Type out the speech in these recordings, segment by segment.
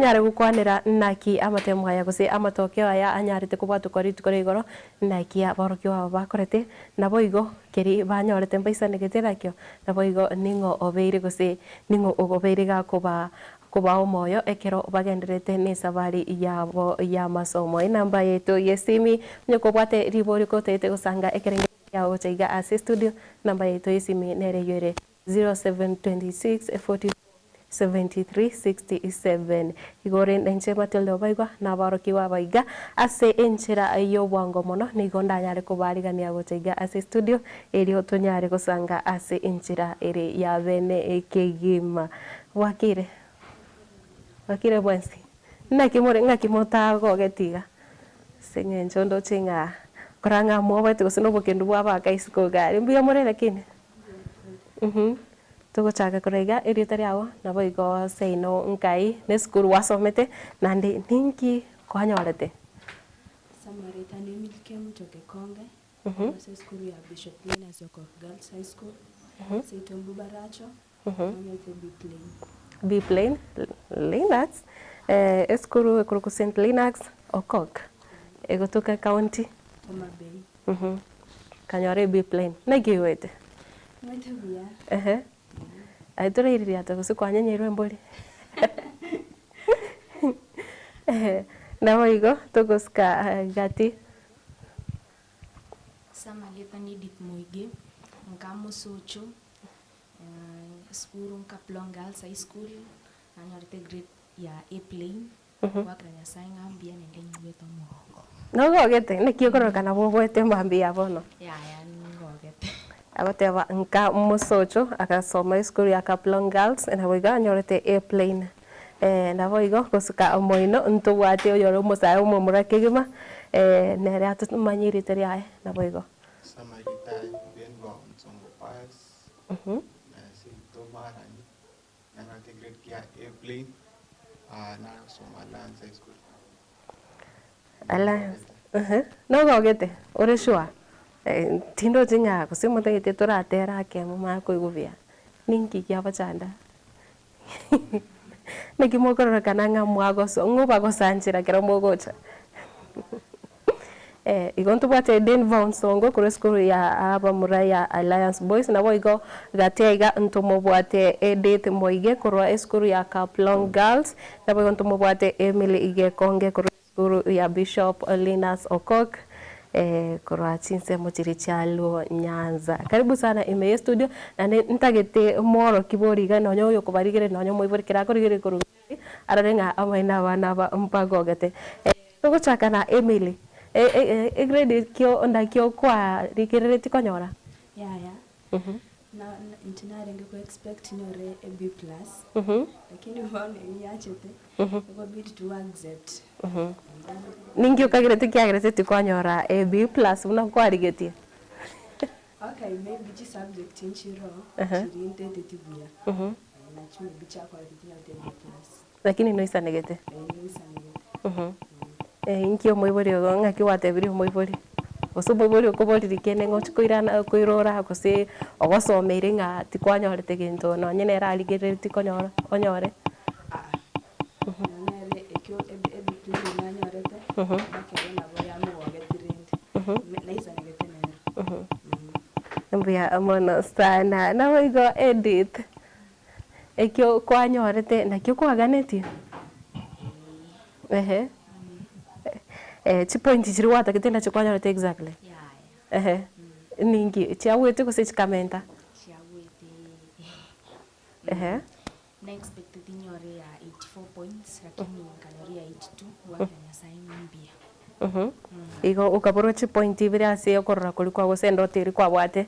tonyare gukwanira naki amatemo aya gose amatokeo aya anyarite kubwatu kore igoro naki aborokio aba bakorete nabo igo keri banyorete mbaisa negeterakio nabo igo ningo obeire gose ningo ogobeire gakoba kuba omoyo ekero bagenderete ne sabari yabo ya masomo inamba yetu yesimi nyokobwate ribori kotete gusanga ekerenge ya ochaiga ase studio namba yetu yesimi nere yore 0726 40 73 67 igore ndenche Matilda baigwa na baroki wa baiga ase enchera yo bwango mono nigo ndanyare kubarigania gochaiga ase studio eri otonyare gusanga ase enchera ere ya bene ekegima wakire bwensi ngaki motago getiga sengencho ndo chinga koranga mwobete gusino bokendu bwa baka isiko gari mbuya more lakini tugochaka kuraiga erita riago nabo igo seino nkai ne skuru wasomete nandi ninki kwanyorete Samarita ni Milke Mtoke Konge se skuru ya Bishop Linus Okoth Girls High School Seito Mbubaracho Manyete B Plain Linux skuru ekuru St Linux Okoth egotoka county Homa Bay kanyore B Plain nagiwete Mwetebia aitorairia atagusi kwanyanyirwe mbori nabo igo tuguska gati Samalita ni Edith Muigi Nkamo Socho skuru Nkaplong Girls High School anyorete grade ya A Plain wakanya sainga mbia nende nyweto mugongo nogogete nikio korokana bobwete mbambia bono ya ngogete abateba nka musocho akasoma school ya Kaplong Girls nabo iga anyorete A Plain nabo igo gusuka omoino ntubwate oyoro musaye umumura kigima nere atumanyirite riae nabo igo Samarita bengo nsongo pass si tomarani na grade ya A Plain na soma Alliance High School Alliance nogogete ore sure tindo tinga kusimo tete toratera ke mama kuiguvia ninki kya bachanda nikimokorora kananga mwago so nguba gosanjira kero mogocha igonto bwate Denver nsongo kuri school ya aba muraya Alliance Boys nabo igo gatega ntomo bwate Edith Moige kuri school ya Kaplong Girls nabo igonto bwate Emily Ige Konge kuri school ya Bishop Linus Okoth kora chinse mochiri chalo Nyanza karibu sana ime studio na ntagete moro kiboriga nonyo yo kubarigire nonyo moibori kira korigire kuru ararenga amaina bana ba mpago gete tugochaka na Emily grade kyo ndakyo kwa rigire tikonyora ya na intinare ngeko expect nyore a B+, lakini wao ni yachete ngo bid to accept ningyo kagire tikiagire tikonyora a B+ una kwarigetie okay maybe just subject inchiro chirinde tetibuya na chime bicha kwa titina B+, lakini no isanegete inkio moibori ogo ngaki watebiri moibori osubo bori okobori rikene ngochikoirana koirora gose ogosomeire nga tikwanyorete ginto no nyene rarigire tikonyora onyore nere ekyo ebitu nanyorete bakere nabo yamugogetirinde naisa negete nere mbia amono sana na wigo Edith ekyo kwanyorete nakyo kwaganetio chipointi chiri wata kitenda chikwanyorete exactly ningi chiawete kose chikamenta chiawete na expected nyore ya 84 points lakini kanyoria 82 wakanya saini mbia igo ukaboro chipointi biri ase okorora kuri kwa gosendo tiri kwa bwate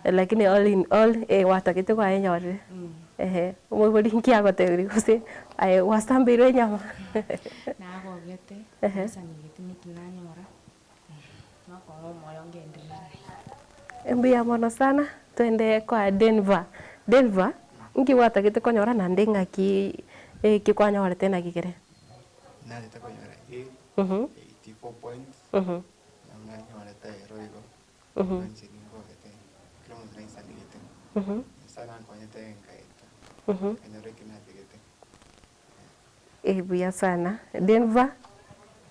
lakini all in all wata kite kwa enyorire umwe nkia gotebiri gose wasambire nyama na agogete sasa nigete nikinanyora no kwa moyo ngendelera mbia mono sana twende kwa Denver nkiwata kite konyora na ndinga ki kikwanyora tena kigere na nitakonyora 84 points na nyora taero igo nchini ngogete kilo mzina sana konyete ngaita kanyore kinategete buya sana. Denver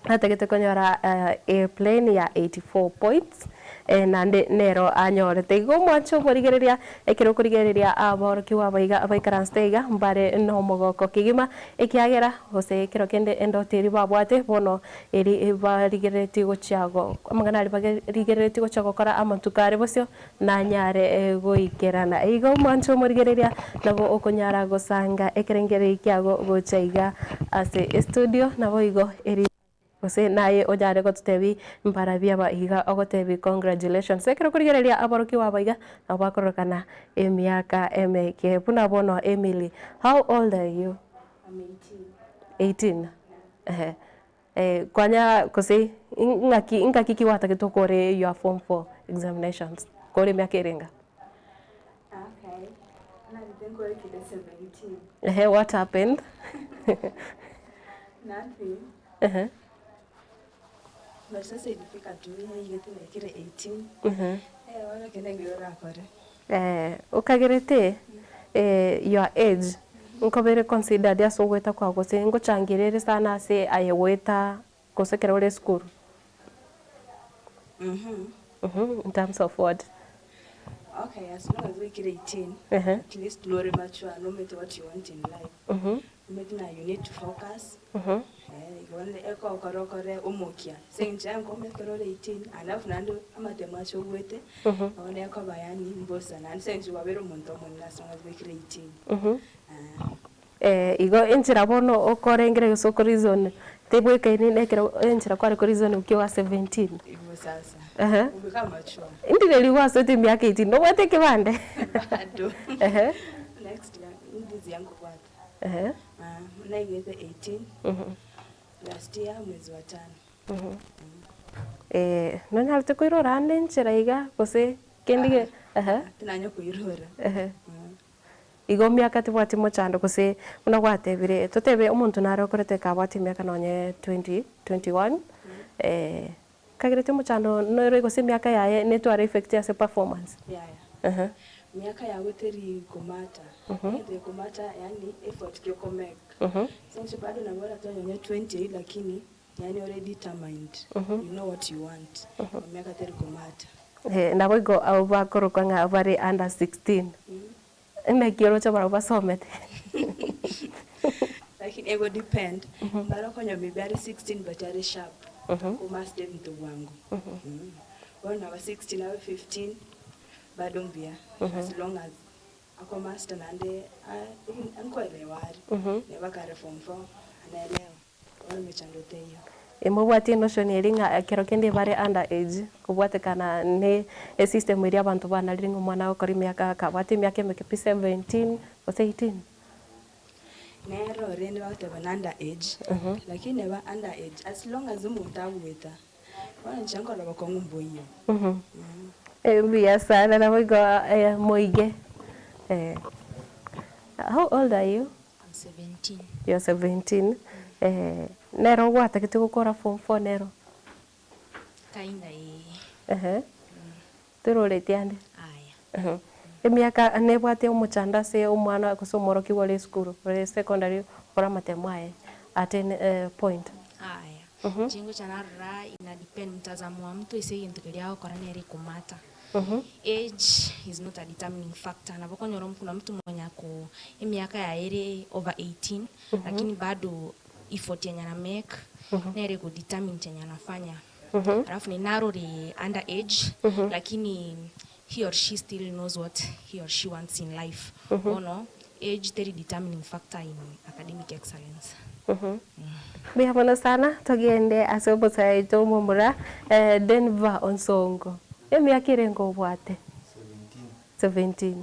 atagete konyora airplane ya 84 points na nero anyorete igo mwancho morigereria ekero kurigereria aboroki wabaiga abaikaransteiga mbare no mogoko kigima ekiagera gose ekero kende endoteri babwate bono eri barigereti gochago amangana ari barigereti gochago kora amantukare bosio na nyare goikerana igo mwancho morigereria nabo okonyara gosanga ekerengere ikiago gochaiga ase studio nabo igo eri Ose naye ojare gotutebi mbara biaba iga ogotebi congratulations ekero kurigereria aboroki wabaiga abakorokana emiaka emeke puna bono Emily, how old are you? I'm 18. Kwanya kose ingaki kiwata kitokore your form 4 examinations kore miaka irenga. Okay. And I think we're 17. What happened? Nothing. But sasa ilifika tu yetu na kile 18. Wala kile ngiora kore. Ukagerete your age nkobere considered as ogweta kwa gose ngochangirere sana se ayeweta kosekera ore school. In terms of what? Okay, as long as we get 18, at least no mature, no matter what you want in life. You need to focus. Eko korokore umukia. Senje ngome korore 18, anafu nando amatemacho wete. One eko bayani mbosa na senje wabero muntu munna as long as we get 18. Igo enchira bono okorengere soko reason. Tebwe kaini nekero enchira kware ko reason ukiwa 17. Igo sasa. Ubika mature. Ndile liwa sote miaka 18. No wate kibande. Bado. Next year ndizi yangu kwata. Naigeze 18. Last year mwezi wa 5. Nonyalte kuirora ndenchira iga kose kendige Tinanyo kuirora. Igo miaka tibwati mochando kose unagwatebire tutebe omuntu naro korete kabwati miaka nonye 20 21 kagirete mochando no gose miaka yaye netware effect ya performance miaka ya weteri komata ndio komata yani effort kyo comek since bado na bora tu nonye 20 lakini yani already determined you know what you want miaka teri komata na boigo au bakorokanga bari under 16 ina kioro cha bara basomete lakini ego depend bara konyo mibari 16 but are sharp umaster mtu wangu wana wa 16 na 15 bado mbia as long as ako master nande ankoelewari neba kare form 4 anaelewa wala mechandote hiyo emobwati notion eringa kero kende bare under age kubwatekana ne system iri abantu bana liringa mwana okori miaka kabwati miaka meke 17 or 18 nero rende bakute under age lakini neba under age as long as umuntu aweta wana nchankora bakongumbo hiyo Mbia sana na wigo moige. How old are you? I'm 17. You're 17. Nero wata kiti gukora form 4 nero. Kinda Turorete ande. aya. Emiaka nebwate omuchanda se omwana kusomoro kiwole school, wale secondary ora matemaye at any point. Aya. Chingo chanarra ina depend mtazamo wa mtu ise yintu kiliao kora neri kumata. Age is not a determining factor. Na boko nyoro kuna mtu mwenye ako miaka ya ere over 18 lakini bado effort yenye na make nere ku determine chenye anafanya. Alafu ni narrow the under age lakini he or she still knows what he or she wants in life. No, age very determining factor in academic excellence. Bihabona sana togende asobosa ito mumura Denver Onsongo. Emiaka irengo bwate 17.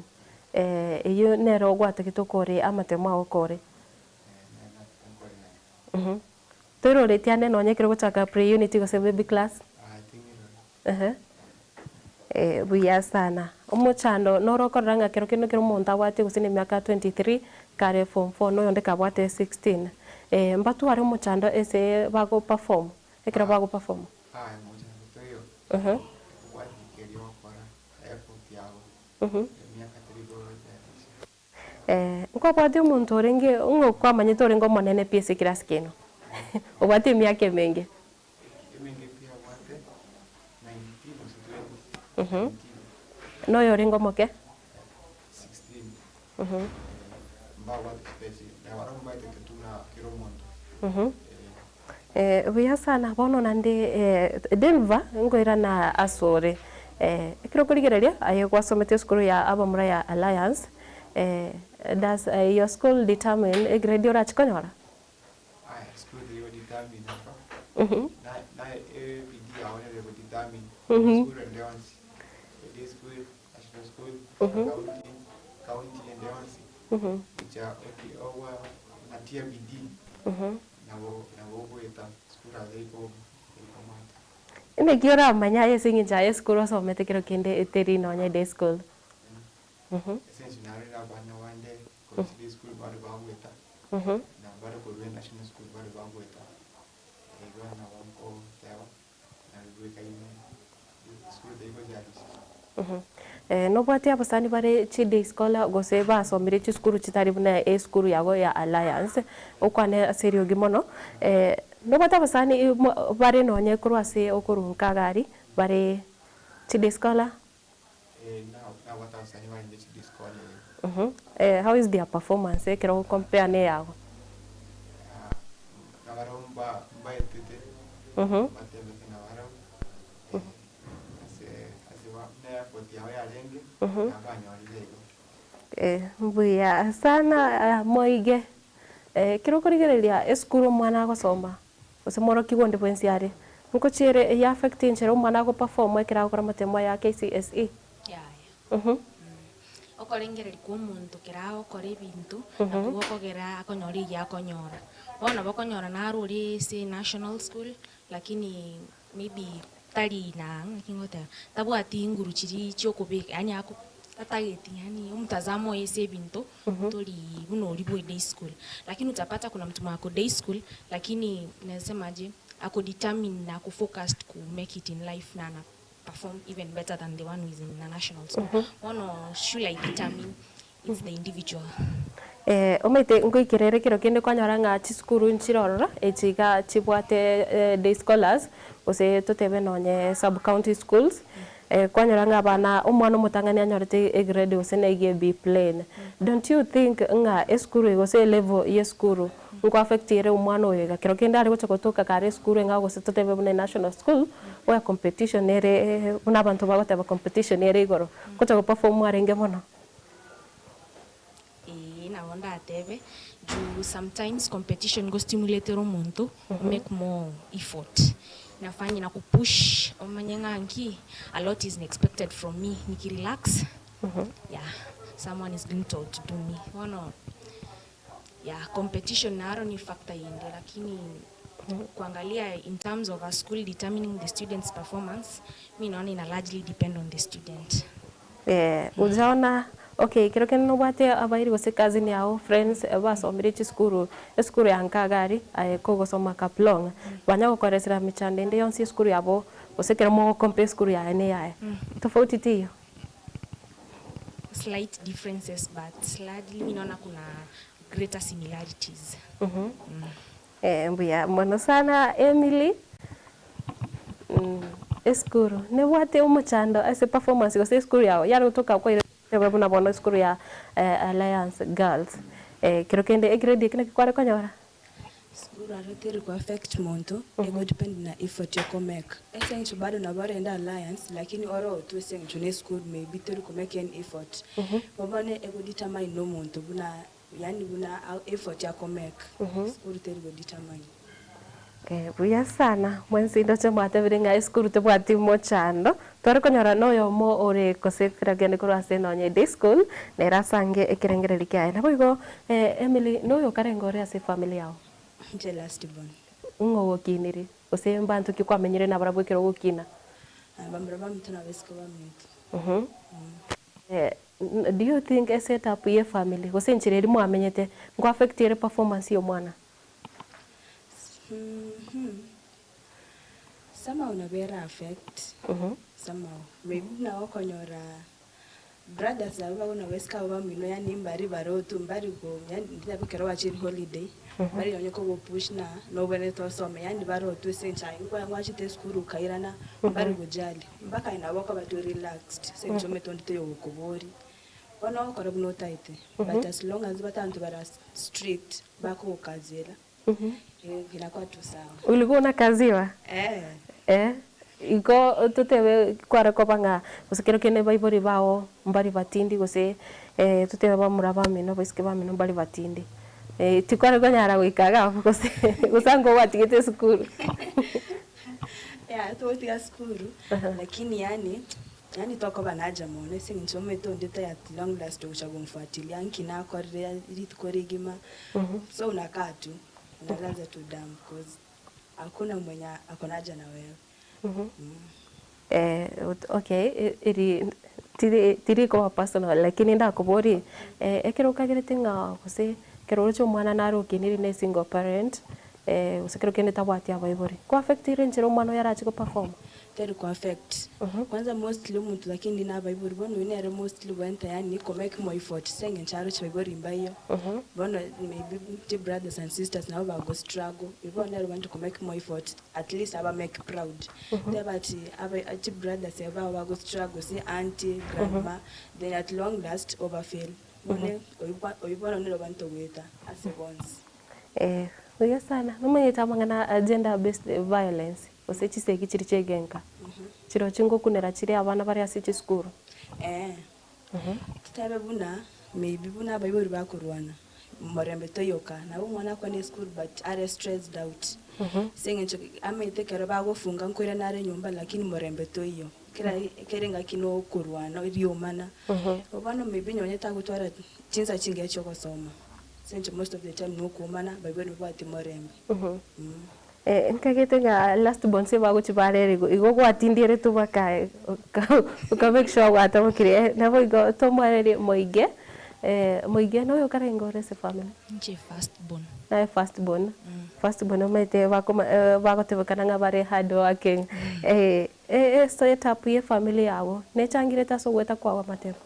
Iyo nero gwate kitokore amatema okore. Toro tiane nonye kiro chaka pre unity go baby class. Buya sana. Omuchando norokoranga kiro kino kiro monta wate gusine miaka 23 kare form 4 no yonde kabwate 16. Mbatu ari omuchando ese bago perform. Ekira bago perform. Moja Nkobwati umuntu orenge kwa manyito orengo monene pia class kino. Obwati miaka mingi. Mingi pia wate 19 or 20. No orengo moke? 16. Mbawa spesi. Na waramba ite ketuna kiromondo. Buya sana bono nande Denver ngoira na Asore. Kiro kurigereria ayo kwasomete school ya Abamura ya Alliance. Does your school determine a grade ora chikonyora? School they will determine na PD awone they will determine school relevance. This school, national school, county relevance. Which are okay over na tier BD. Na wo eta school azeko komata. Ine kiora manya yesingi ja school somete kiro kende eteri no nya day school. Essentially na bana wande ko school bado bangweta. Na bado ko national school bado bangweta. Ego na wamko tawa. Na ruweka ine school they go jadi. No bwati abasani bare chide scholar gose ba somire chi school chitari buna school yago ya Alliance okwane serio gimono no bwati abasani bare no nye kurwase okurunka gari bare chide scholar na wata abasani bare chide scholar how is their performance kero compare ne yago na waromba mbaetete matebe na warom mbuya sana moige kiro kurigereria eskuru mwana gosoma osemoro kigonde bwensiare nko chere ya affect nchero mwana go perform kira gukora matemo ya KCSE okorengereri kwa omuntu kira okora ebintu nakuba okogera akonyora igia akonyora bono bokonyora naruri si national school lakini maybe tari na kingote tabwati nguru chiri chokobeka yani ako tatageti yani umtazamo yese binto toli uno libo day school lakini utapata kuna mtu wako day school lakini nasemaje ako determined na ako focused ku make it in life na perform even better than the one who is in the national school ono should I determine it's the individual omete ngoikirere kiro kende kwanyora nga chi school nchirorora echiga chibwate day scholars ose totebe nonye sub county schools kwanyora nga bana omwana mutangania nyorete a grade ose na ige be plain. Don't you think nga school ose level ye school ngo affect ire omwana oyo kiro kende ari gochokotoka kare school nga gose totebe bune national school where competition ere una bantu bagoteba competition ere igoro gochoko perform arenge mono na wanda atebe juu sometimes competition go stimulate omuntu make more effort nafanya na kupush omanyenga nki a lot is expected from me nikirelax yeah someone is being told to do me ono yeah competition naro ni factor yende lakini kuangalia in terms of a school determining the students performance mi naona ina largely depend on the student ujaona okay kiro kene no bwate abairi gose kazi ni ao friends basomire chi school ya nkagari ko gosoma kaplong banya gukoresera michande ndi yonsi school yabo gose kero mo compare school ya ene ya tofauti tiyo slight differences but slightly minaona kuna greater similarities mbuya mwana sana Emily school ne bwate umuchando ase performance gose school yao yari kutoka kwa Tewe buna bono school ya Alliance Girls. Kiro kende grade kina kikwara konyora. School aroteri ku affect muntu ego depend na effort yako make. Essence bado na bado enda Alliance lakini oro tu seng june school maybe teri ku make an effort. Babane ego determine no muntu buna yani buna effort yako make. School teri go determine. Buya sana mwensi ndo chama atavirenga school te bwati mochando twari konyora noyo mo ore kosekira gene kurase nonye day school ne rasange ekirengereri kya na boigo Emily noyo karengore ase family yao the last born ngo wokiniri ose mbantu kikwamenyire na barabwe kiro gukina bambara bamtuna besko bamite do you think a setup ye family ose nchireri mwamenyete ngo affect your performance yo mwana somehow na vera affect somehow maybe na okonyora brothers aba una weska aba mino yani mbari barotu mbari go yani ndabikero wachiri holiday bari yonye ko push na no bene to some yani barotu sencha ingwa ngwachite skuru kairana mbari go jali mbaka inaboko batu relaxed sencho metondite yo kubori ono kora buno taite but as long as batantu bara strict bako kazela inakuwa tu sawa. Ulikuwa unakaziwa? Iko tutewe kwara kopanga usikero kene baibori bao mbari batindi gose tutewe bamuraba mino bosike ba mino mbari batindi tikwara gonyara wikaga gose usango watigete skuru tuotiga skuru lakini yani toko banaja mone sinchome to ndeta ya long last uchagumfuatilia nkina korre ritkorigima so unakaa tu unalaza tu damu because hakuna mwenye akonaja na wewe. Okay, tiri kwa personal lakini ndakubori ekero kagirete nga kose kero cho mwana naro kiniri ne single parent usekero kene tabati abaibori kwa affect irenjero mwana yarachi ko perform teri kwa affect kwanza mostly umuntu lakini na abaibori bono ine mostly went yani ko make more effort senge ncharo chibaibori mbayo bono maybe the brothers and sisters now ba go struggle people never want to make more effort at least aba make proud but aba brothers aba go struggle see auntie grandma then at long last overfail one oibona nero bantu weta as once oya sana numanye tamangana gender based violence osechi seki chiri chegenka chiro chingo kunera chiri abana bari asichi skuru kitabe buna maybe buna baibori bakurwana morembe toyoka na umwana kwa ne school but are stressed out senge amete kero bagofunga nkwira nare nyumba lakini morembe toyo kerenga kino kurwana iriyo mana obano maybe nyonyeta gutwara chinza chingecho kosoma senge most of the time no kumana baibori bati morembe nkagete nga last bonse bago chibarere igo gwatindire tubaka uka make sure watamukire nabo igo tomwarere moige moige no yokarengo rese family nje first born first born mete bako tebakana nga bare hard working so etapu ye family yabo nechangire taso gweta kwa matero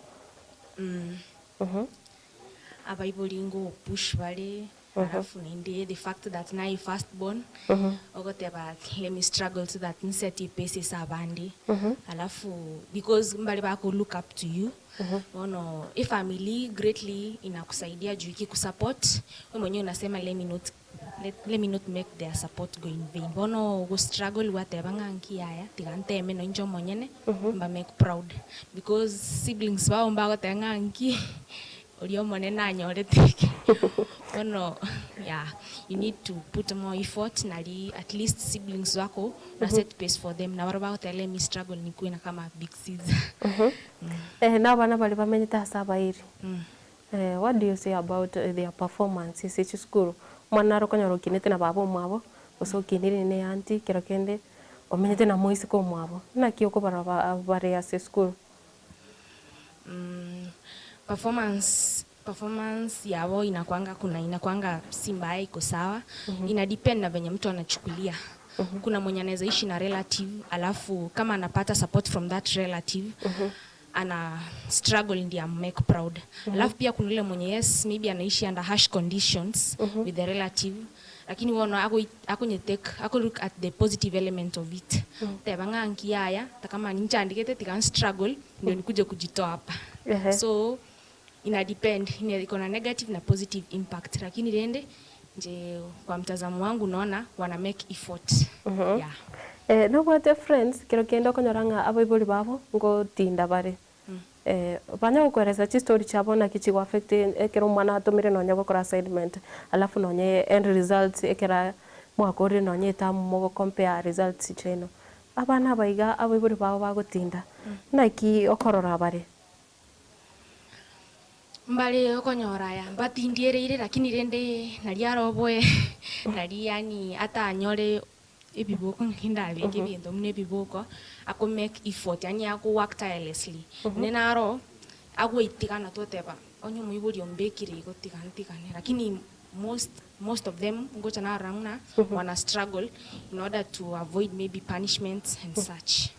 abaibolingo push bale alafu ninde the fact that na first born ogote about let me struggle so that inseti pese sabandi alafu because mbali bako look up to you ono a family greatly inakusaidia juu kusupport wewe mwenyewe unasema let me not make their support go in vain bono go struggle watebanga nkiaya tiganteme no injo monyene mba make proud because siblings bao mbago tenga nki Olio monena nyorete. No, yeah, you need to put more effort nali at least siblings wako na set pace for them na waraba tele mi struggle ni kuina kama big sis. Na bana bali bamenyita saba iri. What do you say about their performance in school? Mwana rokonyoro kinete na babo mwabo oso kiniri ne anti kirokende omenyete na moisi ko mwabo na kioko bara ya school. Performance yao inakuanga simba iko sawa. Ina depend na venye mtu anachukulia. Kuna mwenye anaweza ishi na relative alafu kama anapata support from that relative ana struggle ndio make proud. Alafu pia kuna yule mwenye yes maybe anaishi under harsh conditions with the relative lakini wono ako look at the positive element of it. Tebanga nkiaya takama ninjandikete tikan struggle ndio nikuje kujitoa hapa. So ina depend iko na negative na positive impact lakini rende nje kwa mtazamo wangu naona wana make effort. Yeah. No what friends kero kendo konyoranga abibuli babo ngo tinda bare. Banya ukoreza story chabo na kichi affect ekero mwana atomire nonya gukora assignment alafu nonye end results ekera mwakore nonye tamu compare results cheno abana baiga abibuli babo bagotinda naki okorora bare mbale okonyoraya batindiere lakini rende naliarobwe nali yani ata anyore ebiboko nkindabe ngebintu mune biboko ako make effort yani ako work tirelessly nenaro ako itikana toteba onyo muibuli ombekire igotikantikane lakini most of them ngocha na rangna wana struggle in order to avoid maybe punishments and such.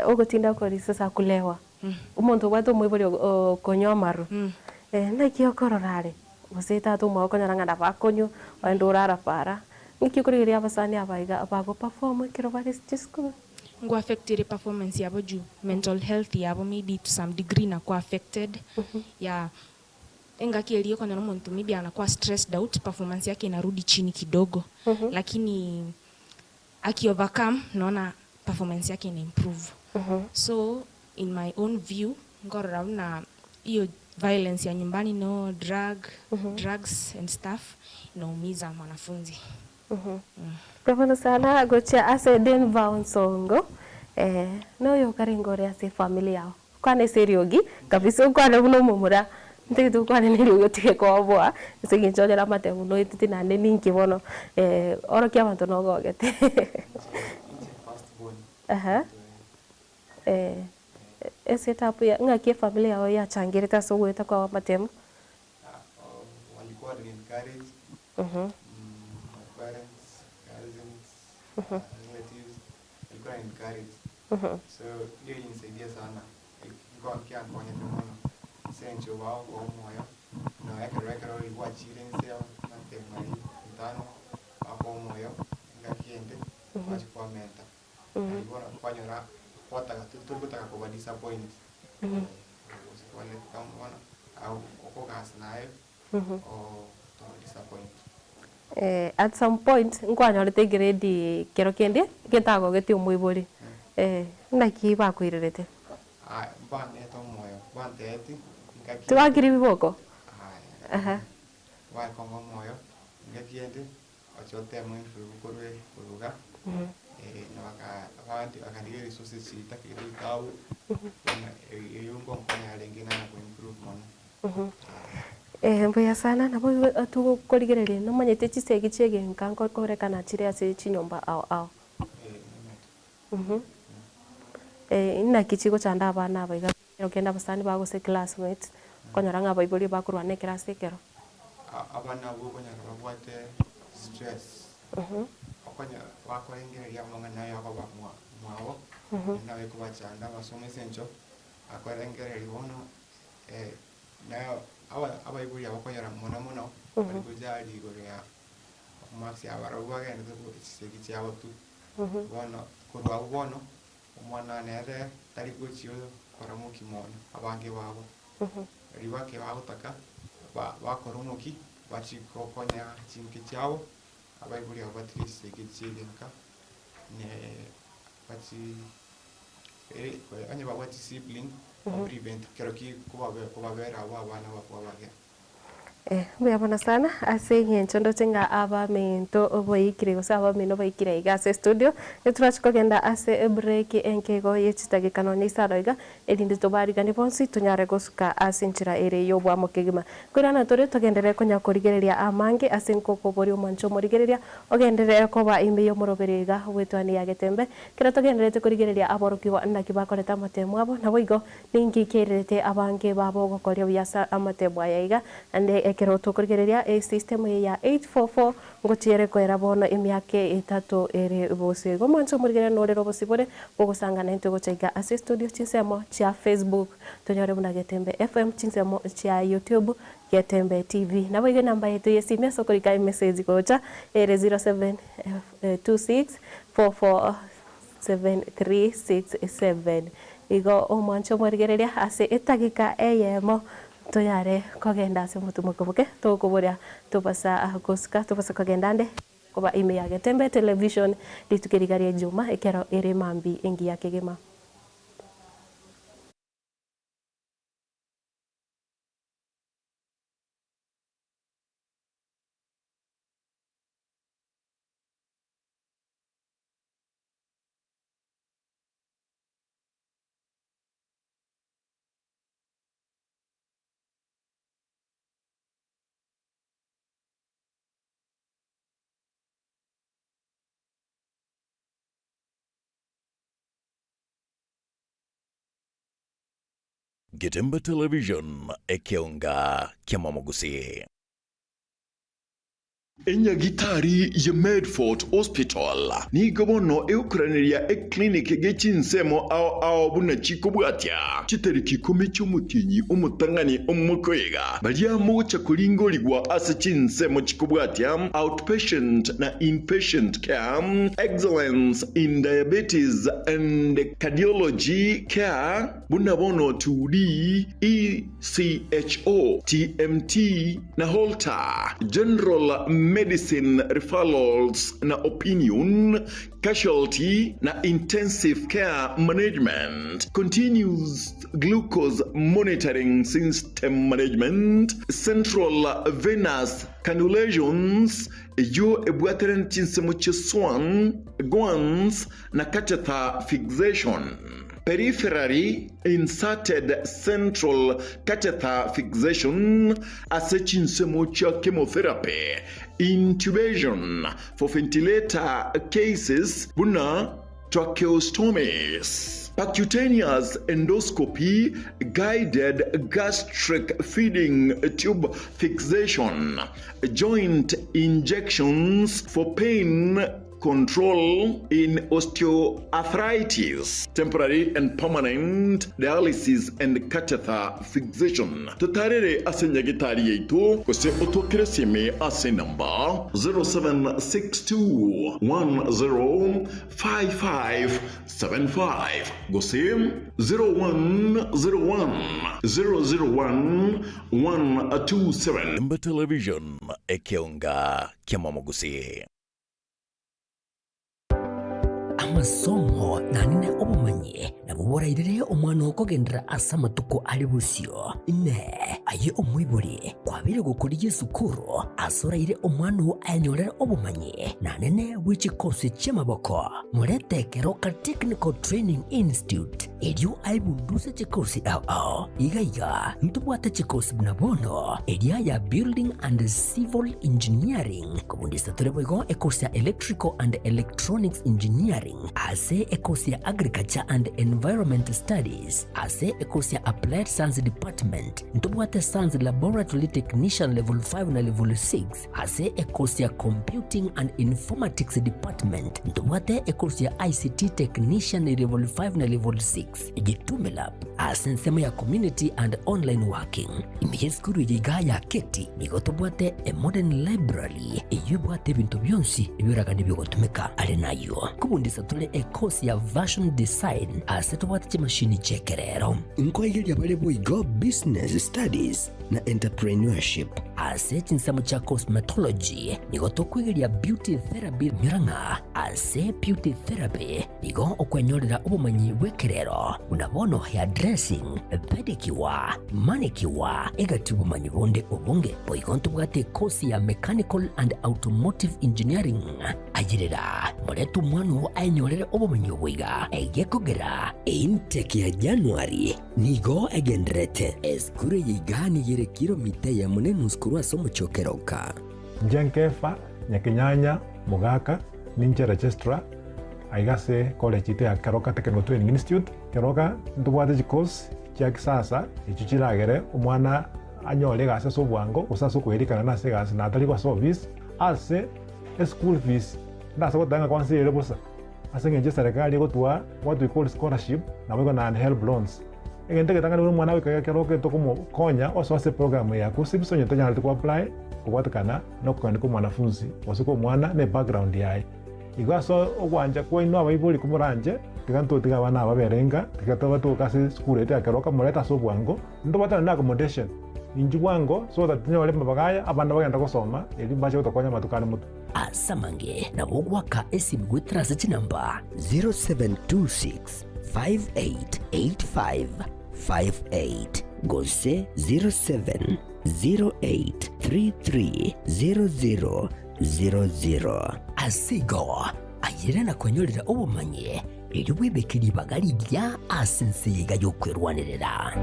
Ogotinda kwa risasa kulewa umuntu bwato mwibori konyomaru na kio kororare guseta tu mwako nyaranga na bakonyo ndurara para ngiki kuri abasani abaiga abago perform kiro bari school ngo affected performance yabo juu mental health yabo maybe to some degree na kwa affected ya engakielio kwa neno muntu maybe anakuwa stressed out, performance yake inarudi chini kidogo lakini aki overcome naona performance yake ina improve. So in my own view ngorora na hiyo violence ya nyumbani no drugs and stuff inaumiza mwanafunzi. Profana sana gocha ase den vaonsongo no yo karingore ase family yao kwane seriogi kabisa kwane buno mumura ntigitu kwane ni ryo tike kwa bwa sigi njojera mate muno ititi na ninki bono oro kia bantu no gogete ese tapu ya ngaki family yao ya changirita so gweta kwa matemu walikuwa encourage parents, cousins, relatives, walikuwa encourage. So hiyo ilinisaidia sana. Nilikuwa kia kwenye tumono sencho wao kwa moyo na yake ilikuwa challenge yao na temari mtano kwa moyo ngakiende kwa menta. Nilikuwa nafanya ra kwata tulipotaka kwa disappoint. Wale kama au okogas nayo to disappoint. At some point nkwanyorete grade kero kende getago geti umwibori naki bakwirerete bane to moyo banteti ngaki twagiri biboko wa kongo moyo ngakiende achote mu kurwe kuruga na waka akandige resources itakiri tau na yungo mkonya lengina na improve mono. Mbuya sana na bo atu korigerere no manyete chisegi chege nkanko korekana chire ase chinyomba ao ina kichigo chanda abana abaiga okenda basani bago se classmates konyoranga baiboli bakurwa ne class ekero abana bo konyara babwate stress okonya wakorengereria monga nayo aba mwao nawe kubachanda basome sencho akorengereria bono nayo abaibuli abakonyara muno barikujali gorea maxi abarugwa gende tuseki cyabo tu bono kurwa bono umwana nere tari guciyo koramuki mono abange babo ribake bagutaka bakoromuki bachiko konya chinki cyabo abaibuli abatiseki cyigenka ne bachi anye babati sibling prevent keroki kuba bera abana bakubage Buyabona sana ase ngenchondo chenga aba mento oboikire gosa aba meno boikire iga ase studio eturachiko genda ase break enkego yechitagi kanone isaroiga edinde tobariga ni bonsi tunyare gosuka ase nchira ere yobwa mokegima kurana tore togendere konya korigereria amange ase nkoko bori omancho morigereria ogendere koba ime yo moroberega wetwani yagetembe kira togenderete korigereria aborokiwa nakibakoreta matemo abo naboigo ningi kerete abange babo gokoria biasa amatemo yaiga ande ekero tukurigereria a system ya 844 ngochiere kwera bono emyake 3 ere bose gomancho murigereria norero bosibore bogosangana into gochaiga ase studio chinsemo cha Facebook tonyore muna Getembe FM chinsemo cha YouTube Getembe TV nabo ige namba yetu yesimu sokorika message gocha ere 0726447367 igo omancho murigereria ase etagika eyemo toyare kogenda se mutu mukoboke to kuboria to pasa goska to pasa kogendande koba ime ya Getembe television litukerigaria juma ekero ere mambi engi ya kegema Getembe Television ekionga kia Mwamogusi. Enyagitari ya Medford Hospital ni gobono eukuraniria clinic gechinsemo ao buna chikubwatia chitariki 10 cy'umutinyi umutangani umukoyega balia mucha kulingoligwa asa chinsemo chikubwatia outpatient na inpatient care, excellence in diabetes and cardiology care, buna bono 2D ECHO TMT na Holter general medicine referrals na opinion, casualty na intensive care management, continuous glucose monitoring system management, central venous cannulations, yo ebwateren chinsemo cheswan, guans na catheter fixation. Peripherally inserted central catheter fixation, chinsemo cha chemotherapy, intubation for ventilator cases, buna tracheostomies, percutaneous endoscopy, guided gastric feeding tube fixation, joint injections for pain control in osteoarthritis, temporary and permanent dialysis and catheter fixation. Tutarere asenya gitari yetu kose otokere sime ase number 0762105575 gose 0101001127. Gidimba Television ekeonga kiamamogusi. Amasomo nanine obumanyi nabuborairire omwana okogendera asa matuko ali busio ne aye omwiburi kwabire gukuriye sukuru asoraire omwana ayanyorera obumanyi nanene w'ekikosi ky'amaboko muretekero ka Technical Training Institute eryo aibunduse ekikosi ao igaiga ntubwate ekikosi bunabono erya ya Building and Civil Engineering kubundisa tureboigo ekosi ya Electrical and Electronics Engineering, ase ekosi ya Agriculture and Environment Studies, ase ekosi ya Applied Science Department, ntubwate Science Laboratory Technician level 5 na level 6, ase ekosi ya Computing and Informatics Department, ntubwate ekosi ya ICT Technician level 5 na level 6, Gitume Lab, ase nsemo ya Community and Online Working, imiye skuru yiga ya Keti, nigotubwate a Modern Library, iyubwate bintu byonsi ibiraga nibigotumeka ari nayo. Kubundisa tule ekosi ya Version Design, ase tubwate chimashini chekerero. Nkoigeli abale boigo Business Studies na Entrepreneurship, ase chinsamo cha Cosmetology, nigo tokwigelia Beauty Therapy miranga, ase Beauty Therapy nigo okwenyorera obumanyi bwekerero unabono hairdressing, pedicure, manicure, egati obumanyi bonde obonge boigo ntubwate kosi ya Mechanical and Automotive Engineering agirira muretu mwanu ayanyorere obumanyi obwiga egekogera intake ya January nigo egendrete eskure yigani yere kilomita ya munenu skuru asomo chokeroka Njenkefa nyakinyanya mugaka ninche registrar aigase college ite ya Keroka Technical Training Institute. Keroka ntubwate chikosi chia kisasa ichichiragere umwana anyore gase sobwango usasa kwerikana nase gase natali kwa service ase school fees ndasa gotanga kwansi ere busa ase ngenje serikali gotwa what we call scholarship na wego na help loans egente ketanga ni mwana wika Keroka tokumo konya osose program ya kusibisonye tonya ku apply kubatakana no kwandika mwanafunzi wasiko mwana ne background yaye igaso ogwanja kwa ino abayibuli kumuranje tiganto tiga bana baberenga tigatoba to kase school ete Keroka mureta sobwango ndo batana na accommodation injwango so that nyole mabagaya abana bagenda gusoma eri baje gutokonya matukana mutu asamange na bogwaka esimu witrase chinamba 0726 588558 gose 0708330000 asigo ayirena kwenyorera obumanyi eri wibekeri bagari lya asensiga yokwerwanirira.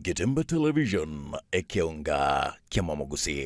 Gidimba Television ekeonga kiamamogusi.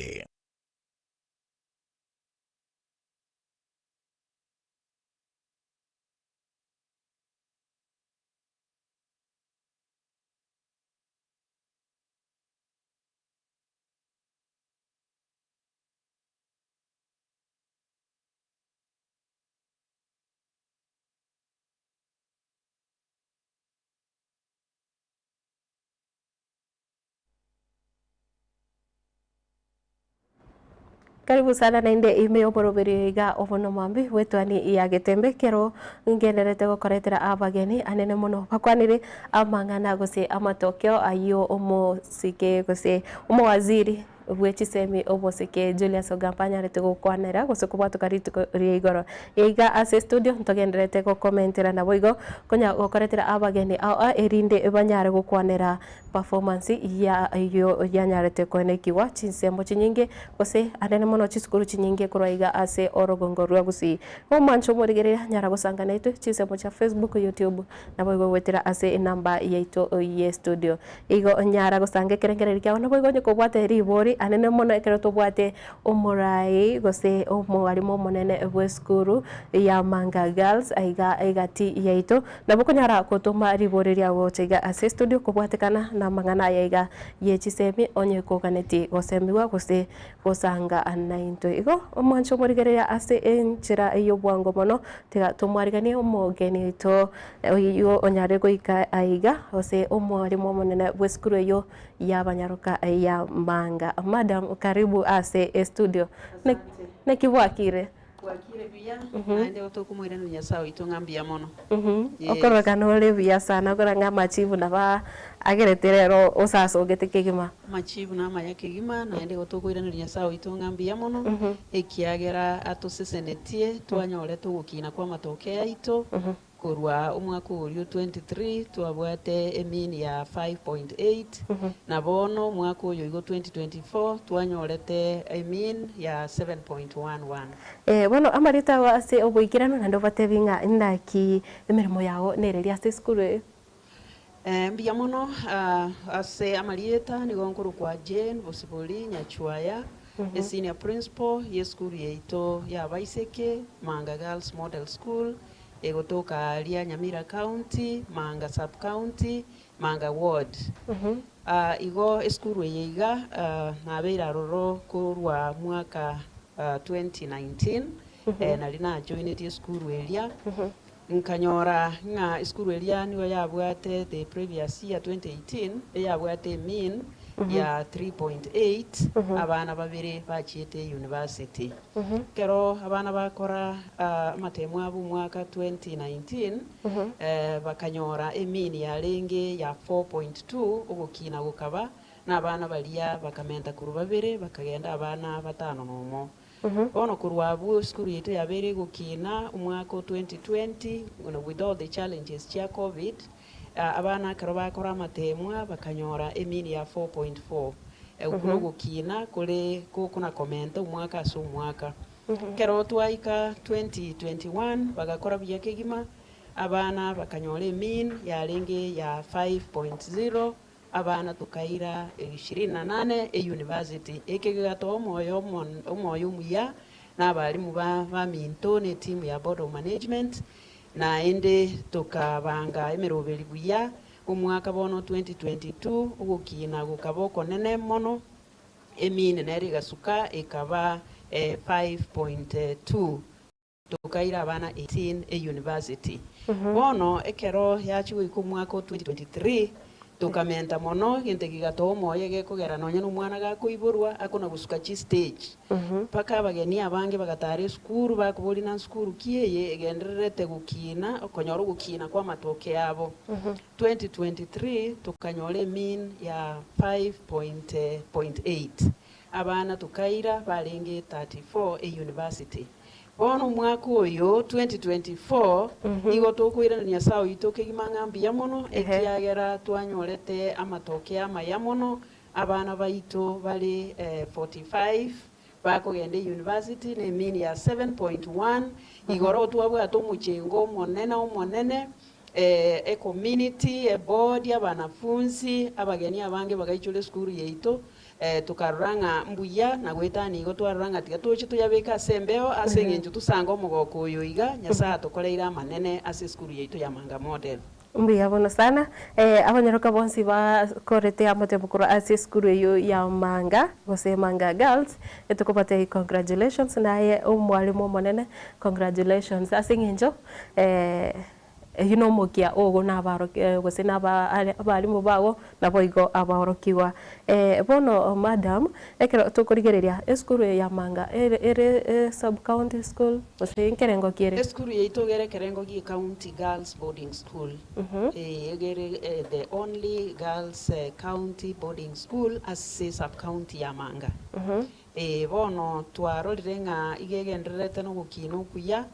Karibu sana na inde ime oboroberi iga obono mambi wetwani ya getembe kero ngenderete gokoretera abageni anene muno bakwanire amang'ana gose amatokeo ayo omosike gose omowaziri bwechisemi obosike Julius Ogampanya arete gukwanera gose kubwatuka rituko rigoro iga ase studio ntogenderete gokomentera nabo igo konya gokoretera abageni a erinde banyare gukwanera performance ya yo yanyarete konekiwa chinsembo chinyinge gose anene mono chisukuru chinyinge kuraiga ase orogongo rwa gusi omancho murigerera nyara gusangana itu chinsembo cha Facebook YouTube nabo igo wetera ase namba yaito ye studio igo nyara gusange kerengere kya nabo igo nyoko bwate ribori anene mono ekero tobwate omurai gose omwarimu monene bweskuru ya Manga Girls aiga ti yaito nabo kunyara kotoma ribori rya gochega ase studio kubwatekana na mang'ana yaiga yechisemi onye koganeti gosemiwa gose gosanga anainto igo omancho murigereya ase enchira iyo bwango mono tiga tumwariganie omogeni to iyo onyare goika aiga gose omwarimu monene bweskuru iyo yabanyaruka ya Manga. Madam, karibu ase studio. Nekibwakire. Kwakire biya naende otokumwira no nyasawe itongambia mono. Okoroka no le biya sana koranga machivu na ba agereterero osaso getekegima. Machivu na maya kegima naende otokwira no nyasawe itongambia mono. Ekiagera atosesenetie twanyore tugukina kwa matokea ito. Kurwa umwaka uriyo 23 twabwate emini ya 5.8 na bono umwaka uyo igo 2024 twanyorete emin ya 7.11. Bueno amarita wase obuikirano nando batebinga indaki emirimo yawo nereria ase skuru mbia mono ase amarieta nigo nkuru kwa Jane Bosiboli Nyachwaya senior principal ye skuru yeito ya Baiseke Manga Girls Model School egotoka lia Nyamira County, Manga Sub County, Manga Ward. Igo eskuru yeiga na beira roro kurwa mwaka 2019 nalina joined eskuru elia nkanyora nga eskuru elia niyo yabwate the previous year 2018 yabwate mean ya 3.8 abana babiri bachiete university kero abana bakora matemwa bu mwaka 2019 bakanyora emini ya lenge ya 4.2 ugukina gukaba na abana balia bakamenta kuru babiri bakagenda abana batano nomo ono kurwa bu skuru yetu yabere gukina umwaka 2020 with all the challenges cha covid abana karo bakora matemwa bakanyora emini ya 4.4 ukuno gukina kule kuna komenta umwaka so umwaka kero twaika 2021 bagakora byakegima abana bakanyora emin ya lenge ya 5.0 abana tukaira 28 university ekegato omoyo muya n'abarimu ba minto ne team ya board of management na ende tukabanga emeroberi buya umwaka bono 2022 ugukina gukaboko nene mono emine neri gasuka ekaba 5.2 tukaira abana 18 university bono ekero yachiwe ku mwaka 2023 tukamenta mono gente gigato moye gekogera nonya n'umwana gakuiburwa akona gusuka chi stage paka abageni abange bagatare skuru bakubuli na skuru kiyeye egenderete gukina okonyoro gukina kwa matoke yabo 2023 tukanyole min ya 5.8 abana tukaira balenge 34 university bono mwaka uyo 2024 igo tukwira ni sawa itoke gimangambia mono ekiagera twanyorete amatoke amaya mono abana baito bali 45 bakogende university ne mini ya 7.1 igoro twabwa to muchengo monene community board y'abanafunzi abageni abange bagaichule skuru yeito tukaranga mbuya na gwetani igo twaranga tiga tuche tuyabeka sembeo asengenju tusanga omugoko uyu iga nyasa tukoreira manene ase skuru yeito ya Manga Model. Mbuya bono sana abanyaroka bonsi bakorete amatebukuru ase skuru eyo ya Manga gose Manga Girls etukopate congratulations naye omwalimu monene congratulations asengenjo hino mokia ogo na baro gose na abarimu bago na boigo aborokiwa bono madam ekero tukurigereria eskuru ya manga ere sub county school ose inkerengo kiere eskuru yeitogere kerengo gi county girls boarding school egere the only girls county boarding school as sub county ya manga bono twarorire nga igegenderete no gukino kuya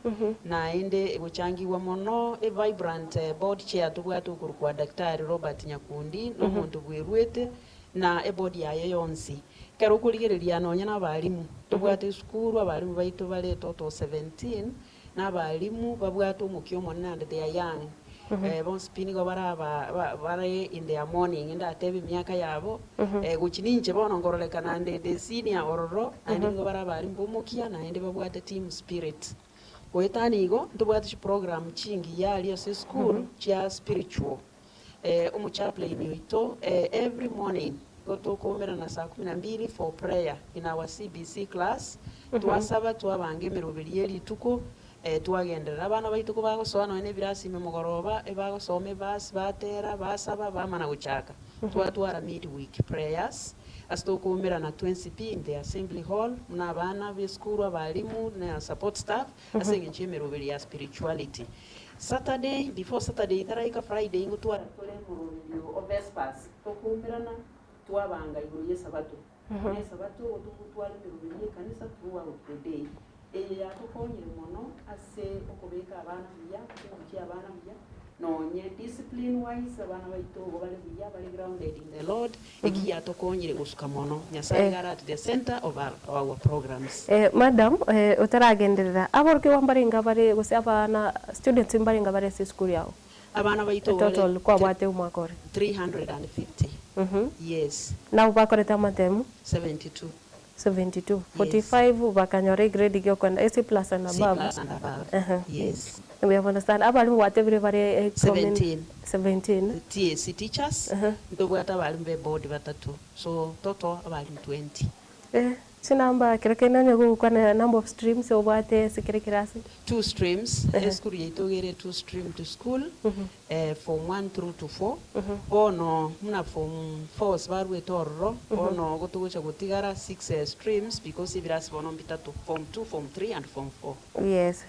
na ende guchangiwa mono vibrant board chair tugwatu kurukwa daktari Robert Nyakundi no muntu bwirwete na board yaye yonsi kero kurigereria no nyana balimu tugwate skuru abalimu baitu bale toto 17 na balimu babwatu mukyo monna and they are young bon spinning bara in the morning inda tebi miaka yabo guchininche bono ngorolekana ande the senior ororo ande ngo bara bari mbomukia na ende babwate team spirit wetanigo ndubwate program chingi yali ase school chia spiritual umu chaplain yoito every morning gotokomera na saa 12 for prayer in our CBC class twasaba twabange merobeli tuko twagendera abana baitu ko bagosoa no ene birasi me mugoroba bagosome bas batera basaba bamana guchaka twatwara midweek prayers astokumira na 20p in the assembly hall na abana b'eskuru abalimu na support staff asengenche merobeli ya spirituality Saturday before Saturday taraika Friday ngutwara kole mu Vespers tokumira na twabanga iguru yesabato yesabato otutwara merobeli kanisa throughout the day ya tukonyere mono ase okobeka abana biya kuki abana biya no nye discipline wise abana baito bale biya bale grounded in the Lord ekiya tukonyere gusuka mono nyasaye gara at the center of our programs madam utaragenderera aborke wambaringa bare gose abana students imbaringa bare school yao abana baito total kwa bate umwakore 350 yes na ubakoreta matemu 72 45 bakanyore grade gyo kwenda AC plus and above yes we have understand abalimu whatever bare 17 TAC teachers ndobwata abalimu board batatu so total abalimu 20 sinamba kirekena nyago kwana number of streams obate sikirekirasi 2 streams school yitogere 2 stream to school from 1 through to 4 ono muna from 4 barwe torro ono gotugocha gutigara 6 streams because ibirasi bono bitatu from 2 from 3 and from 4 yes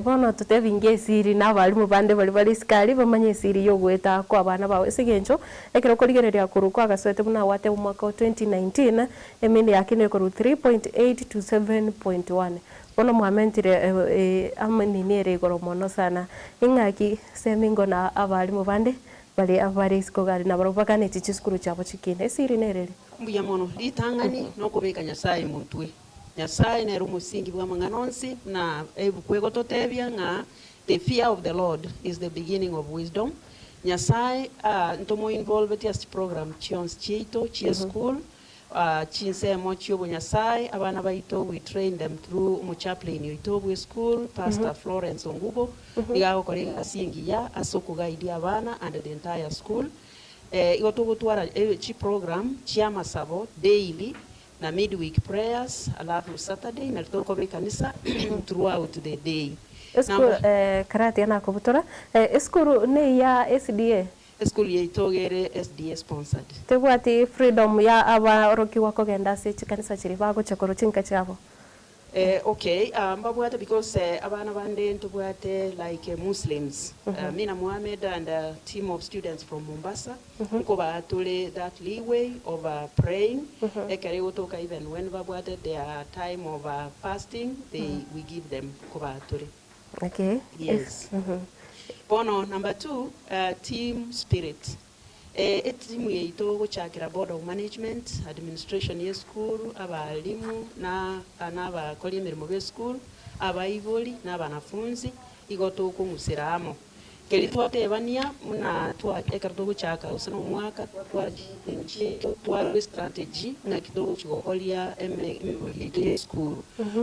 bono tutevinge siri na balimu bande bali skali bamanye siri yo gweta kwa abana bawe sigencho ekero korigereria kuruko agaswete muna wate umwaka 2019 emini yakine ko 3.8 to 7.1 bono mwamentire amininere goro mono sana ingaki semingo na abalimu bande bali abari skogari na barobaka ne tichiskuru chabo chikine siri nerere mbuya mono litangani no kubeka nyasaye mutwe nyasaye ne rumusingi bwa manganonsi na kwego totebya nga the fear of the Lord is the beginning of wisdom nyasaye ntomo involved test program chions chito chi school chinse mochio bunyasai abana baito we train them through mu chaplain yoitobwe school pastor Florence Ongubo igago kolega singi ya asoko guide abana and the entire school igotogo twara chi program chiama sabo daily na midweek prayers alafu Saturday na toko be kanisa throughout the day school karate yana kubutora school ne ya SDA school yeitogere SDA sponsored tebwati freedom ya aboroki wako genda se chikanisa chiri bago chakoro chinka chabo okay mbabwate because abana bande ntubwate like Muslims mina Muhammad and a team of students from Mombasa ko batule that leeway of praying ekare utoka even when babwate their time of fasting we give them ko batule okay yes Bono number 2 team spirit team yeito guchakira board of management administration ye school abalimu na anaba koli mirimo be school abaiboli na banafunzi igoto kumusiramo keli twatebania muna twatekarto guchaka usano mwaka twa strategy na kidogo chigokolia ye school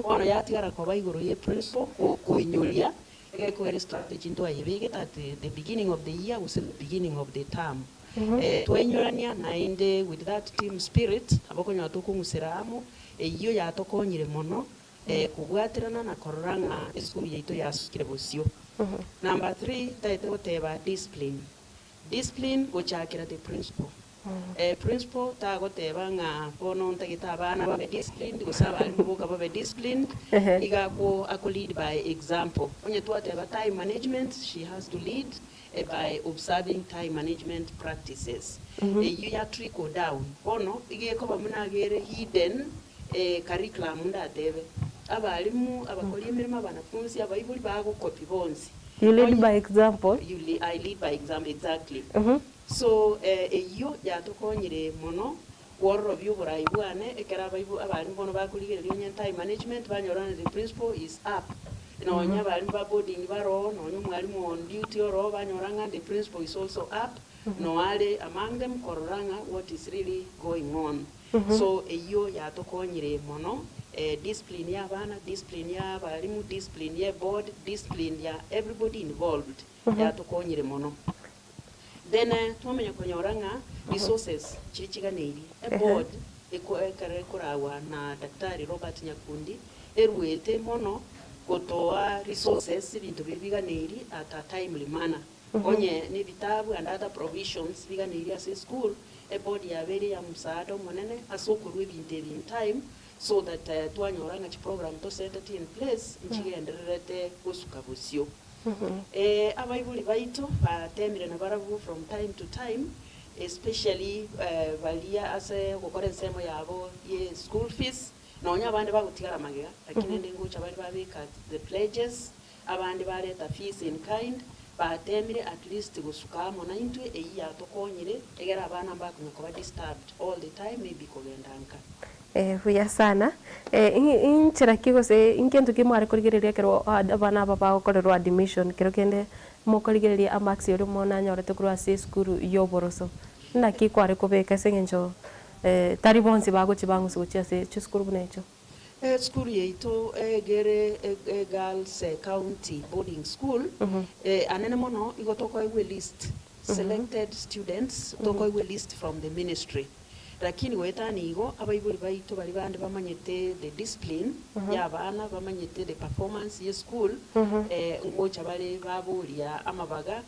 ono yatigara kwa baigoro ye principal kuinyolia Eko strategy into at the beginning of the year was the beginning of the term. Twenyorania nainde with that team spirit abokonya toko musiramo iyo ya toko nyire mono kubwatirana na koranga school yeito ya kirebosio Number 3 taite goteba discipline. Discipline gochakira the principal. Principal ta goteba nga bono ntagita abana babe disciplined gusaba alimubuka babe disciplined iga ko lead by example. Onye twateba time management, she has to lead by observing time management practices. You ya trickle down. Bono ige ko bamunagere hidden curriculum ndatebe. Abalimu abakoli emirimo abanafunzi abayibuli bago copy bonzi. You lead by example. I lead by example, exactly. So iyo yatokonyire mono woro byo buraibwane ekera abayibu abalimu bono bakuligere lyo time management banyorana the principal is up. No nya abalimu ba boarding baro no nyumwalimu on duty oro banyoranga the principal is also up. No ale among them kororanga what is really going on. So iyo yatokonyire mono discipline ya bana, discipline ya abalimu, discipline ya board, discipline ya everybody involved yatokonyire mono. Then twamenya konyoranga resources chirichiganiri a board ekore korawa na Daktari Robert Nyakundi erwete mono gotoa resources bintu bibiganiri at a timely manner. Onye ni vitabu and other provisions biganiri as a school a board ya very ya msaada monene asokurwe bintu in time so that twanyoranga chi program to set it in place nchigendererete kusuka busyo. Abayibuli baito batemire na barabu from time to time, especially valia ase gukora ensemo yabo ye school fees nonya abandi bagutigara magega lakini ndingo chabali babika the pledges abandi baleta fees in kind batemire at least gusukamo na intwe eyi atokonyire egera abana bakunya kuba disturbed all the time maybe kogendanka. Huya sana inchira kigo se inkentu kimware kurigereria kero abana baba okorerwa admission kero kende mokorigereria amaxi ori mona nyorete kurwa se skuru yoboroso na kikware kubeka sengenjo tari bonsi bago chibangu suchia se skuru bunecho skuru yeito gere girls county boarding school anene mono igotoko iwe list selected students toko iwe list from the ministry. Lakini wetani igo abayibuli baito bali bande bamanyete the discipline ya bana bamanyete the performance ye school ngocha bale babulia amabaga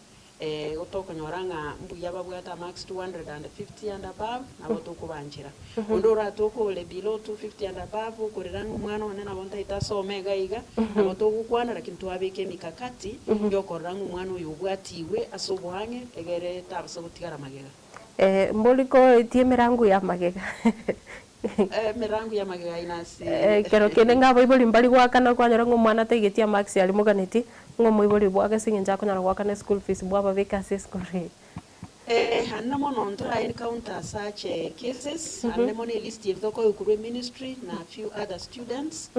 otoka nyoranga mbuya babwata max 250 and above na botoko banjira ondora toko le below 250 and above koreranga umwana one na bonta itasomega iga na botoko kwana lakini twabeke mikakati yokoranga umwana uyu bwatiwe asobwange egere tabso gutigara magega. Mboliko tie mirangu ya magega. Mirangu ya magega inasi. Kero kene ngabo iboli mbali gwakana kwanyora ngumwana tegetia max ali muganeti ngomo iboli bwaga singenja kunyara gwakana school fees bwaba beka se school rate. Hanna mono ndra encounter such cases hanna mono list yevdoko ukuru ministry na few other students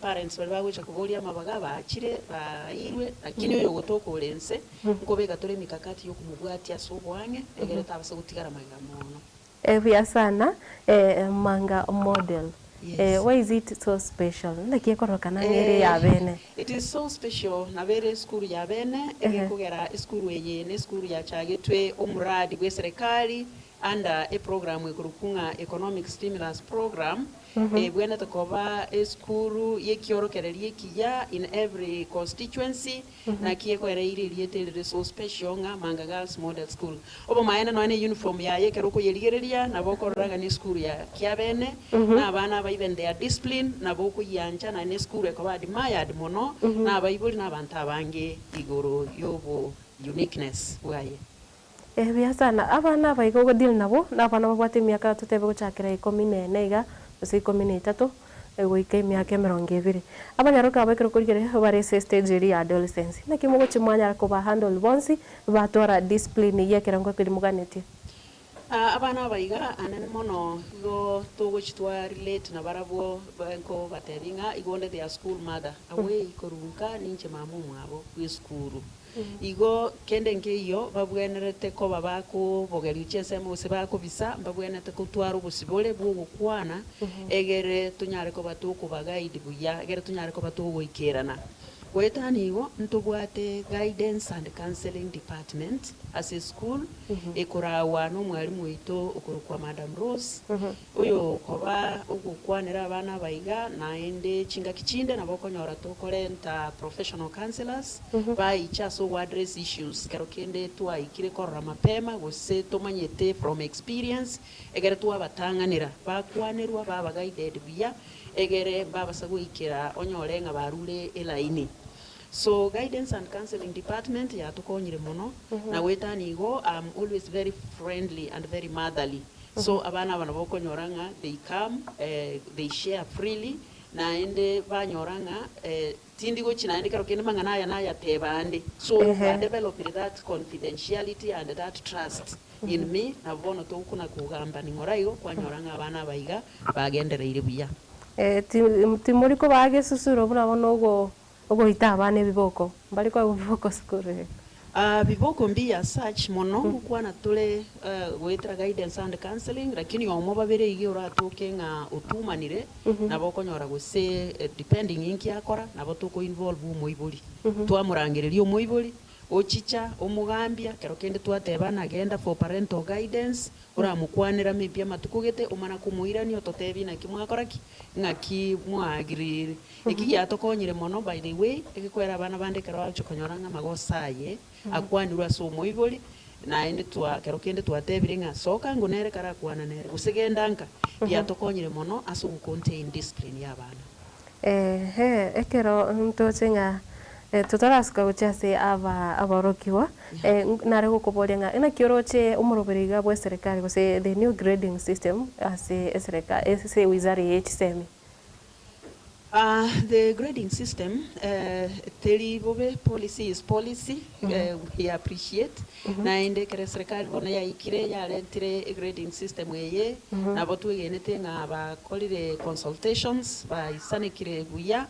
parents balbago chakubolia mabaga baachire bairwe lakini yo gotoko lense ngobega tore mikakati yo kumugwati asobwange egere tabasa gutigara magega mono. Vya sana manga model. Why is it so special? Like korokana ngere ya bene. It is so special na vere school ya bene kugera school yene school ya chagetwe omuradi gwe serikali under a program ekurukunga economic stimulus program bwena takoba school yekiorokererie kiya in every constituency na kieko ereire liete so special nga Manga Girls Model School obo maena no ene uniform ya yekeruko yeligereria na bokoranga ni school ya kiabene na abana baiben their discipline na boko yanja na ne school ekoba admired mono na abayibuli na abantu abange igoro yobo uniqueness waye. Vya sana abana baigo deal nabo na abana babwate miaka tutebe guchakira 14 iga usi 13 goike miaka 20 abanyaroka bakiro kurigere bare stage ri adolescence na kimogo chimwanya ko ba handle bonsi batora discipline yekera ngo kiri muganeti abana baiga anene mono go togo chitwa relate na barabo banko bateringa igonde their school mother away korunka ninche mamu mwabo ku school igo kende ngeyo babwenerete ko babako bogeri chesemo se bako bisa babwenete ko twaro busibole bwo kwana egere tunyare ko batuko bagaidi buya egere tunyare ko batuko ikerana Gwetani igo ntubwate guidance and counseling department as a school ekurawa no mwalimu wito okurukwa Madam Rose uyo koba ugukwanira abana baiga naende chinga kichinde nabo konyora tokorenta professional counselors baicha so address issues kero kende twaikire korora mapema gose tomanyete from experience egere twabatanganira bakwanirwa baba guided bia egere baba sagwikira onyorenga barure elaini. So guidance and counseling department ya tukonyire muno na wetani go I'm always very friendly and very motherly. So abana bana bokonyoranga they come they share freely na ende banyoranga tindi go china ende karo kende mangana ya na ya tebande. So I developed that confidentiality and that trust in me na bono to kuna kugamba ningoraigo kwanyoranga abana baiga bagendereire buya. Timuri ko bage susuro buna bono go itaba ne biboko bali kwa biboko skure biboko mbia search mono kwana tule wetra guidance and counseling lakini omo babere igi uratuke nga utumanire nabo konyora gose depending inki akora nabo tuko involve umuibuli twamurangirerio umuibuli ochicha omugambia kero kende twatebana agenda for parental guidance uramukwanira mipya matukugete umana kumuirani ototebi na kimwakoraki ngaki mwagirire iki yatokonyire mono by the way ekikwera abana bande kero achokonyoranga magosaye akwanirwa so moiboli na ende twa kero kende twatebire nga soka ngunere kara kwana nere gusegendanka yatokonyire mono aso contain discipline yabana ekero ntochenga tutarasika guchase aborokiwa nare gukuborenga ina kioroche umuroberiga bwa serikali gose the new grading system as serikali as wizara HSM. The grading system, telibobe policy is policy. We appreciate. Na inde kere serikali bona ya ikire ya lentire grading system weye. Na botu egenete nga ba kolire consultations ba isane kire buya.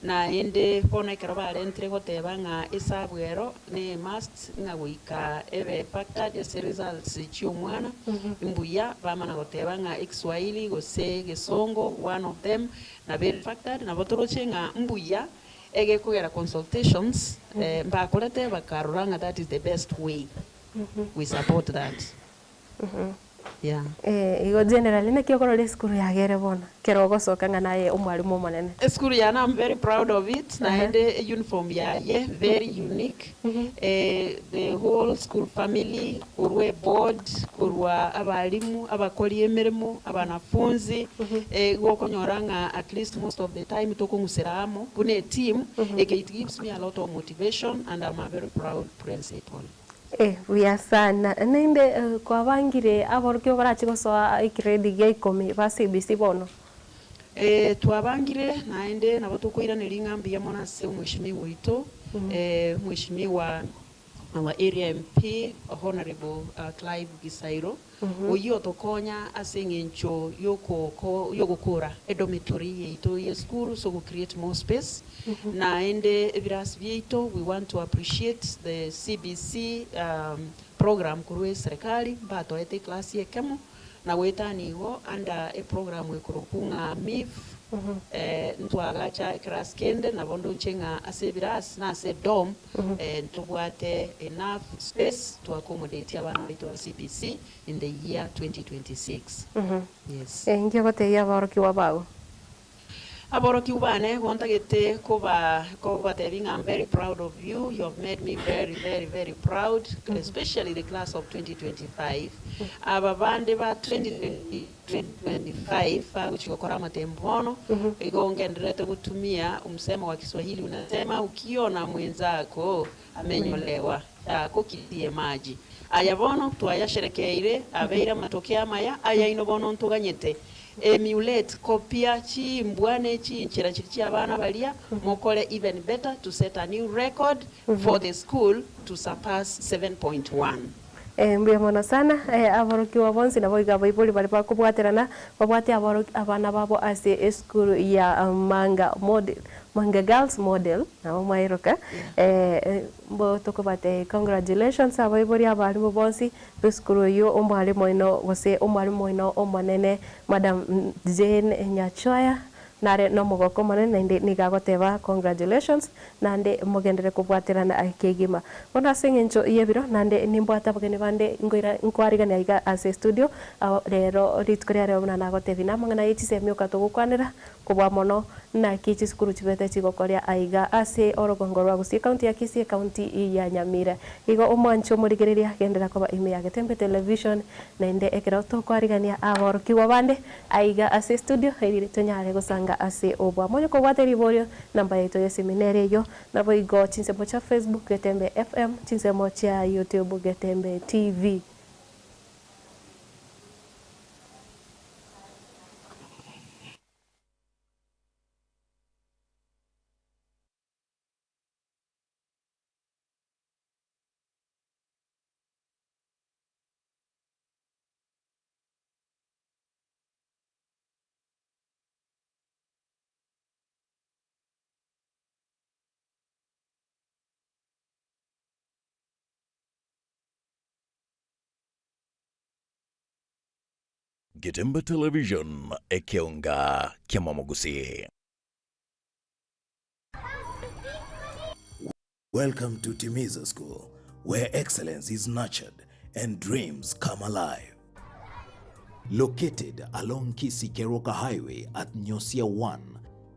Na inde bona kero ba lentire goteba nga esabwero ne must nga wika ebe factor ya results chiumwana imbuya ba mana goteba nga Kiswahili gose Gesongo one of them na very factor na botoroche nga mbuya ege kugera consultations mbakolete bakaruranga that is the best way. We support that. Yeah. Igo generally na kiokoro le skuru ya gere bona kero gosoka nga naye umwalimu monene skuru ya I'm very proud of it na ende uniform ya very unique. The whole school family kurwe board kurwa abalimu abakoli emeremo abanafunzi gokonyoranga at least most of the time tokungusiramo bune team it gives me a lot of motivation and I'm a very proud principal. Sana nende kwa bangire aborokyo barachiko so ikredi ge ikomi ba CBC bono twabangire naende nabo tukoira neringambia mona se mheshimiwa wito mheshimiwa our area MP Honorable Clive Gisairo oyo tokonya asengencho yokokora dormitory yeito ye school so we create more space naende viras vieito we want to appreciate the CBC program kurwe serikali bato ete class yekemo na wetanigo under a program we kurukunga MIF ntwagacha class kende na bondo chenga asebiras na ase dom tubwate enough space to accommodate abana beto CBC in the year 2026. Yes. Ngiye gote ya baroki wabago aboroki ubane wontagete koba telling I'm very proud of you. You have made me very, very, very proud, especially the class of 2025. Ababande ba 2025 uchikokora matembono igongendelete kutumia umsemo wa Kiswahili unasema ukiona mwenzako amenyolewa kukitie maji ayabono twayasherekeire abeira matokeo maya ayaino bono ntuganyete emulate kopia chi mbwane chi nchira chichi abana balia mokole even better to set a new record for the school to surpass 7.1. Mbiyamona sana aboroki wabonsi na boiga baibuli bali bakubwaterana babwate aboroki abana babo ase school ya Manga Girls Model na omairoka mbo tokobate congratulations abaibuli abali bonsi school yo omwalimu ino gose omwalimu ino omonene Madam Jane Nyachoya nare no mogoko mone ninde nigagoteba congratulations nande mugendere kubwatirana akegima bona sengencho yebiro nande nimbwata bagene bande ngoira nkwarigana iga ase studio rero ritkoria rero na nagotebina mangana yitise myoka tugukwanira kubwa mono na kichi skuru chibete chigokoria aiga ase orogongo rwa Gusii county ya Kisii county ya Nyamira igo omwancho murigereria gendera koba ime ya Getembe television nende ekero tokwarigania aborokiwa bande aiga ase studio iri tonyare gusanga ase obwa monyo ko wateri borio namba yetu ya seminary yo nabo igo chinse mocha Facebook Getembe FM chinse mocha YouTube Getembe TV. Getembe television ekionga kiamamo Gusii. Welcome to Timiza School, where excellence is nurtured and dreams come alive. Located along Kisii Keroka Highway at Nyosia 1,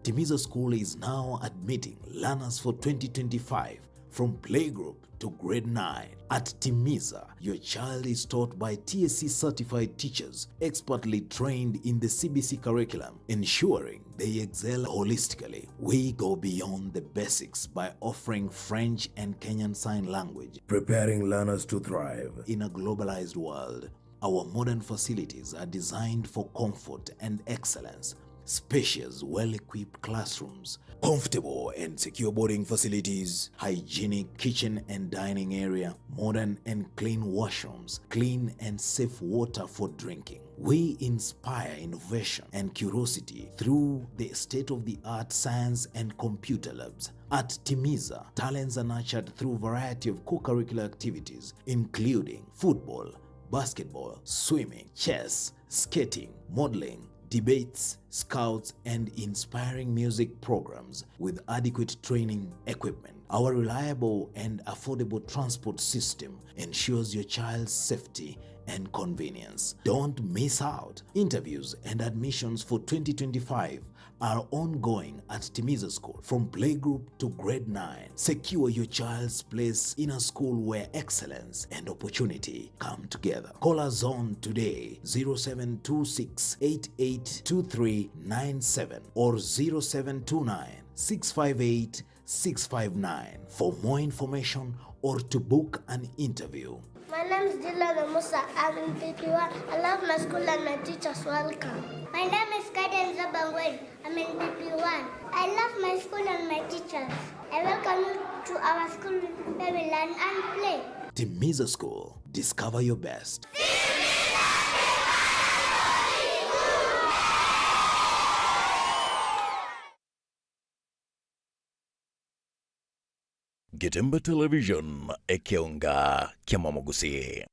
Timiza School is now admitting learners for 2025 from playgroup to grade 9. At Timiza, your child is taught by TSC certified teachers expertly trained in the CBC curriculum, ensuring they excel holistically. We go beyond the basics by offering French and Kenyan Sign Language, preparing learners to thrive in a globalized world. Our modern facilities are designed for comfort and excellence. Spacious, well-equipped classrooms, comfortable and secure boarding facilities, hygienic kitchen and dining area, modern and clean washrooms, clean and safe water for drinking. We inspire innovation and curiosity through the state-of-the-art science and computer labs. At Timiza, talents are nurtured through a variety of co-curricular activities, including football, basketball, swimming, chess, skating, modeling, debates, scouts, and inspiring music programs with adequate training equipment. Our reliable and affordable transport system ensures your child's safety and convenience. Don't miss out. Interviews and admissions for 2025 are ongoing at Timiza School from playgroup to grade 9. Secure your child's place in a school where excellence and opportunity come together. Call us on today 0726 882397 or 0729 658 659 for more information or to book an interview. My name is Dylan Musa. I'm in PP1. I love my school and my teachers. Welcome. My name is Kaden Zabangwen. I'm in PP1. I love my school and my teachers. I welcome you to our school where we learn and play. Timiza School. Discover your best. Getembe television ekionga kiamamo Gusii.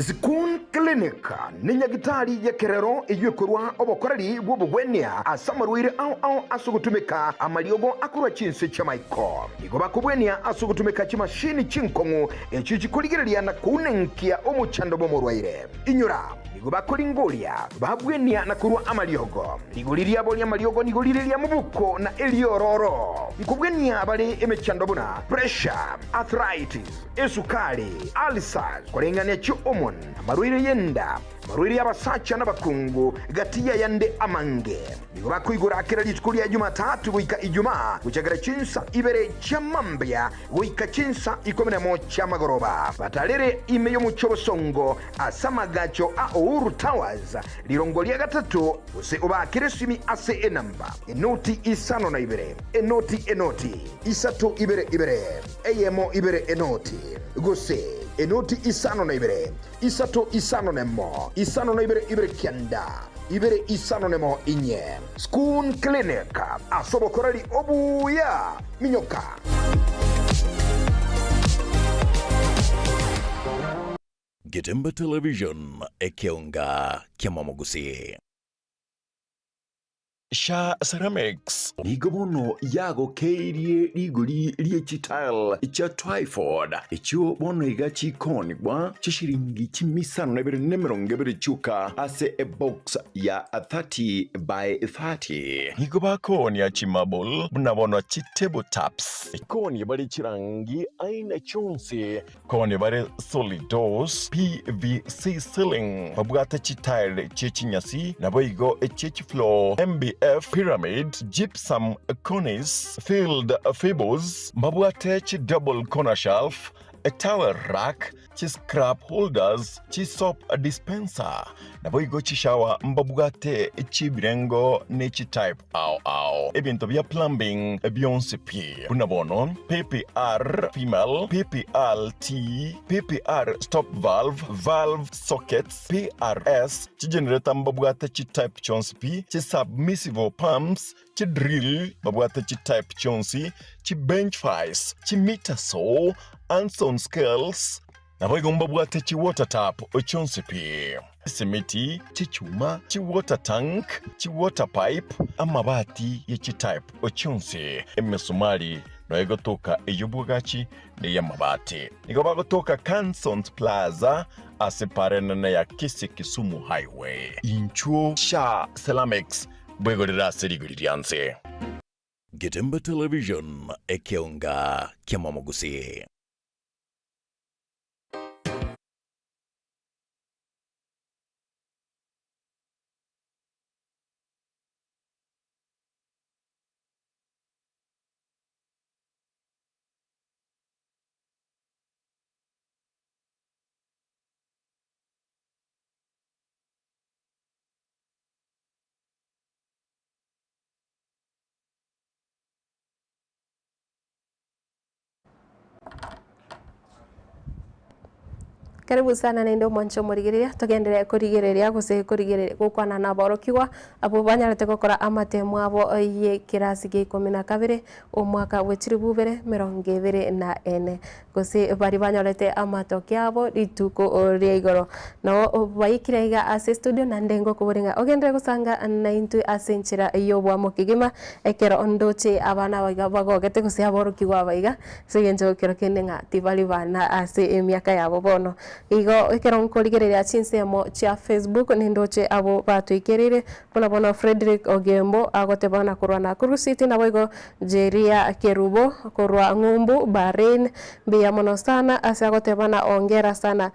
School Clinic ni nyagitari ya kerero iyukurwa obokorari bw'obugwenia asamarwire au asugutumika amaliogo akurwa chinse cha maiko nigo bakubwenia asugutumika chimashini chinkongu echichikuligireria na kunenkia omuchando bomorwaire inyura nigo bakoringoria babwenia na kurwa amaliogo nigoliria boli amaliogo nigoliria mubuko na eliororo nikubwenia bali emechando buna pressure arthritis esukari ulcers kolengania chiomo marwire yenda marwire abasacha n'abakungu gatiya yande amange nigo bakwigura akira litukuri ya Jumatatu wika Ijumaa kuchagara chinsa ibere chamambya wika chinsa 11 chamagoroba batalere imeyo muchobosongo asamagacho a Uhuru Towers lirongolia gatatu use ubakire simi ase enamba enoti isano na ibere enoti isato ibere eyemo ibere enoti gose enoti isano na ibere isato isano nemo isano na ibere kianda ibere isano nemo inye School Clinic asobokorari obuya minyoka. Getembe television ekionga kiamamo Gusii. Sha Ceramics nigo bono yago keirie rigori riechitile cha Twyford icho bono igachi konigwa chishiringi chimisano nebere nemerongebere chuka ase a box ya 30 by 30 nigo bakoni ya chimabul buna bono chitable taps koni bari chirangi aina chonse koni bari solid doors PVC ceiling babugata chitile chechinyasi naboigo chechi floor MBF pyramid gypsum cornice filled fables mabwate double corner shelf a towel rack chi scrap holders chi soap dispenser naboigo chi shower mbabugate chi birengo ne chi type au ebinto bya plumbing beyonce p bunabono PPR female PPRT PPR stop valve sockets PRS chi generator mbabugate chi type chonsi p chi submersible pumps chi drill mbabugate chi type chonsi chi bench vise chi meter saw Anson scales naboigo mbabwate chi water tap ochonsipi simiti chichuma chi water tank chi water pipe amabati ye chi type ochonsi emesumari noigo toka eyubwagachi ne yamabati nigo bagotoka Cansons Plaza aseparana ya Kisumu Highway inchuo Sha Ceramics bwegorera serigurianse Getemba Television ekeonga kiamamogusi. Karibu sana na ndio mwancho murigiria tugenderea kurigiria gukwana na borokigwa abo banyarete gukora amatemu abo ye kirasi ge 12 umwaka wechiribu bere 2024 gose bari banyarete amatoke abo rituko ria igoro no bayikiraiga ase studio na ndengo kuburinga ogendere gusanga 90 asenchira iyo bwa mukigima ekero ondoche abana bagogete gose aborokigwa baiga segenjo kero kenenga tibali bana ase emiaka yabo bono igo ikero nkorigereria chinsemo cha Facebook nindoche abo batwikirire bona Frederick Ogembo agotebana kurwana kurusiti na boigo Jeria Kerubo kurwa Ngumbu Bahrain biya mono sana ase agotebana ongera sana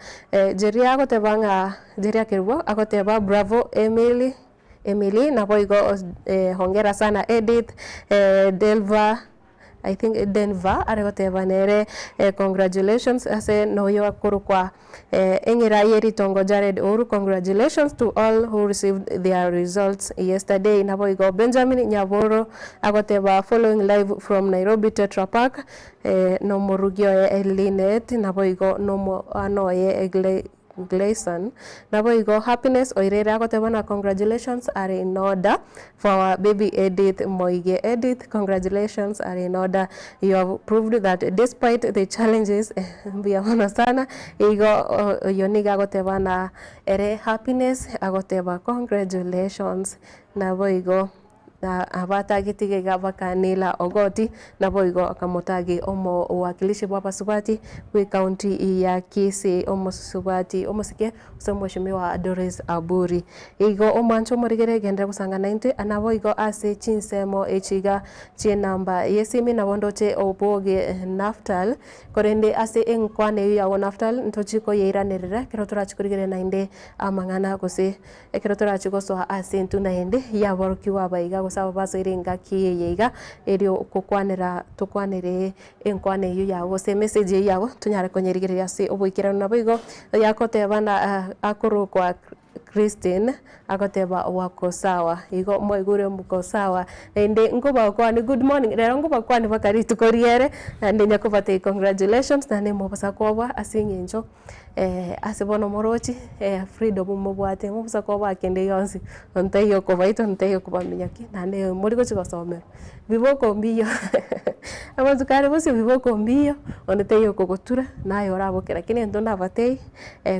Jeria agotebanga Jeria Kerubo agoteba bravo Emily na boigo hongera sana Edith Delva I think Denver aregotebanere congratulations ase noyo akuru kwa engira yeri tongo Jared Oru congratulations to all who received their results yesterday naboigo Benjamin Nyaboro agoteba following live from Nairobi Tetra Park no morugio Elinet naboigo no anoye Gleason naboigo happiness oirera agotebana congratulations are in order for our baby Edith Moige. Edith, congratulations are in order. You have proved that despite the challenges biamona sana igo yoniga agotebana ere happiness agoteba congratulations naboigo na abatagiti gabakanila ogoti naboigo akamotagi omo wakilishi bwa Subati we county ya Kisii omo Subati omo sike usomoshimiwa Doris Aburi igo omancho morigere gende kusanga 90 anaboigo ase chinsemo echiga chinamba yesimi na wondoche oboge Naftal korende ase enkwane ya Naftal ntochiko yeiranirira kirotora chikurigere 90 amangana kose kirotora chikoso ase ntuna ende ya borkiwa baiga gusaba basoirenga kiyeiga erio kokwanera tukwanere enkwane yu yago se message yago tunyare konyerigeria se oboikira na boigo yakotebana akuru kwa Christine agoteba wako sawa igo moigure muko sawa ende ngoba kwa ni good morning rero ngoba kwa ni bakari tukoriere ande nyakobate congratulations na ne mobasa kwa asingenjo asebono morochi freedom mobwate mobasa kwa kende yonsi onteyo ko baito onteyo ko bamenyaki na ne morigo chigosomera biboko mbiyo abazukare bose biboko mbiyo onteyo ko gotura nayo rabokera kine ndonda batei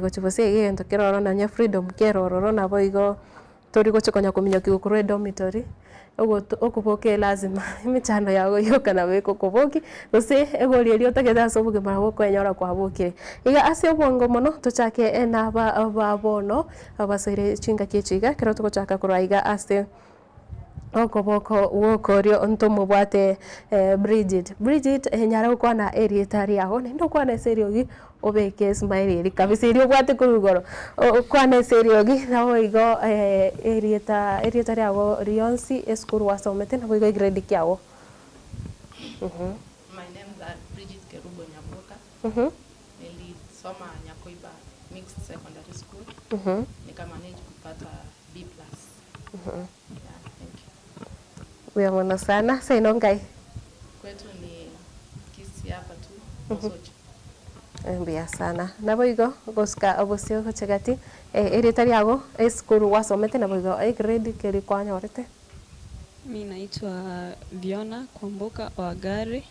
gochibose gento keroro na nya freedom keroro na boigo tori gochokonya kumenya kigukuru dormitory okuboke lazima imichano yago yoka na weko kuboki gose egori eri otageza sobuge mara kwenyora kwa bokire iga ase obongo mono tuchake na bono abasoire chinga kichiga kero tugochaka kuraiga ase okoboko wokorio ntomo bwate Bridget nyara kwa na area tari yago ndo kwa na seriogi obeke smile eri kabisa eri bwate kurugoro kwa na seriogi na oigo area tari yago Rionsi eskuru wasomete na oigo grade kiago. My name is Bridget Kerubo Nyaboka. Nilisoma Nyakoiba Mixed Secondary School. Nikamanage kupata B+. Wewe sana sasa inongai kwetu ni kisi hapa tu Osocho. Mbia sana na boigo goska obosio chegati eri tari yago eskuru wasomete na boigo grade keri kwa nyorete. Mimi naitwa Viona Kwamboka Wagari.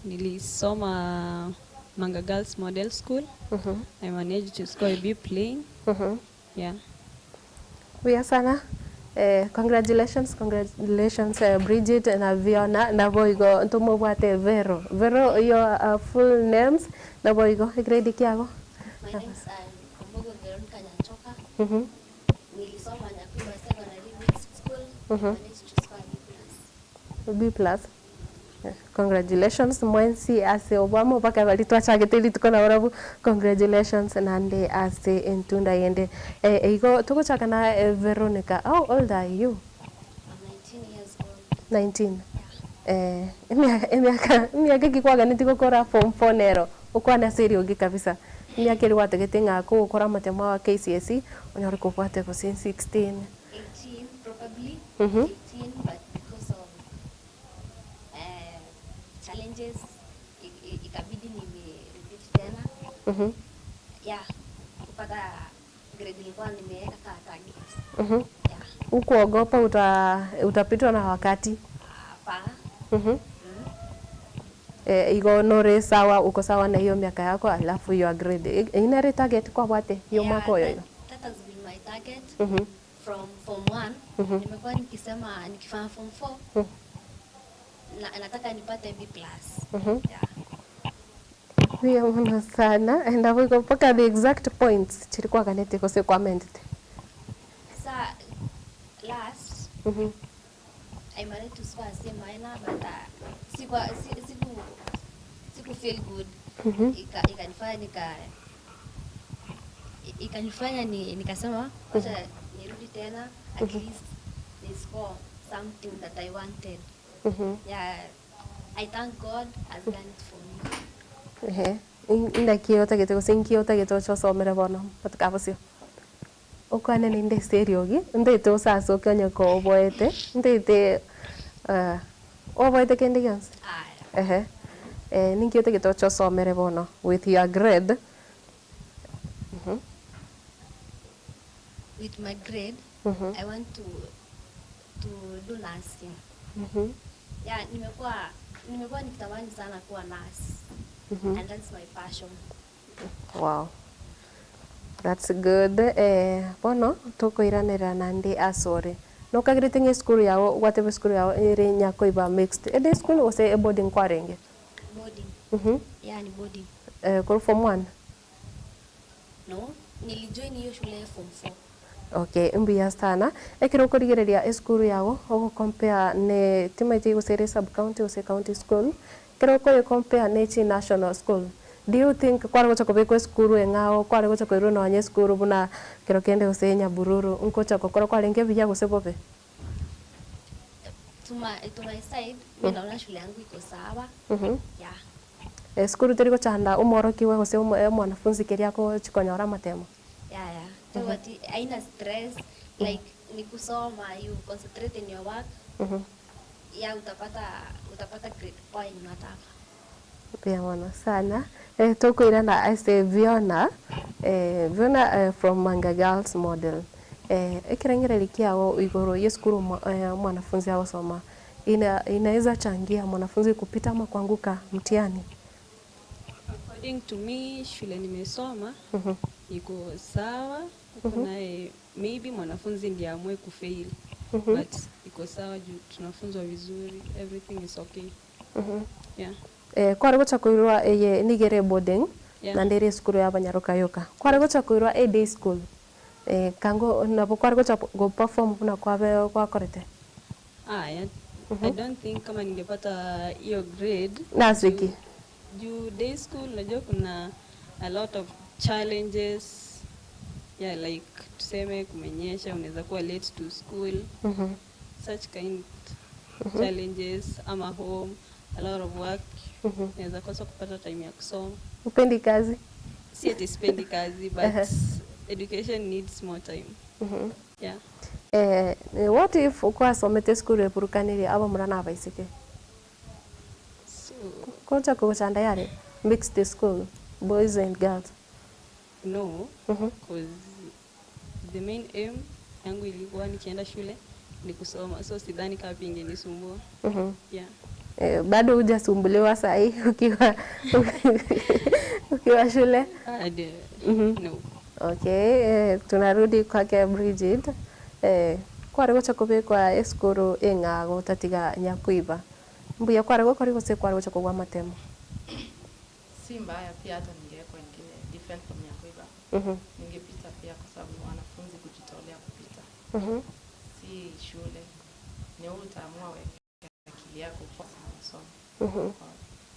Nilisoma Manga Girls Model School. I managed to score a B plain. Yeah. Wewe sana congratulations Bridget na Viona na boigo ntomo bwate Vero your full names na boigo grade kiago. My name is Kombogo Veronica Nyanchoka. Nilisoma Nyakuba Secondary Mixed School. Managed to score B+. Congratulations mwensi ase obamo paka balitwa chageteli tuko na orabu. Congratulations nande ase entunda yende igo tuko chaka na Veronica. How old are you? I'm 19 years old. 19. Miaka kikwaga nitiko kora form 4 nero ukwana seriogi kabisa. Miaka ri wategete ngako ukora matema wa KCSE onyori kubwate ko 16. 18 probably. 18 but because of challenges ikabidi repeat tena. Yeah, kupata grade nilikuwa nimeweka ka target. Ukuogopa utapitwa na wakati? Hapana. Igo nore sawa uko sawa na hiyo miaka yako alafu your grade ina target kwa wate hiyo mwaka hiyo. That has been my target from form 1. Nimekuwa nikisema nikifanya form 4 nataka nipate B+. Wewe mwana sana and we go paka the exact points chilikuwa kanete kose comment. Sa last I managed to score a minor but siku feel good. Ikanifanya nikasema acha nirudi tena at least ni score something that I wanted. Yeah, I thank God has done it for me. Inda kiota gete kusinkiota gete chosomera bono patkabosio. Okwane ninde seriogi ndete osaso kanya ko boete ndete oboete kende gans. Ninkiota gete chosomera bono with your grade. With my grade, I want to do nursing. Yeah, nimekuwa nikitamani sana kuwa nurse. And that's my passion. Wow. That's good. Bono toko iranera nandi asore. No kagirite nge school yao, whatever school yao ere Nyakoiba mixed. Ede school was a boarding kwarenge. Boarding. Yeah, ni boarding. Kwa form 1. No, nilijoin hiyo shule form 4. Okay, mbia sana. Ekiro kurigereria school yao, ogo compare ne timaiti gusere sub county ose county school. Kero ko compare ne national school. Do you think kwara gocha kobeko school engao kwara gocha koiro no anye school buna kero kende usenya bururu unkocha kokora kwa lenge biya gusebobe? To my side, mimi naona shule yangu iko sawa. Yeah. School teri gocha handa umoro kiwe gose mwanafunzi keria ko chikonyora matemo. Yeah. So what aina stress like ni kusoma, you concentrate in your work. Yeah, utapata grade point unataka. Pia wana sana. Toko irana I say Viona from Manga Girls Model. Ekirangire likiao igoro yeskuru mwanafunzi hao soma. Inaweza changia mwanafunzi kupita ama kuanguka mtihani. According to me, shule nimesoma iko sawa. Kuna maybe mwanafunzi ndiye amue kufail. But iko sawa juu tunafunzwa vizuri, everything is okay. Yeah. Kwari gocha kuirwa ye nigere boarding na ndere skuru ya Banyaroka yoka. Kwari gocha kuirwa a day school. Kango nabo kwari gocha go perform na kwa korete. Yeah. I don't think kama ningepata hiyo grade. Last week. Juu day school najua kuna a lot of challenges. Yeah, like tuseme kumenyesha unaweza kuwa late to school. Such kind challenges ama home, a lot of work. Naweza kosa kupata time ya kusoma. Upendi kazi? Si ati sipendi kazi, but education needs more time. Yeah. What if kwa somete school ya purukaniri aba murana abaisike? So kocha kuchanda yare mixed school, boys and girls. No, because the main aim yangu ilikuwa nikienda shule ni kusoma, so sidhani kama ingenisumbua. Yeah. Bado hujasumbuliwa sahi ukiwa shule? No. Okay, tunarudi kwake Bridget. Kwari gocha kube kwa eskuru enga gutatiga nyakuiba. Mbuya kwari gukori gose kwari gocha kugwa matemo. Si mbaya pia hata ningekuwa ingine different from nyakuiba. Ningepita pia kwa sababu wanafunzi kujitolea kupita. Si shule. Ni wewe utaamua wewe akili yako kwa masomo.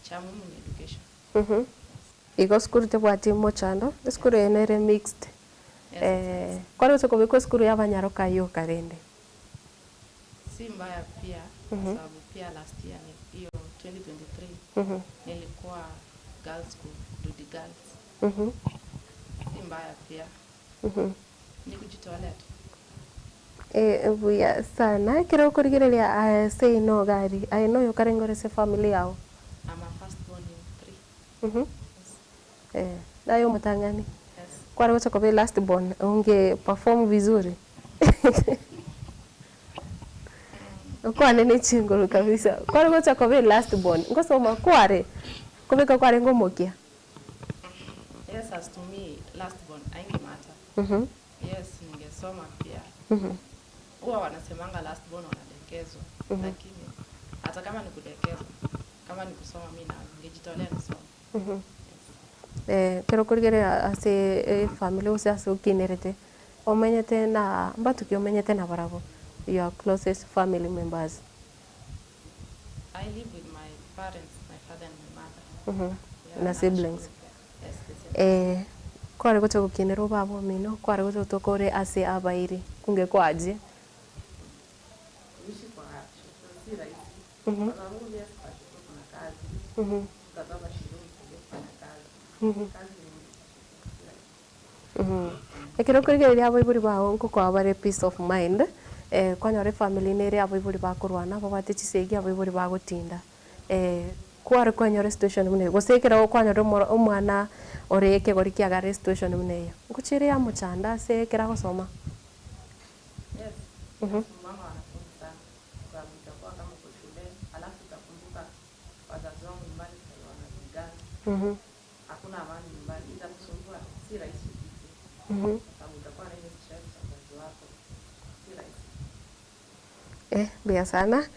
Cha muhimu ni education. Iko skuru te bwati mochando, skuru enere mixed. Kwari gocha kube kwa skuru ya Banyaroka yoka rende. Si mbaya pia kwa sababu pia last year ni hiyo 2023 nilikuwa girls school, Dudi girls. Si mbaya pia. Ni kujitolea tu. Buya sana kero kurigirelia say no gari. I know you karengore se family yao. I'm a first born in 3. Dayo mtangani. Kwari gocha kobe last born unge perform vizuri. Kwa nene chinguru kabisa. Kwari gocha kobe last born. Ngosoma kware. Kobe kware ngomokia. Yes, as to me last born aingemata. Yes, ningesoma pia. Huwa wanasemanga last born wanadekezwa. Lakini hata kama ni kudekezwa, kama ni kusoma mimi na ningejitolea nisome. Kero kurigere ase family use ase ukinerete. Omenyete na mbatuki omenyete na barabo. Your closest family members. I live with my parents, my father and my mother. Na siblings. Yes. Kwari gocha gukinero babo mino, kwari gocha tokore ase abairi. Kunge kwaje? Ishi kwa si rahisi. Kwa sababu yes, kuna kazi. Tutazama shule kufanya kazi. Kazi ni Ekero kurigere abo iburi bawo nko kwa bare peace of mind. Kwanyore family nere abo iburi bakurwana babate chisegi abo iburi bagutinda. Kwari kwanyore situation mune gosekera kwanyore umwana oreke gori kiaga situation mune nguchire ya muchanda se kera gusoma. Yes. Mama anafunza sana. Sababu itakuwa kama uko shule, alafu utakumbuka wazazi wangu nyumbani wanapigana. Hakuna amani nyumbani, itakusumbua, si rahisi kupita. Sababu utakuwa na ile stress ya wazazi wako. Si rahisi. Bia sana.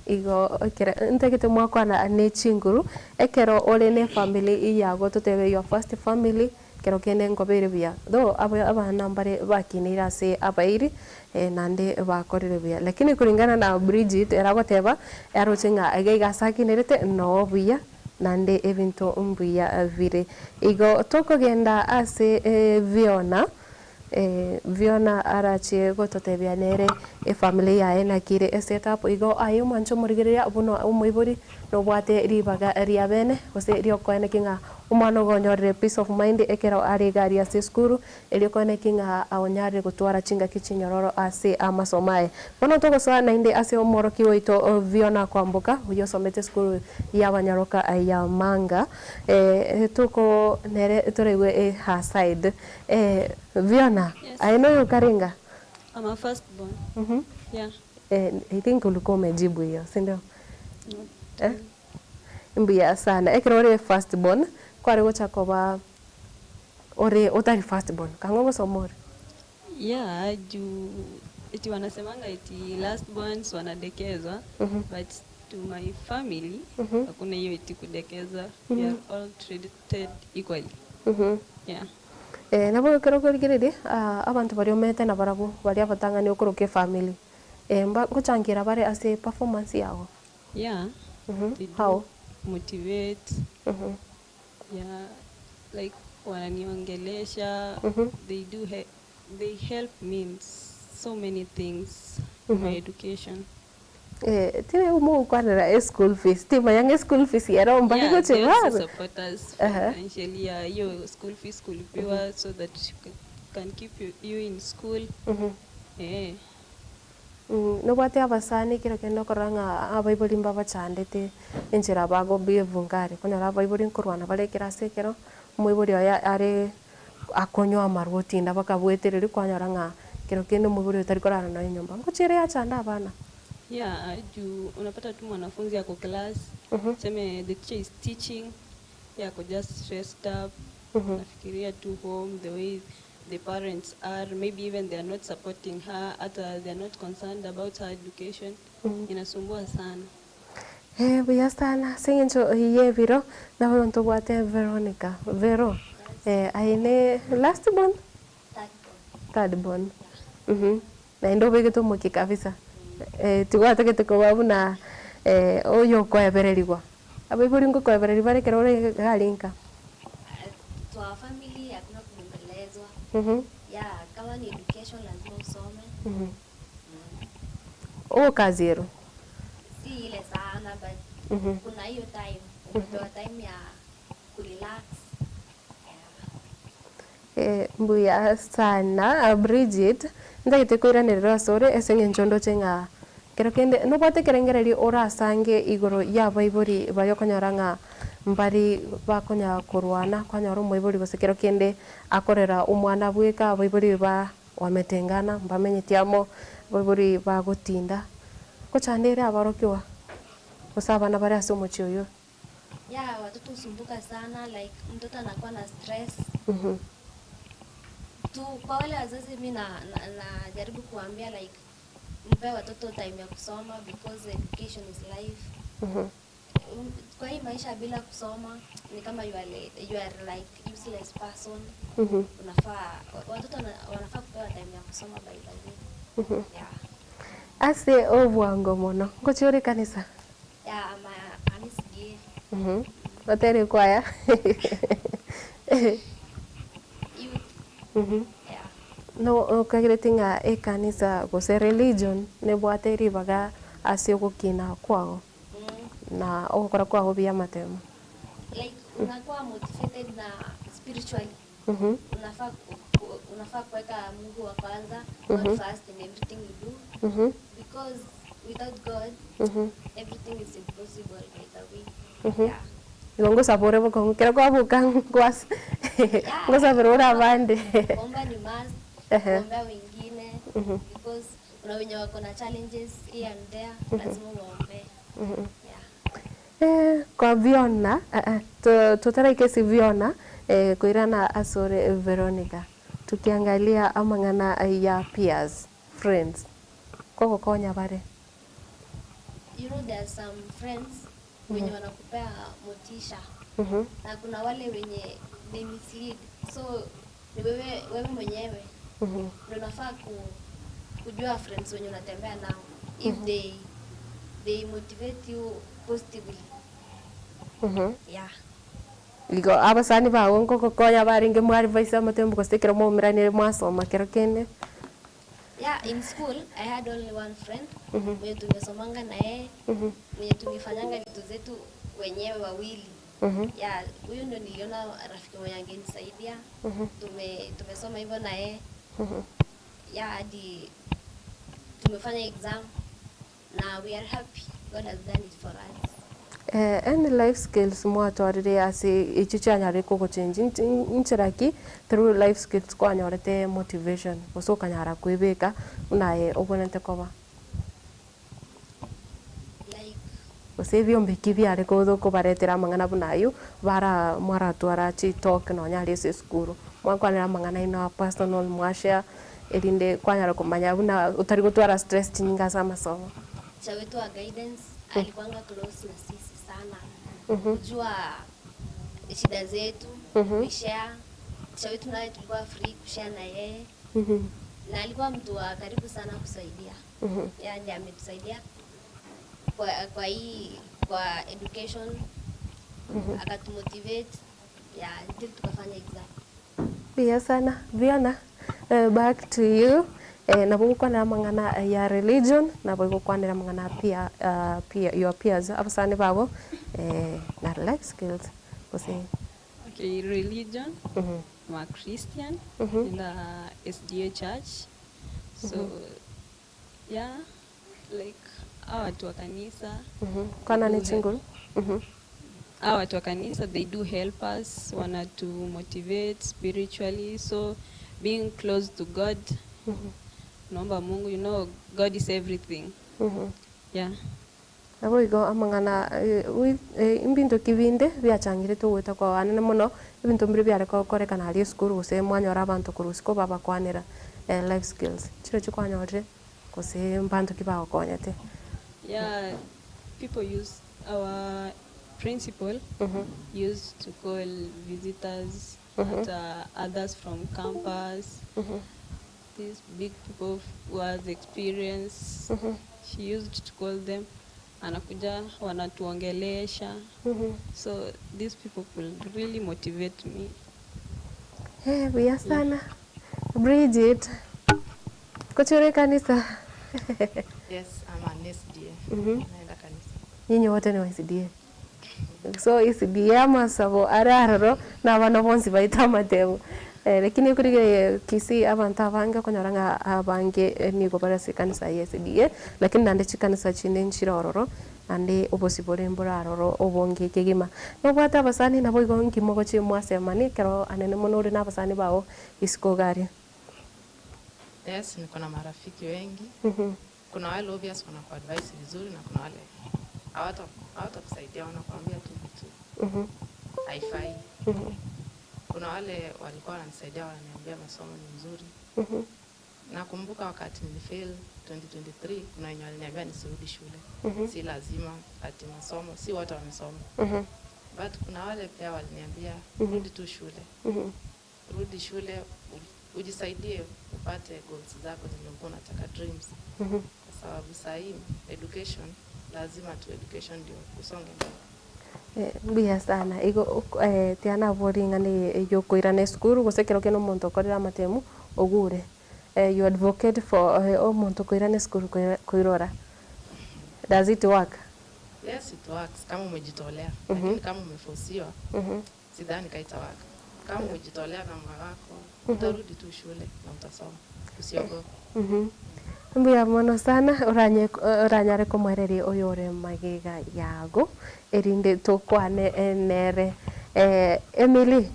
Igo kera ntekete mwako na nechinguru ekero ole ne family iyago tutebe your first family kero kene ngobere bia do aba nambare bakinira se abairi nande bakorire bia lakini kulingana na Bridget eragoteba erochenga agaiga sakinerete no bia nande ebinto mbuya vire igo tokogenda ase Viona arache gototebia nere family yae na kire setup igo ayo mancho murigiria buno umuiburi no bwate ribaga ria bene ose rio koene kinga umano gonyorre peace of mind ekero ari gari ase skuru elio koene kinga awonyare gutwara chinga kichinyororo ase amasomae bono togo sana inde ase omoroki woito Viona kwambuka uyo somete skuru ya Banyaroka ya Manga tuko nere torewe her side Viona. Yes. I know you Karinga. I'm a firstborn. Yeah. I think ulikuwa umejibu hiyo, si ndio? Mbia sana. Ekero ore firstborn, kwari gocha koba ore otari firstborn. Kango somore. Yeah, juu eti wanasemanga eti last ones wanadekezwa, but to my family hakuna hiyo eti kudekezwa. We are all treated equally. Yeah. Nabo kero kirigiriri abantu bari omete na barabu bari abatangani okuruke family. Mba kuchangira bare ase performance yao. Yeah. They How? Motivate. Yeah, like wananiongelesha. They do they help me in so many things in my education. Tine umu kwanera school fees. Tima yang school fees yara mbaki ko They chewa. also support us financially. Your school fees could be so that you can keep you in school. No bate abasani kira kendo koranga abaibuli mbaba chandete enchera bago bie vungari konyara abaibuli nkurwana bale kira sekero muibuli ya are akonyo amaruti ndabaka bwetereri kwanyaranga kiro kendo muibuli utari korana na nyumba ngochire ya chanda bana. Yeah, juu unapata tu mwanafunzi yako class, seme the teacher is teaching, yako just stressed up, nafikiria tu home, the way the parents are, maybe even they are not supporting her, they are not concerned about her education, inasumbua sana. Buya sana, singincho iye viro, na volonto buate Veronica. Vero, aine last born? Third born. Na endo bege to moki kabisa. Tuwata kete ko babu na oyo kwa bererigwa. Abai bori ngo kwa bereri bare kero re galinka. To our family hakuna kumbelezwa. Yeah, kama ni education lazima usome. O kazero. Si ile sana but kuna hiyo time. Unapewa time ya kurelax. Buya sana Bridget ndagite kwira nerera sore esenge nchondo chenga kero kende no bate kerengereri ora sange igoro ya baibori bayo konyaranga mbari bakonya kurwana kwanyaro moibori bose kero kende akorera umwana bweka baibori ba wametengana mbamenyetiamo baibori ba gutinda ko chandere abarokiwa kusabana bari asomo chyoyo. Yeah, watoto usumbuka sana, like mtoto anakuwa na stress. Tu kwa wale wazazi mimi na jaribu kuambia like mpe watoto time ya kusoma because education is life. Kwa hii maisha bila kusoma ni kama you are like useless person. Unafaa watoto wanafaa kupewa time ya kusoma by the way. Yeah. Ase obwango mono ngochore kanisa. Yeah, amisigie. Watere kwaya. No kagretinga kanisa gose religion ne bwateri baga ase gukina kwao. Na okora kwao bia matemo. Like unakuwa motivated na spiritually. Unafaa kuweka Mungu wa kwanza, God first in everything you do. Because without God, everything is impossible by the way. Ngongo sapore boko kera kwa bukang kwas. Ngo sapore ora bande. Omba ni must. Omba wengine because una wenye wako na challenges here and there, lazima uombe. Kwa Viona, tutara kesi Viona kuirana asore Veronica. Tukiangalia amangana ya peers, friends. Koko konya bare. You know there are some friends wenye wanakupea motisha. Na kuna wale wenye they mislead. So ni wewe mwenyewe ndio unafaa kujua friends wenye unatembea nao if they motivate you positively. Yeah. Ligo abasani ba wonko kokonya bare nge mwari vaisa matembo ko stekero mo mirane mwasoma kero kene. Yeah, in school I had only one friend mwenye tumesomanga na yeye mwenye tumefanyanga vitu zetu wenyewe wawili. Yeah, huyo ndo niliona rafiki mwenye angenisaidia. Tumesoma hivyo na yeye. Yeah, hadi tumefanya exam na we are happy. God has done it for us. And life skills mo atwarire ase ichichanya reko ko change inchiraki through life skills kwa nyorete motivation usoka nyara kwebeka unaye obonente koba like usevio mbeki byare ko zo ko baretera mangana bunayo bara mwara twara chi talk no nyari se skuru mwakwanira mangana ina personal mwasha erinde kwanyara kumanya buna utari gutwara stress chinyinga za masomo. Cha wetu wa guidance alikuanga close na sisi sana. Kujua shida zetu, kushare. Cha wetu naye tulikuwa free kushare na yeye. Na alikuwa mtu wa karibu sana kusaidia. Yeye ndiye ametusaidia kwa education. Akatumotivate until tukafanya exam. Bia sana. Viana, back to you. Nabuko na mangana ya religion, nabuko kwa na mangana pia your peers. Abasani babo na life skills. Okay, religion. I'm a Christian in the SDA church. So yeah, like our watu wa kanisa. Kana ni single. Our watu wa kanisa, they do help us, wanna to motivate spiritually. So being close to God. Naomba Mungu, you know, God is everything. Yeah. Abo igo amangana imbinto kibinde byachangire to weta kwa anene muno ibinto mbiri byare ko korekana ali skuru se mwanyora abantu kurusiko baba kwanera life skills chiro chikwanyore kose mbantu kibaho konyete. Yeah, people use our principal used to call visitors others from campus. These big people who has experience, she used to call them, anakuja wanatuongelesha. So these people could really motivate me. Bia sana. Bridget, kuchure kanisa. Yes, I'm an SDA. Naenda kanisa. Nyinyi wote ni wa SDA. So SDA ama sabo arararo na bana bonsi baita matebo. Lakini kuri kisi abantu abanga konyoranga abange nigo barase kanisa SDA, lakini nande chikanisa chine nchirororo ande obosibore mburaroro obonge kegima. No bwata basani nabo igongi mogo chi mwasemani kero anene monore na basani bao isiko gari. Yes, niko na marafiki wengi. Kuna wale obvious wanaku advice vizuri na kuna wale hawatakusaidia wanakuambia tu vitu. Haifai. Kuna wale walikuwa wananisaidia wananiambia masomo ni mzuri. Nakumbuka wakati nilifail 2023 kuna wenye waliniambia nisirudi shule. Si lazima ati masomo, si wote wamesoma. But kuna wale pia waliniambia rudi tu shule. Rudi shule ujisaidie upate goals zako zenye ulikuwa unataka dreams. Kwa sababu sasa hii education lazima tu education ndio usonge mbele. Bia sana igo tiana boringa ni yokoirane skuru gosekero keno monto korera matemu ogure you advocate for monto koirane skuru koirora. Does it work? Yes, it works kama umejitolea. Lakini kama umeforsiwa sidhani kaitawaka. Kama umejitolea na moyo wako utarudi tu shule na utasoma. Usiogope. Mbia mono sana oranyare komwereri oyore magiga yago erinde to kwane nere Emily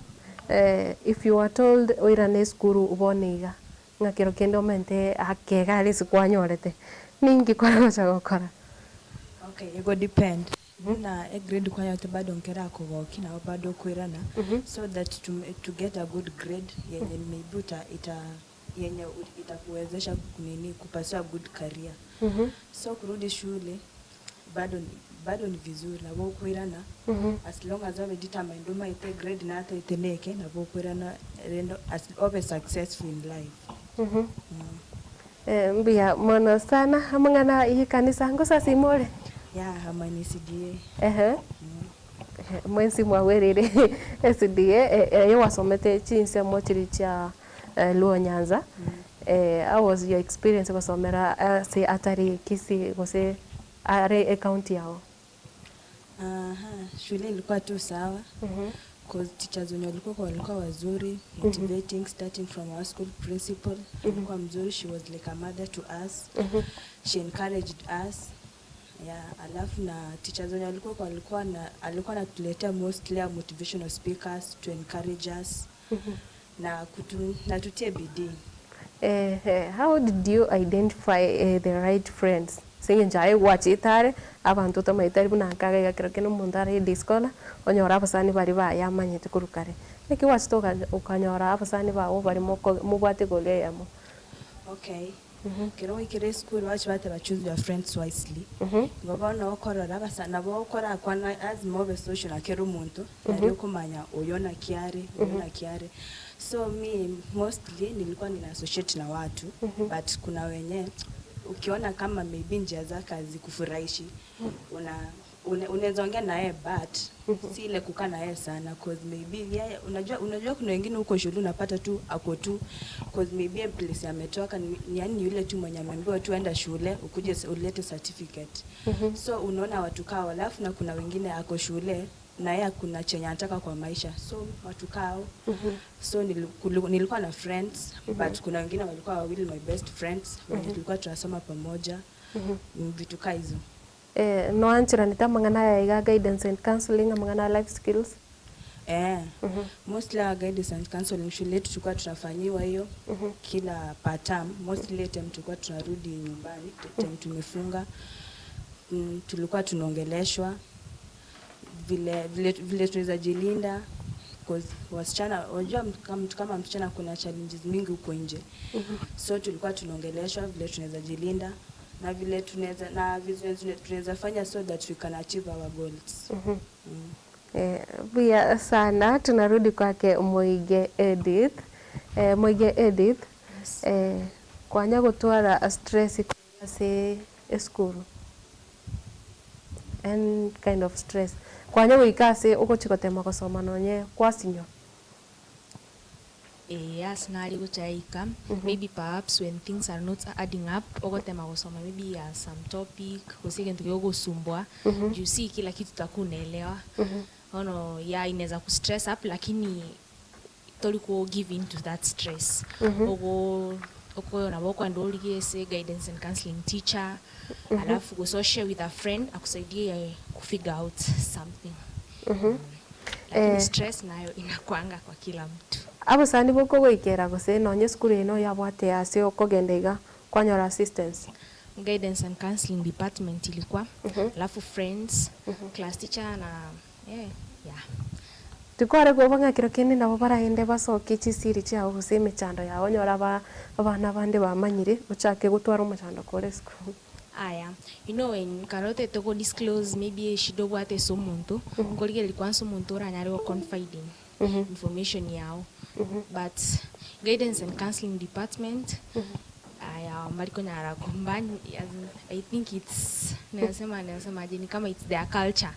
if you are told oirane skuru uboniga ngakero kendo mente akega ali sikwanyorete ningi kwa chagokora. Okay, it go depend. Na grade kwa yote bado nkera kugoki na bado kuirana so that to get a good grade yenye nimeibuta yenye itakuwezesha nini kupata good career. So kurudi shule bado ni vizuri na wao kuirana as long as we determine do my grade na hata iteneke na wao kuirana as always successful in life. Mbia mono sana hamangana hii kanisa ngosa simole. Yeah, hamani SDA. Mwensi mwawerere SDA wasomete chinse mochiri cha Luo Nyanza. How was your experience kusomera say atari kisi gose are county yao? Shule ilikuwa tu sawa. Because teachers wenye walikuwa wazuri, motivating, starting from our school principal. Alikuwa mzuri, she was like a mother to us. She encouraged us. Yeah, alafu na teachers wenye alikuwa anatuletea mostly motivational speakers to encourage us. Na tutie bidii. How did you identify the right friends? Singe njai wachitare abantu tamaitari bunankaga gakero keno mundare diskola onyora abasani bari baya manyete kurukare. Neki wachitoka ukanyora abasani bawo bari mubwate gole yamo. Okay. Kero ikire school watch bate ba choose your friends wisely. Ngoba no korora basana bo kora kwana as more social akero muntu nari kumanya oyona kiare so me mostly nilikuwa nina associate na watu but kuna wenye ukiona kama maybe njia zake hazikufurahishi unaweza ongea naye but si ile kukaa naye sana cause maybe yeye unajua kuna wengine huko shule unapata tu ako tu cause maybe place ametoka yani yule tu mwenye ameambiwa tu aenda shule ukuje ulete certificate so unaona watu kao alafu na kuna wengine ako shule na yeye kuna chenye anataka kwa maisha so watu kao so nilikuwa na friends but kuna wengine walikuwa wawili my best friends tulikuwa tunasoma pamoja vitu kama hizo no anchira nita mangana ya guidance and counseling mangana life skills mostly guidance and counseling shule tulikuwa tunafanyiwa hiyo kila part term mostly time tulikuwa tunarudi nyumbani time tumefunga tulikuwa tunaongeleshwa vile tunaweza jilinda because wasichana unajua kama msichana kuna challenges mingi huko nje so tulikuwa tunaongeleshwa vile tunaweza jilinda na vile tunaweza fanya so that we can achieve our goals. Bia sana tunarudi kwake Muige Edith. Muige Edith kwanya gutwara stress kwase eskuru and kind of stress kwanya wikase uko chikotema kusoma nonye kwasinyo yes nali guchaika maybe perhaps when things are not adding up ogotema kusoma maybe some topic kusike ndio gusumbwa you see kila kitu takunaelewa ono ya inaweza ku stress up lakini toliko give in to that stress ogo na boko ndo ligese guidance and counseling teacher alafu go social with a friend akusaidie ku figure out something lakini stress nayo inakwanga kwa kila mtu abo sandi boko goikera gose nonye skuru ino yabwate ase okogendega kwanyora assistance guidance and counseling department ilikuwa alafu friends class teacher na tukore gobanga kiro kindi nabo barahende basoke chisiri cyao gose mechando yawo nyora abana bande bamanyire uchake gutwara umachando kore school aya you know when karote to go disclose maybe shidobwate somuntu ngorige likwa somuntu oranyari confiding information yao but guidance and counseling department aya maliko nyara combine I think it's nasema je ni kama it's their culture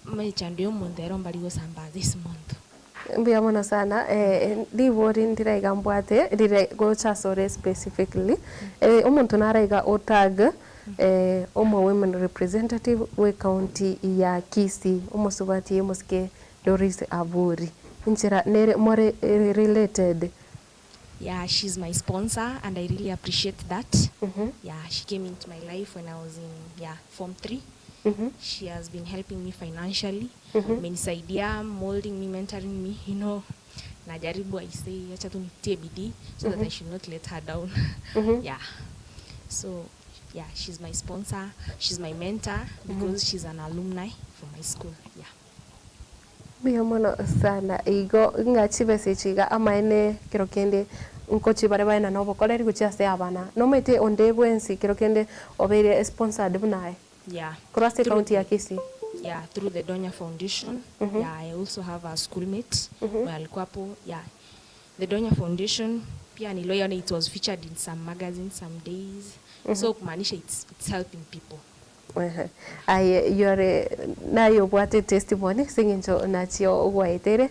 mechando yomuntu mbaligo samba this month mbiyamona sana divori ndiraiga mbwate dire gocha sore specifically umuntu naraiga otag omo women representative we county ya Kisii umosubati muske Doris Aburi inchira nere more related yeah she's my sponsor and I really appreciate that yeah she came into my life when I was in form 3 she has been helping me financially menisaidia molding me mentoring me you know najaribu I say acha tu nitie bidii so that I should not let her down yeah so yeah she's my sponsor she's my mentor because she's an alumni from my school yeah biyamono sana igo ngachibe sechiga amaine kirokende nkochi bare baina no bokoleri guchase abana no mete onde bwensi kirokende obere sponsored bunae yeah cross county ya Kisii yeah through the Donya Foundation yeah I also have a schoolmate where alikuwa hapo yeah the Donya Foundation pia niliona it was featured in some magazines some days so kumaanisha it's helping people yore nayo bwate testimony singinjo nachio ugwaitere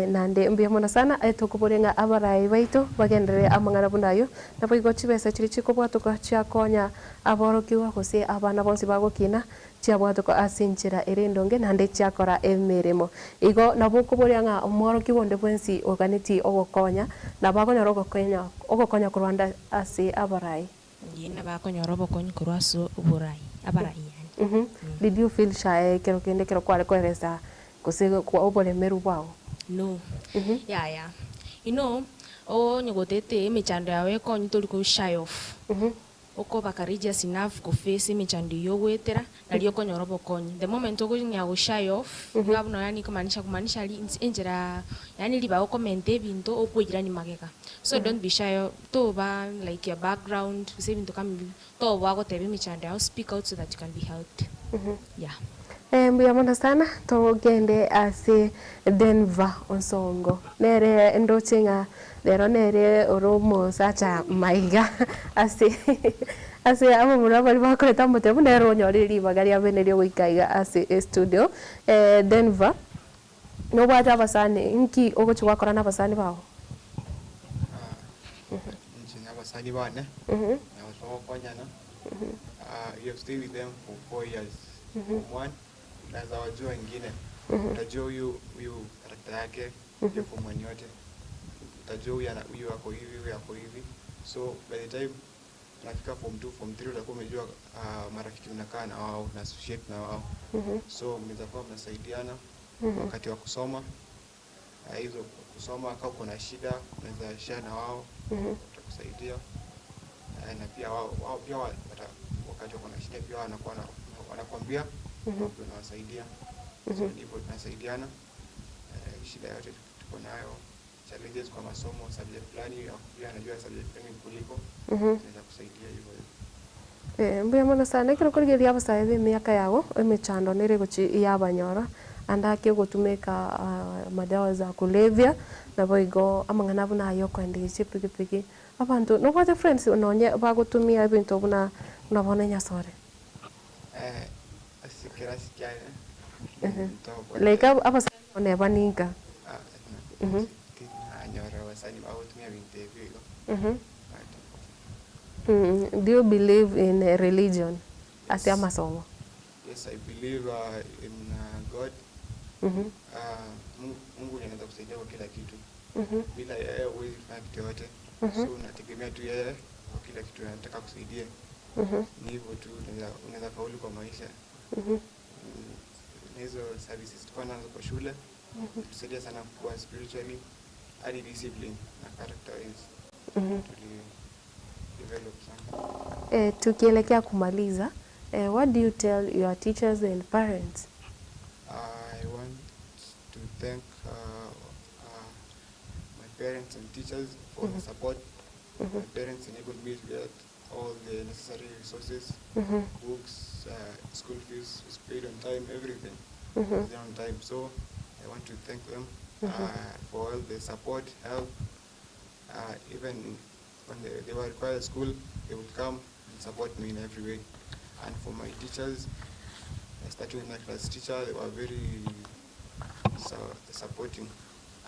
nande mbiyamona sana etukuburenga abarai baito bagendere amangana bunayo nabo igochibesa chirichi kubwatuka chiakonya aborokiwa gose abana bonsi bagokina chiabwatuka asinchira erendonge nande chiakora emeremo igo nabo kuburenga umoroki wonde bwensi organiti ogokonya nabagonya ogokonya kurwanda ase abarai yena bakonya robokonya kurwaso uburai abarai yani did you feel shy kero kende kero kwale kweresa kusego kwa obole meru wao no yeah you know nyogotete emechando yawe konyi toliko shy off oko courageous enough ko face michandi yo wetera na liyo konyoro bokonyi the moment oko nya go shy off ngabo no yani kumaanisha injera yani liba oko mente binto opwejira ni mageka so don't be shy to ba like your background say binto kama to ba go tebe michandi I'll speak out so that you can be helped. Yeah. Mbuyamona sana togende ase Denver onsongo nere ndochinga lero nere oromo sacha maiga ase abo murabali bakoreta mutemu nero nyoriri bagari abenerio guikaiga ase studio Denver no bata basane inki ogochwa korana basane bawo nchina basani bana na waso konyana you have stayed with them for 4 years. One naweza wajua wengine utajua huyu karakta yake ya form yote utajua huyu ako hivi so by the time unafika form 2 form 3 utakuwa umejua marafiki unakaa na wao na associate na wao so mnaweza kuwa mnasaidiana wakati wa kusoma hizo kusoma kama uko na shida unaweza share na wao watakusaidia na pia wao pia wakati wako na shida pia wanakuambia tunawasaidia so ndipo tunasaidiana shida yote tuko nayo challenges kwa masomo subject fulani pia anajua subject fulani kuliko tunaweza kusaidia hivyo mbuyamona sana kiro kurigeria abasabe miaka yago emechando nere gochi yabanyora andake gutumika madawa za kulevya na boigo amangana buna yoko ndisi piki abantu no what friends nonye bagutumia ibintu buna nabona nyasore asikira sikiana like abasa ne baninga anyora wasani bagutumia bintu hivyo do you believe in religion as a masomo? Yes, I believe in God. Mungu anaweza kusaidia kwa kila kitu. Bila yeye huwezi kufanya kitu yote. So unategemea tu yeye kwa kila kitu anataka kusaidia. Ni hivyo tu unaweza faulu kwa maisha. Hizo services tuko nazo kwa shule. Tusaidia sana kwa spiritually and discipline na character wise. Develop sana. Tukielekea kumaliza, what do you tell your teachers and parents? I want to thank my parents and teachers for the support. My parents enabled me to get all the necessary resources, books, school fees was paid on time, everything was on time. So I want to thank them for all the support, help. Even when they were required at school, they would come and support me in every way. And for my teachers, I started with my class teacher, they were very supporting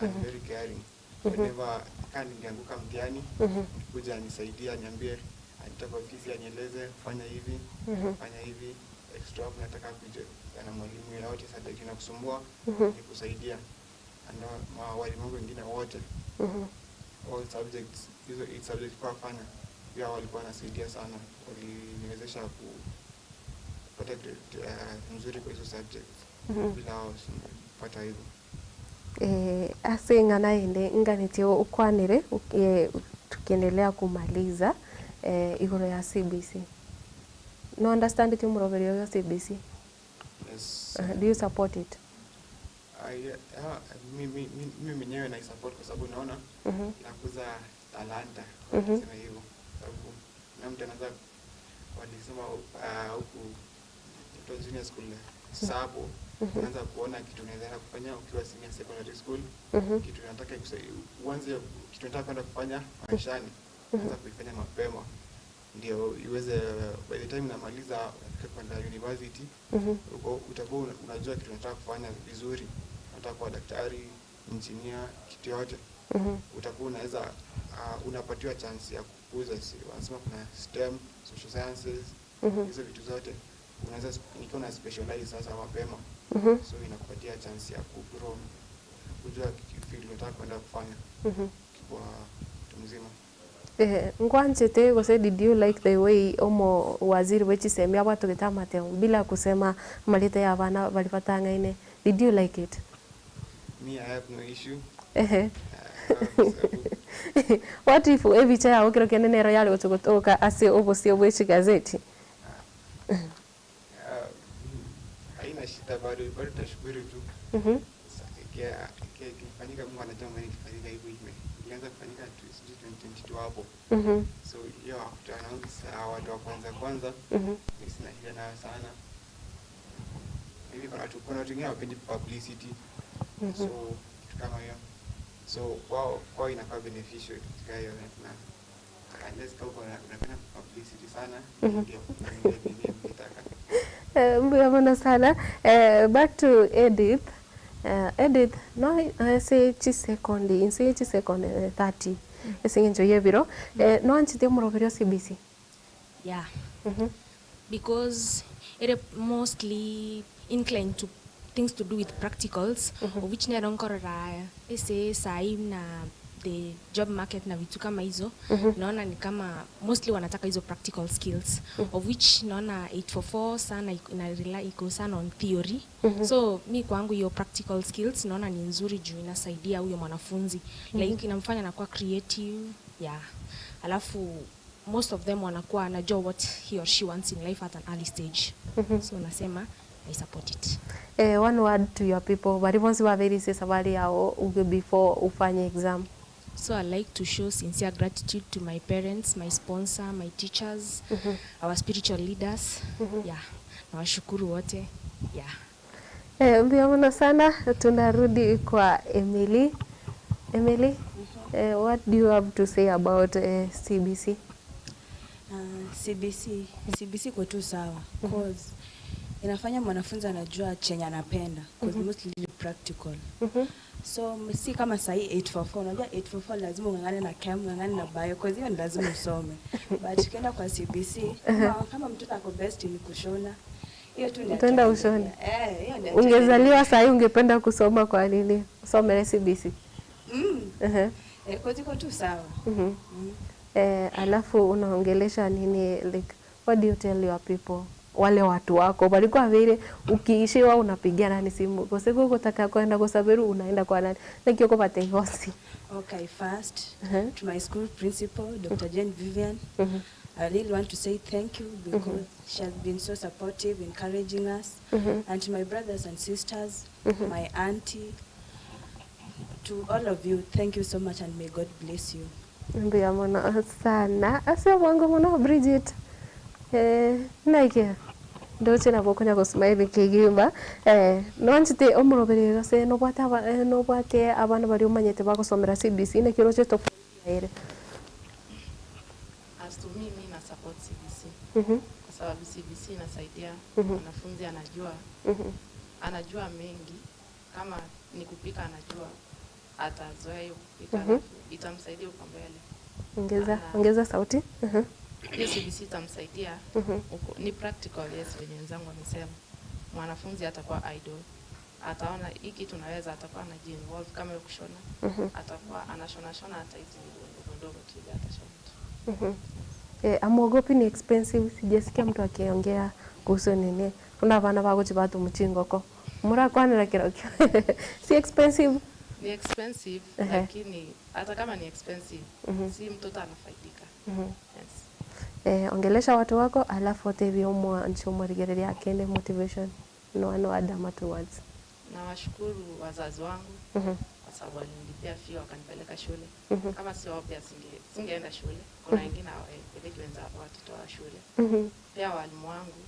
and very caring. Whenever ningeanguka mtihani, kuja anisaidia, niambie, anitaka ofisi anieleze, fanya hivi, extra hapo nataka kuja na mwalimu yote sasa kusumbua, nikusaidia. And walimu wengine wote, all subjects, hizo 8 subjects kwa fanya, pia walikuwa wanasaidia sana, waliniwezesha kupata grade nzuri kwa hizo subjects bila kupata hivyo. Asinga naende nganitio ukwanire tukiendelea kumaliza igoro ya CBC. No understand it muroverio ya CBC? Yes. Do you support it? Mimi mwenyewe na support kwa sababu naona inakuza talanta sema hivyo. Sababu na mtu anaweza walisema huku mtu junior school sababu unaanza kuona kitu unaweza kufanya ukiwa senior secondary school kitu unataka uanze kitu unataka kwenda kufanya maishani unaanza kuifanya mapema ndio iweze by the time unamaliza kwenda university utakuwa unajua kitu unataka kufanya vizuri unataka kuwa daktari engineer kitu yote utakuwa unaweza unapatiwa chance ya kukuza wanasema kuna STEM social sciences hizo vitu zote unaweza nikiwa na specialize sasa mapema so inakupatia chance ya kugrow kujua field unataka kwenda kufanya kwa mtu mzima. Ngwanchete gose did you like the way omo waziri wechi semia watu getamate bila kusema maleta ya bana balipatanga ine, did you like it? Me, I have no issue. What if every child okiro kenenero yale gotogotoka ase obosio bwechi gazeti? Haina shida bado tashukuru tu. Kifanyika Mungu anajua mwenye kifanyika hivyo hivyo. Ilianza kufanyika 2022 hapo. So hiyo after announce watu wa kwanza. Sina shida nayo sana. Hivi kuna watu wengine wapendi publicity. So kitu kama hiyo. So wao inakuwa beneficial katika hiyo na unless kama unapenda publicity sana ndio mbona sana. Back to Edith. Edith, no say second in say second 30. Esingenjo yebiro. No anchite muroberio CBC. Yeah. Because it mostly inclined to things to do with practicals, of which na ronkorora ese sai na the job market na vitu kama hizo. Naona ni kama mostly wanataka hizo practical skills, of which naona 844 sana ina rely iko sana on theory. So mi kwangu hiyo practical skills naona ni nzuri juu inasaidia huyo mwanafunzi, like inamfanya anakuwa creative, yeah. Alafu most of them wanakuwa anajua what he or she wants in life at an early stage. So nasema I support it. One word to your people. Baribonsi wa very say sabali yao uge before ufanye exam. So I like to show sincere gratitude to my parents, my sponsor, my teachers, our spiritual leaders. Yeah. Nawashukuru wote. Yeah. Mbiamona sana, tunarudi kwa Emily. Emily, what do you have to say about CBC? CBC kwa tu sawa. Cause inafanya mwanafunzi anajua chenye anapenda. Cause mostly practical. So si kama sahi 844, unajua 844 lazima ungangane na chem, ungangane na bio, cause hiyo ni lazima usome. But ukienda kwa CBC, kama mtoto ako best ni kushona, hiyo tu ndio. Utaenda ushone. Hiyo ndio. Ungezaliwa sahi ungependa kusoma kwa nini? Usome CBC. Kwa ziko tu sawa. Alafu unaongelesha nini, like what do you tell your people? Wale watu wako walikuwa vile ukiishiwa unapigia nani simu kwa sababu ukitaka kwenda kwa Saberu unaenda kwa nani like yuko pate hosi. Okay, first to my school principal Dr. Jane Vivian. I really want to say thank you because she has been so supportive, encouraging us. And to my brothers and sisters, my auntie, to all of you, thank you so much and may God bless you. Mbia mwana sana asio wangu mwana Bridget. Naike ndoche na bokonya ko smile kigimba nonchite omurobere se no bwate abana bari umanyete bakosomera CBC ne kiro cheto ere. As to me na support CBC kwa sababu CBC inasaidia wanafunzi anajua mengi, kama ni kupika anajua atazoea kupika, itamsaidia uko mbele. Ongeza sauti. Hiyo CBC itamsaidia ni practical, yes, venye wenzangu wamesema. Mwanafunzi atakuwa idol, ataona hiki tunaweza, atakuwa anaji-involve kama kushona, atakuwa anashona hata hizi ndogo tu ile atashona. Amuogopi ni expensive, sijasikia mtu akiongea kuhusu nini. Kuna bana bako chibatu mchingoko. Mura kwanira kirokyo. Si expensive. Ni expensive, lakini hata kama ni expensive, si mtoto anafaidika. Yes. Ongelesha watu wako alafu otevi omwa nchomo rigereria akende motivation no adama towards. Nawashukuru wazazi wangu kwa sababu walinilipia fee wakanipeleka shule. Kama sio wao pia singeenda shule. Kuna wengine hawapeleki watoto wa shule. Pia walimu wangu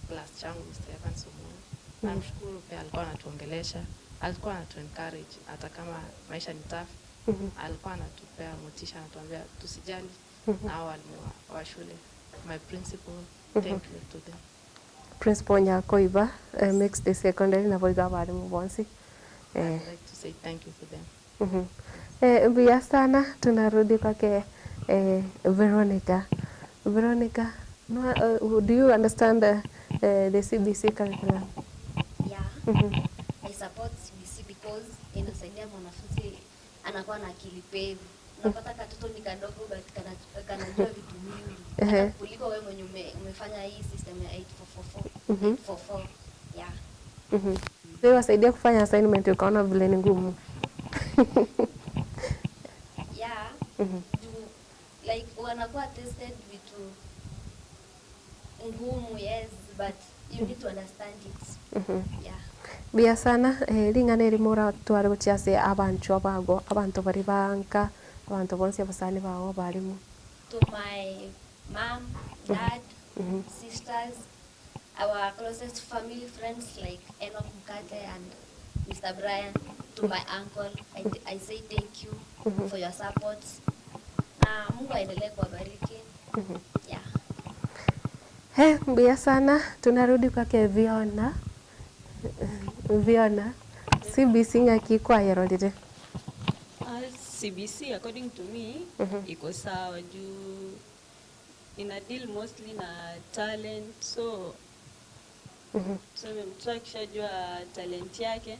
class changu Mr. Evans Omoyo. Namshukuru pia, alikuwa anatuongelesha, alikuwa anatu-encourage hata kama maisha ni tough. Alikuwa anatupea motisha, anatuambia tusijali. Na walimu wa shule, my principal, thank you to them. Principal Nyakoiba mixed the secondary na boiga bari mu bonsi. I'd like to say thank you to them. Mbia sana, tunarudi kwake Veronica. Veronica, no, do you understand the CBC curriculum? Yeah. I support CBC because inasaidia mwanafunzi anakuwa na akili pevu. Unapata katoto ni kadogo but kanajua vitu mingi. Kuliko wewe mwenye umefanya hii system ya 844. Yeah. Wewe wasaidia kufanya assignment ukaona vile ni ngumu. Like wanakuwa tested vitu ngumu, yes, but you need to understand it. Yeah. Bia sana ringane rimura twari guciase abantu abago abantu bari banka abantu bonse abasani bawo barimu. To my mom, dad, sisters, our closest family friends like Enoch Mukate and Mr. Brian, to my uncle, I say thank you for your support. Na Mungu aendelee kuwabariki. Yeah. Bia sana tunarudi kwake Viona. Viona, CBC ngaki kwa yerolite. CBC according to me iko sawa juu ina deal mostly na talent, so mtu akishajua talent yake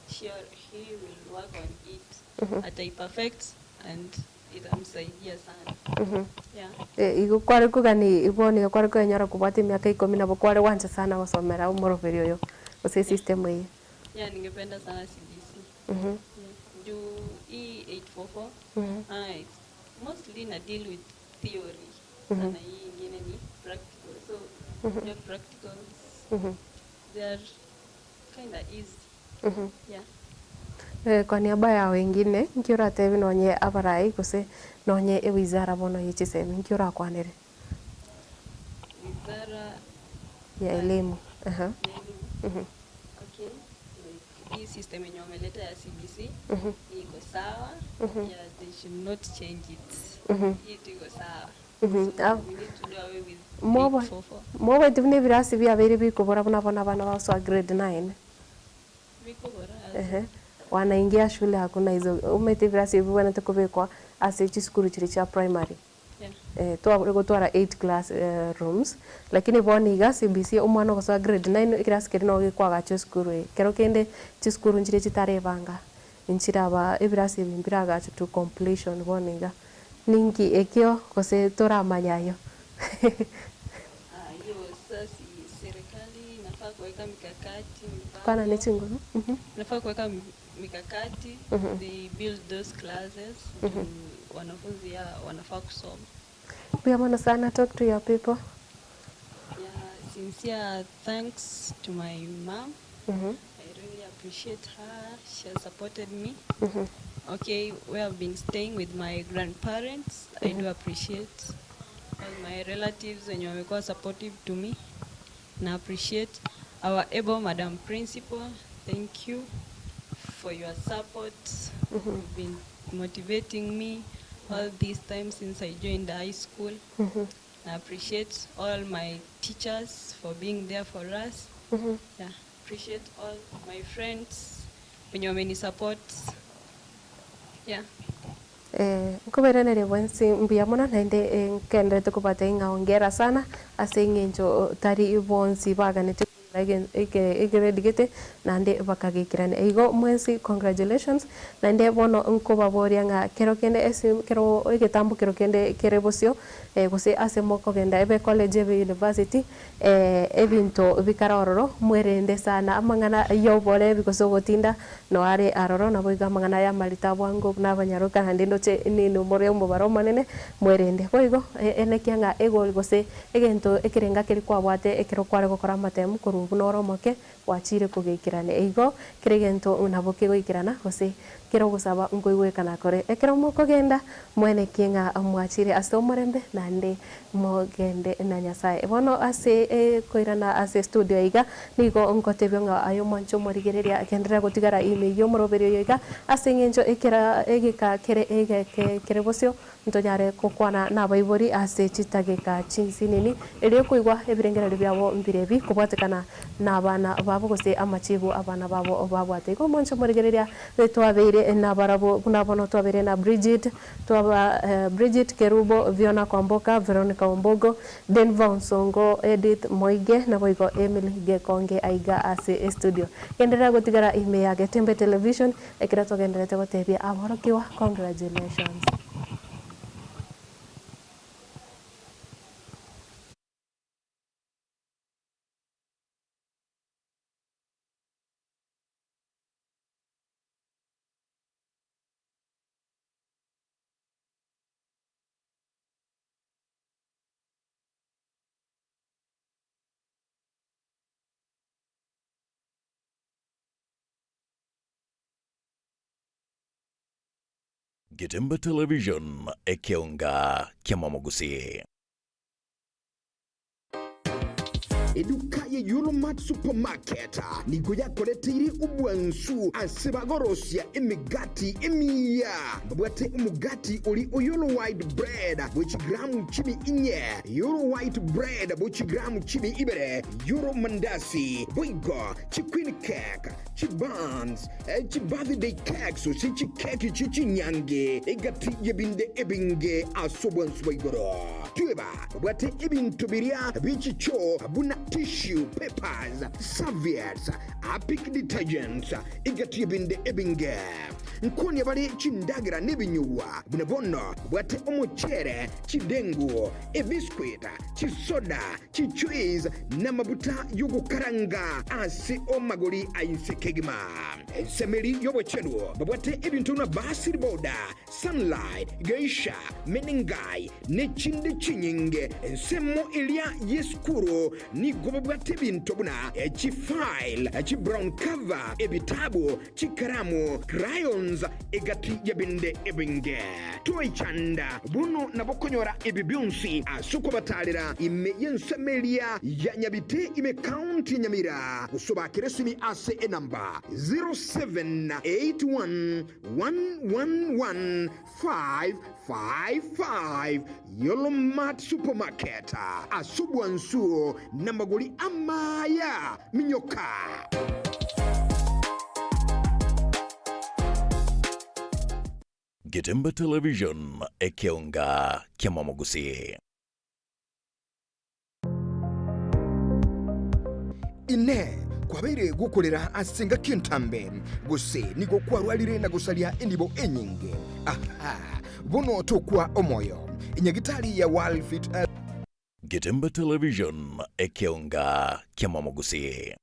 he will work on it atai perfect and itamsaidia sana. Igo kwari kugani iboni kwari kwenyora kubati miaka 10 na bokware wanje sana gusomera umoroberi oyo ose system hii. Ningependa sana CBC. Juu hii 844 mostly na deal with theory. Na hii ingine ni practical. So your practicals they are kind of easy. Kwa niaba ya wengine nkiura tevi nonye abarai kuse nonye wizara bono yichisemi nkiura kwanere wizara ya elimu. Okay, hii system yenye wameleta ya CBC iko sawa. They should not change it. Hii iko sawa. We need to do away with 844. Moba tibne birasi bya bere bikobora bona bana ba so grade 9 bikobora wanaingia shule hakuna hizo umete birasi bwana tukobekwa asichi school chiri cha primary. Twara 8 class rooms lakini boniga CBC umwana gosa grade 9 class kerino gikwaga cho school kero kende chi school njire chitare banga inchiraba ibirasi bimbiraga to completion boniga ninki ekyo kose tora manyayo. Hiyo sasa serikali inafaa kuweka mikakati Pana ni chingu. Inafaa kuweka mikakati they build those classes wanafunzi wanafaa kusoma. Pia mwana sana talk to your people. Sincere thanks to my mom. I really appreciate her. She has supported me. Okay, we have been staying with my grandparents. I do appreciate all my relatives and wamekuwa supportive to me. Na appreciate our able Madam Principal. Thank you for your support. You've been motivating me all this time since I joined the high school. I appreciate all my teachers for being there for us. Appreciate all my friends wenye wameni support. Kuberenere wensi mbia mona naende kendre tukupate ngaongera sana asengenjo tari bonsi baganete igeredigete nande bakagikirane igo mwensi congratulations nande bono nkoba boria nga kero kende ese kero igetambu kero kende kerebosio gose ase moko genda ebe college ebe university ebinto bikarororo mwerende sana amangana yo bole bikoso gotinda no are aroro nabo igamangana ya malita bwango n'abanyaruka hande ndoche nino more umubaro manene mwerende boigo ene kyanga ego gose egento ekirenga kiri kwabwate ekero kware gukora matemu kuru bunoro moke wachire kugikirane igo kiregento nabo kigikirana gose kero gusaba ngoigwe kana kore ekero moko genda mwene kinga mwachire asomorembe nande mogende na nyasaye bono ase koirana ase studio iga nigo nkotebyo nga ayo mancho morigereria kendera gutigara ime yo moroberio iga ase ngenjo ekera egika kere kerebosio ntonyare kokwana na baibori ase chitageka chinsinini ere kuigwa ebirengerero byabo mbirebi kubwatekana na abana babo gose amachibu abana babo babwate ko mancho morigereria twabeire na barabo kunabono twabere na Bridget Bridget Kerubo Viona Kwamboka Veronica Ombogo Denver Nsongo Edith Moige na boigo Emily Gekonge aiga ase studio kendera gutigara ime ya Getembe Television ekira togenderete gotebia aborokiwa congratulations. Getembe Television ekeonga kia Mwamogusi. Eduka ye Euromat Supermarket nigo yakoretire ubwansu asebagorosia emigati emiya babwate umugati uri Euro white bread which gramu chibi inye Euro white bread which gramu chibi ibere Euro mandasi boigo chiqueen cake chibans birthday cake so chi cake chi nyange egati yebinde ebinge asobwansu boigoro tueba babwate ebintubiria bichicho abuna tissue, papers, serviettes, Apic detergents, igatibinde ebinge. Nkoni abali chindagira nebinyuwa, bunabono, bwate omuchere, chidengu, biscuit, chisoda, chicheese, namabuta yugu karanga, asi omagori ainsekegima. Semeri yobo chenu, bwate ebintuna basir boda, sunlight, geisha, meningai, nechinde chinyinge, semo ilia yeskuro, ni gobabwate bintobuna, chi file, chi brown cover, ebitabu, chi karamu, crayons, egati yabinde ebinge. Tuwe chanda, buno nabokonyora ebibionsi, asuko batalira, ime yensemelia, ya nyabite ime county nyamira, usoba kiresimi ase enamba, 0781111555, Euromat Supermarket, asubwansuo, namagoli amaya, minyoka. Getembe Television ekeonga kia Mwamogusi. Ine kwabere gukorera asenga kintambe guse nigo kwarwalire na gusalia enibo enyinge. Aha, bono tokwa omoyo inyagitali ya World Fit. Getembe Television ekeonga kia Mwamogusi.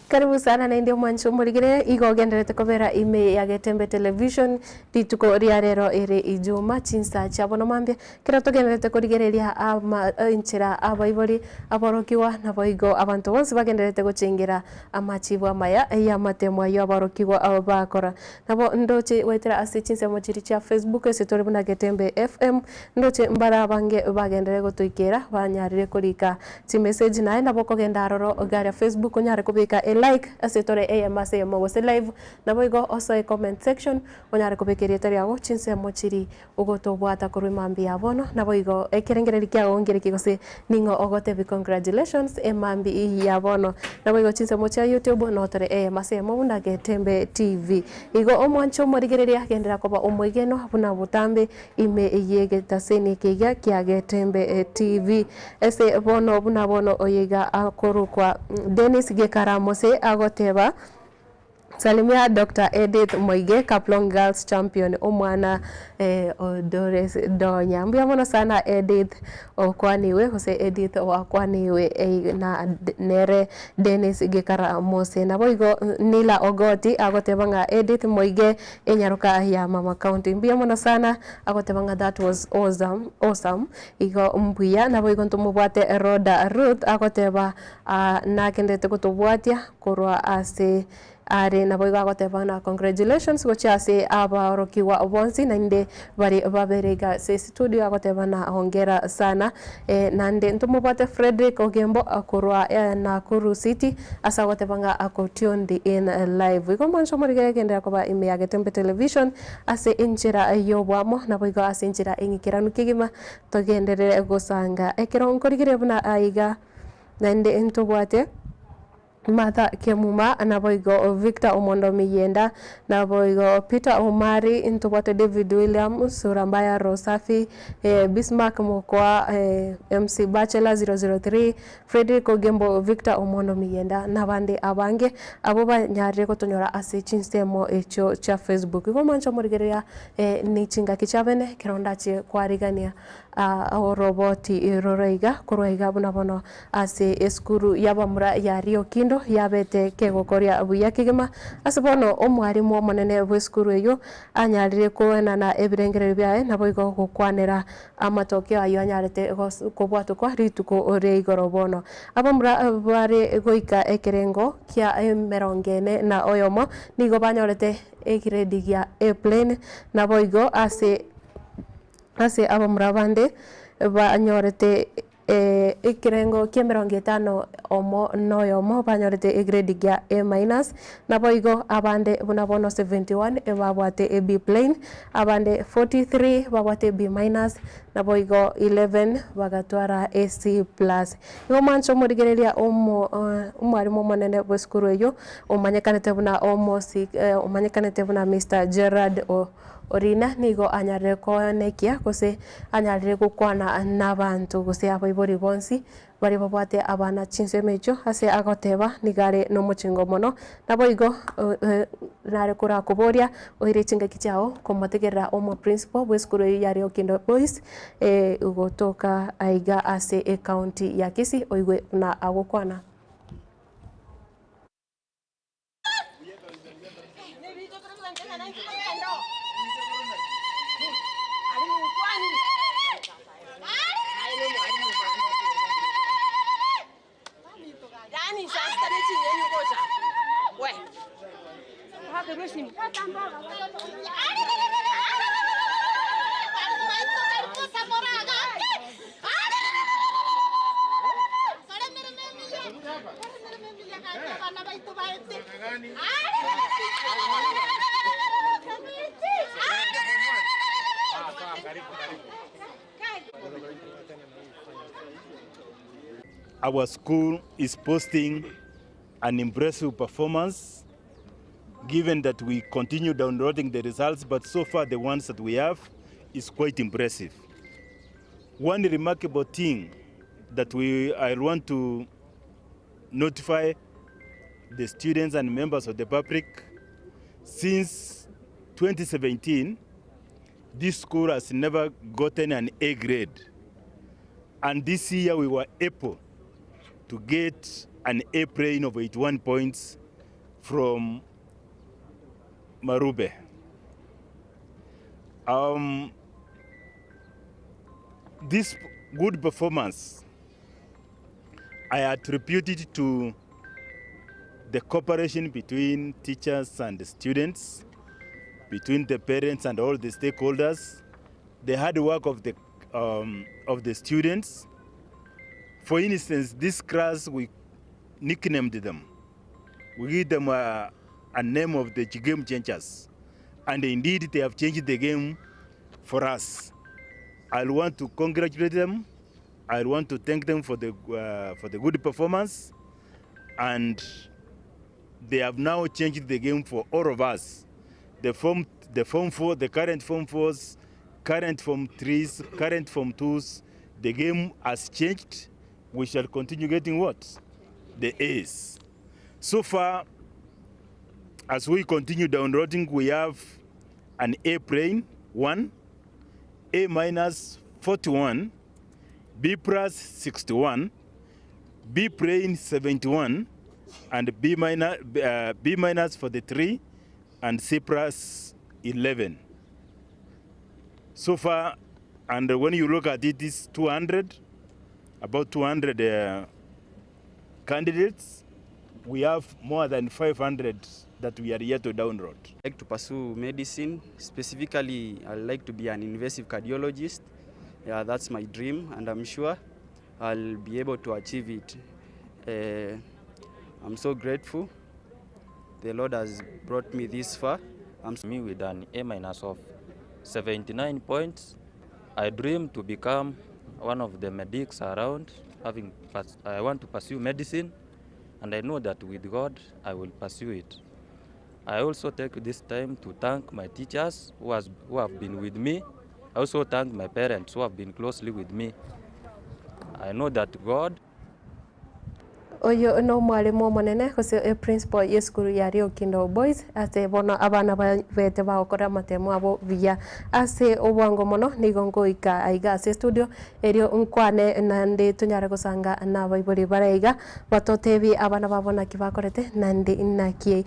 Karibu sana na ndio mwancho muligire igogenderete kobera ime ya Getembe Television dituko riarero ere ijuma chinsa chabono mambye kira togenderete kurigereria ama inchira abaibori aborokiwa na boigo abantu bonse bagenderete guchingira amachibwa maya ya matemwa yo aborokiwa abakora nabo ndoche wetera ase chinsa mochiri cha Facebook setori buna Getembe FM ndoche mbara bange bagendere gotoikera banyarire kurika ti message na nabo kogenda roro gari Facebook nyare kubika like asetore AMC mogose live na boigo also a comment section onyare kubekeria tari ago chinse mochiri ugoto bwata kurumambi abono na boigo ekerengereri kya ongere kigose ningo ogote bi congratulations emambi yabono na boigo chinse mocha YouTube no tore AMC munda Getembe TV igo omwancho morigereria gendera koba omwigeno buna butambe ime yege taseni kiga kya Getembe TV ese bono buna bono oyega akoru kwa Dennis Gekaramose agoteba salimia Dr. Edith Moige Kaplong Girls Champion omwana Odores Donya mbia mono sana Edith okwaniwe hose Edith wakwaniwe na nere Dennis Gekaramose na boigo Nila Ogoti agotebanga Edith Moige enyaruka ya Mama County mbia mono sana agotebanga that was awesome igo mbia na boigo ntumubwate Roda Ruth agoteba na kendete kutubwatia korwa ase are na boigo agotebana congratulations gochase aborokiwa bonsi nande bari baberega se studio agotebana hongera sana nande ntumubate Frederick Ogembo akorwa na Kuru City asa agotebanga akotiondi in live igo mancho morigere gendera koba ime ya Getembe Television ase injira yobwamo na boigo ase injira ingikiranu kigima togenderere gosanga ekero nkorigire buna aiga nande ntubwate Martha Kemuma na boigo Victor Omondo Miyenda na boigo Peter Omari intubate David William Surambaya Rosafi Bismarck Mokwa MC Bachelor 003 Frederick Ogembo Victor Omondo Miyenda na bandi abange abo banyare kutonyora ase chinsemo echo cha Facebook igo mancho murigeria ni chinga kichabene kironda che kwarigania roboti roroiga kuroiga bono ase eskuru yabamura ya Rio Kindo yabete kegokoria buya kigema asibono omwarimu omonene bweskuru eyo anyarire kuena na ebirengere byae nabo igo gukwanira amatokeo ayo anyarete kubwatukwa rituko ore igorobono abamura bare goika ekerengo kia merongene na oyomo nigo banyorete egrade ya airplane nabo igo ase abamura bande banyorete ikirengo kia 50 omo noyomo banyorete grade ya A- nabo igo abande bunabono 71 babwate B plane abande 43 babwate B- nabo igo 11 bagatwara AC+. Igo mancho murigereria umwarimu monene bweskuru eyo umanyekanete buna umanyekanete buna Mr. Gerard Orina nigo anyarire konekia kose anyarire gukwana n'abantu gose abaibori bonsi bari babwate abana chinsemecho ase agoteba nigare no muchingo mono nabo igo nare kura kuboria oire chinga kichao komategerera omo principal bweskuru ya Rio Kindo Boys ugotoka aiga ase county ya Kisii oigwe na agokwana. Our school is posting an impressive performance, given that we continue downloading the results, but so far the ones that we have is quite impressive. One remarkable thing that I want to notify the students and members of the public, since 2017, this school has never gotten an A grade. And this year we were able to get an A plane of 81 points from Marube. This good performance, I attribute it to the cooperation between teachers and the students, between the parents and all the stakeholders, the hard work of the students. For instance, this class, we nicknamed them. We give them a name of the game changers. And indeed, they have changed the game for us. I want to congratulate them. I want to thank them for the good performance. And they have now changed the game for all of us. The form 4, the current form 4s, current form 3s, current form 2s, the game has changed. We shall continue getting what? The A's. So far, as we continue downloading, we have an A plane 1, A- 41, B+ 61, B plane 71, and B- for the 3, and C+ 11. So far, and when you look at it, it's 200. About 200 candidates. We have more than 500 that we are yet to download. I'd like to pursue medicine. Specifically, I'd like to be an invasive cardiologist. Yeah, that's my dream, and I'm sure I'll be able to achieve it. I'm so grateful. The Lord has brought me this far. I'm me with an A- of 79 points. I dream to become one of the medics around. I want to pursue medicine and I know that with God, I will pursue it. I also take this time to thank my teachers who have been with me. I also thank my parents who have been closely with me. I know that God Oyo no mwalimu munene gose principal ya skuru ya Rio Kindo Boys ase bono abana bete bagokora matemo abo via ase obwango mono nigongo ika aiga ase studio erio nkwane nande tunyara gusanga na baibuli baraiga batotebi abana babona kibakorete nande inaki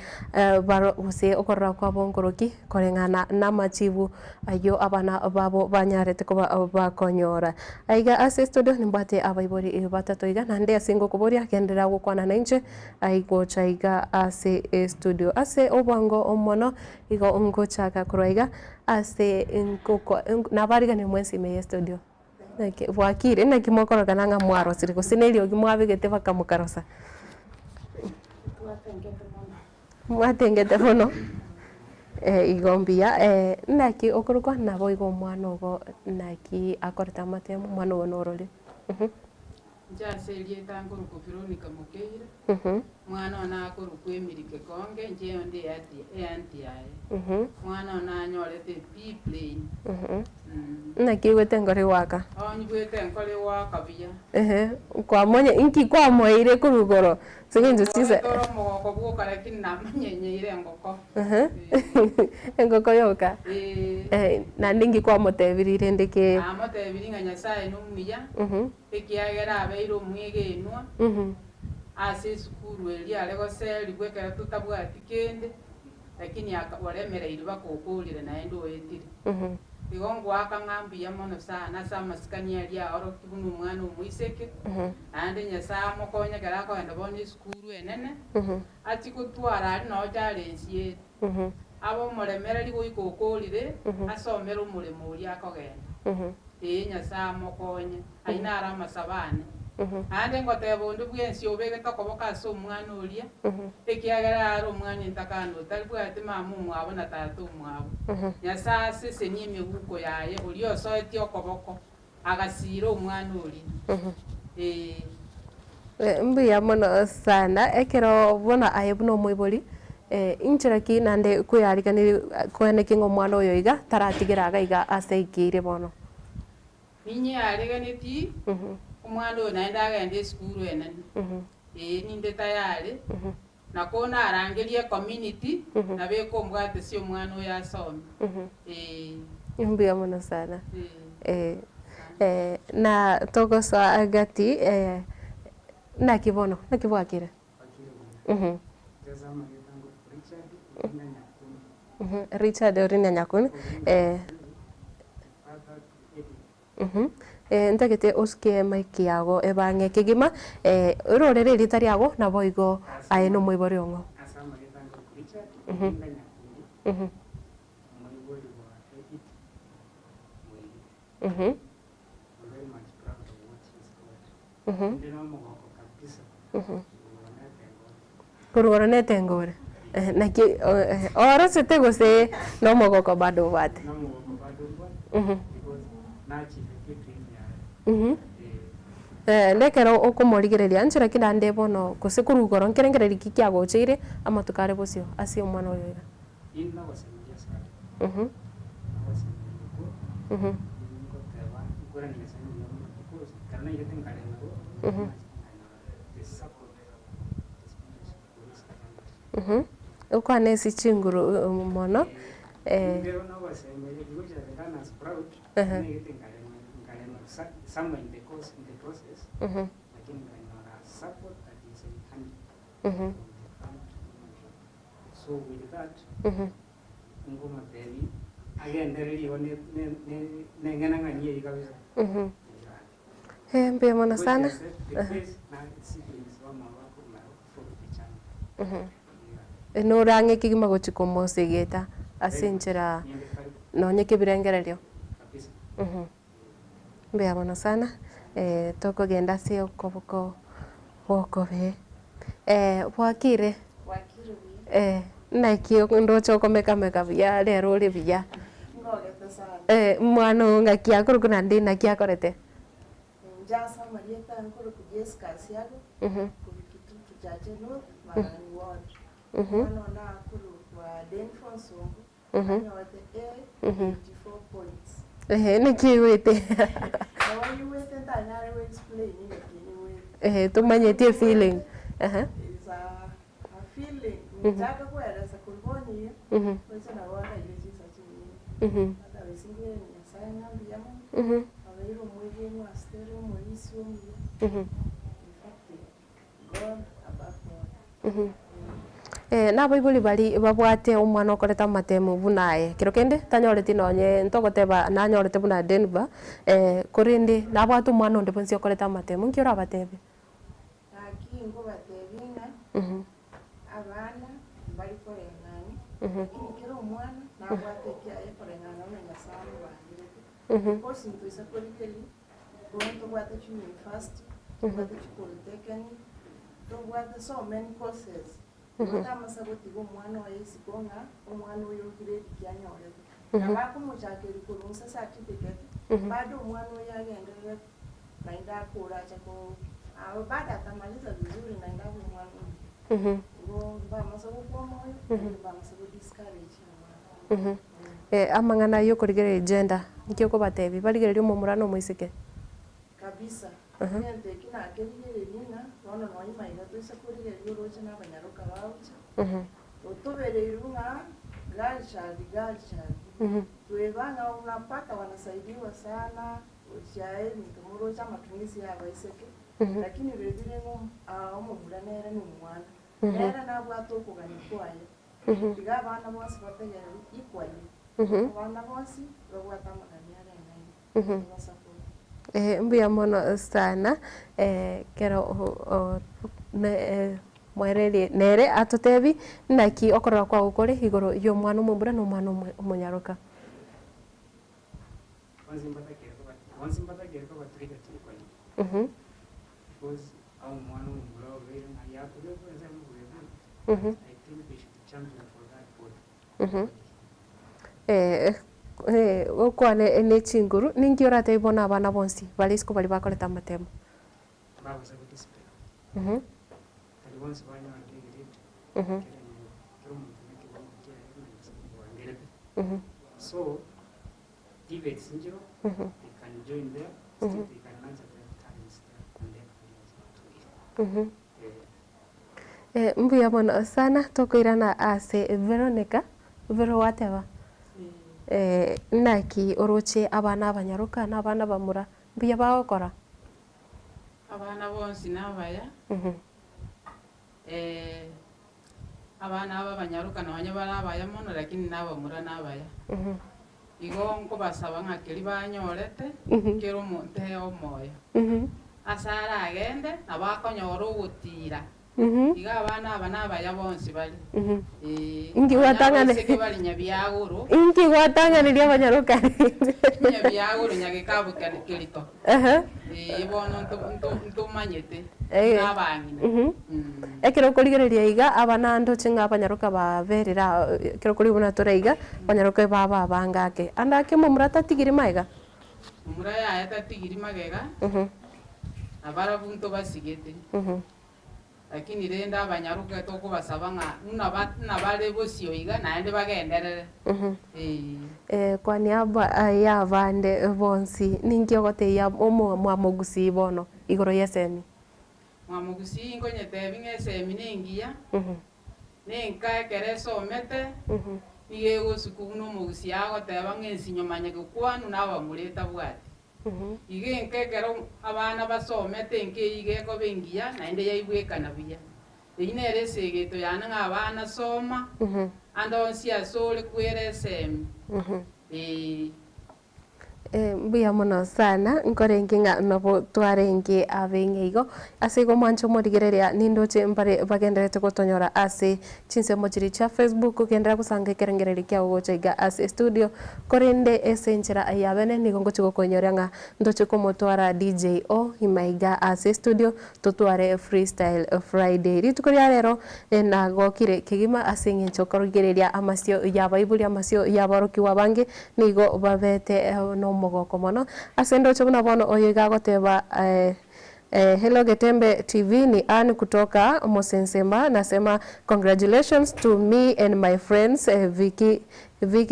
baro gose okorra kwa bongoroki korengana na machibu ayo abana babo banyarete kuba bakonyora aiga ase studio nimbate abaibuli batatu iga nande asingo kuboria kendera gukwana na inche aigocha iga ase studio ase obwango omono igo ngochaka kuraiga ase nkoko nabariga ni mwensi me studio like wakire na kimokoro kananga mwaro siri kusinelio kimwabigete bakamukarosa mwatengete bono igombia naki okuruko nabo igo mwana ogo naki akorta matemo mwana wonorole Njaserie tango rukufirunika mukeire mwana ona akorukwemilike konge nje onde anti yae mwana ona anyorete p plane nakigwete ngori waka onyigwete ngori waka bia kwa monye inki kwa moire kurugoro singenzo sisa toro mogoko bwoka lakini namanyenyeire ngoko engoko yoka na ndingi kwa motebirire ndike amotebiringa nyasaye numuya ekiagera abeiro mwegenwa ase sukuru eli arego seli gwekera tutabwati kende lakini akawaremereire bakokurire naye ndoetire igongo akangambia mono sana sama sikania lia oro kibunu mwana umwiseke ande nyasa mokonya gara ko enda boni sukuru enene ati kutwara ari no challenge ye abo moremereri goikokurire asomera umurimo uri akogenda nyasa mokonya aina ara masabane ande ngotebo ndu bwensi obege tokoboka so umwana uria ekiagera ari umwana ntakano talibwate mamu mwabo na tatu mwabo nyasa sese ni emiguko yaye uri osoeti okoboko agasira umwana uri mbuya mono sana ekero bona ayebuno moibori inchira ki nande kuyariganiri kwene kingo mwana oyo iga taratigiraga iga aseikire bono ninye ariganiti umwana oyo naenda agende sukuru enene ninde tayari nakona arangerie community na beko mbwate sio mwana oyo asome mbuya mono sana na togoso agati nakibono nakibwakire Richard Orina Nyakun ntagete uske maiki yago ebange kigima urorere ritari yago na boigo aye no moibori ongo kurugora netengore naki ora sete gose no mogoko bado wate ndekero okumorigereria nchira kidande bono gose kurugora nkerengereri kikiagochire amatukare bosio asio mwana oyo ukwane si chinguru mono somewhere in the process, lakini kuna support that is in hand. So with that, ngoma teli again really one ne ngana ngani kabisa. Mbe mwana sana. No range kigima gochiko mosegeta asinchira no nyeke birengererio. Mbea mono sana toko genda sio koboko wokobe wakire nakio ndocho komeka meka bia lero le bia mwana ngakia kuru kuna ndi nakia korete njasa marieta nkuru kujeska siago kubikitutu Chachelut Marani Ward. Mwana akulu kwa Denford Songo. Anyote 84 points. Nikiwete. Now you wait and I will explain it. Tumanyete feeling. It's a feeling. Nitaka kueleza kuliboni. Kwa na wana yuji sachi. Hata wisinge ni sana mbiyamo. Abairo mwege mu astero mwisi wo mu. God above all. Na baibuli bali babwate umwana okoreta matemu bunaye kiro kende tanyoreti nonye ntogoteba nanyorete buna Denver kurindi nabwate umwana onde bonsi okoreta matemu nkiora batebe akingo batebinga abana bali korengani ikiro umwana nabwate kyaye korengana na samu bandire kosi ntuisa korikeli bonto bwate chu university bwate chu polytechnic to bwate so many courses Kama saboti go mwana wa yesi konga, mwana uyo grade kyanyore. Nabako muchakeri kulunsa certificate. Bado mwana uyo agendele naenda kula chako. Baada atamaliza vizuri naenda kwa mwana. Ngo ba masabu kwa moyo, ba masabu discourage. Amangana yo kurigere gender. Nikyo ko batebi baligere mu murano muisike. Kabisa. Nende kina kelile nina wana no ima ina tuisa kurigere yo rocha na banyaruka baucha. Utubere irunga girl child. Tuebanga unapata wanasaidiwa sana uchae mtumuro cha matumizi ya baiseke. Lakini redire ngo omubulanere ni mwana. Nera na bwato kuganikwaye. Biga bana bose bategera equally. Bana bose babwata maganyara ngai. Mbuya mono sana kero mwereri nere atotebi naki okorora kwa gukore igoro yo mwana mumbura no mwana munyaruka Onzimbata gerko batrika tikoni. Because au mwana mumbura obere na yapo leo za mbuye. I think we should champion for that board. Okwane ene chinguru ningiora teibona abana bonsi balisiko bali bakoreta matemo baba sabuti spell ali bonsi banya ngirite so divide sinjiro they can join there still they can answer their times there mbuya bona sana tokoirana ase Veronica Vero whatever naki oroche abana abanyaruka n'abana bamura mbiya bakora abana bonsi nabaya abana abanyaruka nabanya barabaya mono lakini nabamura nabaya igongo basaba ngakeri banyorete kero monte omoyo asara agende nabakonyora ugutira iga abana abanabaya bonsi bali ingi watangane bali nyabyaguru ingi watangane ria banyaruka nyabyaguru nyagikabu kelito ibono ntumanyete nabangina ekero kurigereria iga abana ndo chinga banyaruka baverera kero kuri buna toreiga banyaruka baba bangake andake mumurata tigiri maiga mumuraya yatatigiri magega abara bunto basigete lakini renda abanyaruka toko basaba nga bale bosio iga naende bagenderere kwa niaba ya bande bonsi ningiogote ya mwamogusi bono igoro yesemi mwamogusi ngonyete bingesemi ningia nenka kereso mete nigego sukuno mogusi yago teba ngensinyo manyego kwanu nabamureta bwati ige nkegero abana basomete nke ige ko bengia naende yaibwekana biya ine resegeto yana ngabana soma ando sia sole kweresem mbuya mono sana nkorenginga nobo twarenge abengeigo asego mancho morigereria nindoche mbare bagenderete gotonyora ase chinse mochiri cha Facebook ugendera kusanga kerengereri kya gochaiga ase studio korende esenchera ayabene nigongo chiko konyoranga ndoche komotwara DJO imaiga ase studio totware freestyle Friday ritukoria rero na gokire kigima ase ngencho korogereria amasio ya Bible amasio ya baroki wabange nigo babete no mogoko mono asendo chobuna bono oyo gagoteba Hello Getembe TV, ni Ann kutoka Mosensema. Nasema congratulations to me and my friends Vicky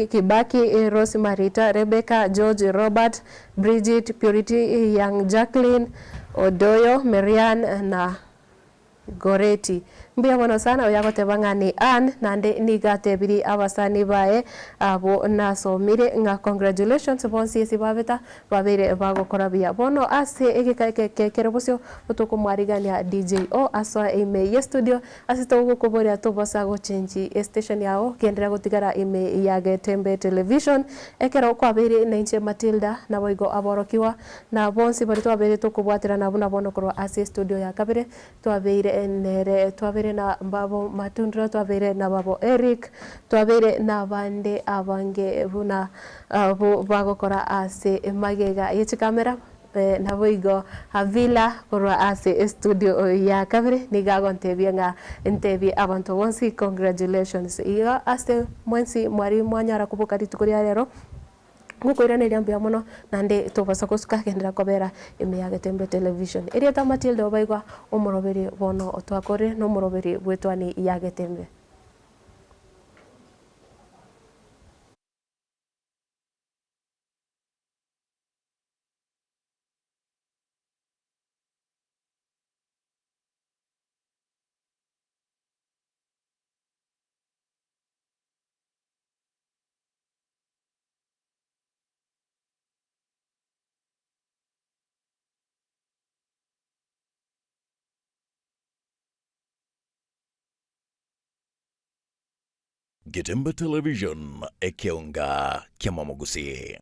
Kibaki, Rose Marita, Rebecca, George, Robert, Bridget, Purity, Young Jacqueline, Odoyo, Marian na Goreti. Mbia mono sana uyako tebanga ni Ann nande nigatebiri abasani bae abo nasomire nga congratulations bonsi sibabeta babere bago korabia bono ase egekerebosyo utuko mwarigania DJO aswa ime studio asito gukuboria tobosa go change station yao kendera gutigara ime ya Getembe television ekero kwabere na inche Matilda na boigo aborokiwa na bonsi bari twabere tukubwatira na buna bono korwa ase studio ya kabere twabere nere twabere na Babo Matundra, twabere na Babo Eric, twabere na bande abange buna bagokora ase magega yechi kamera na boigo havila korwa ase studio ya kabere nigago ntebia nga ntebia abantu bonsi congratulations iga ase mwensi mwari mwanyara kubukari tukuria rero ngukwira riambia muno nande tubasa kusuka kendera kobera ime ya Getembe television eri ta Matilda obaigwa omuroberi bono otwakore no muroberi bwetwani ya Getembe. Getembe television ekeonga kiamamogusi.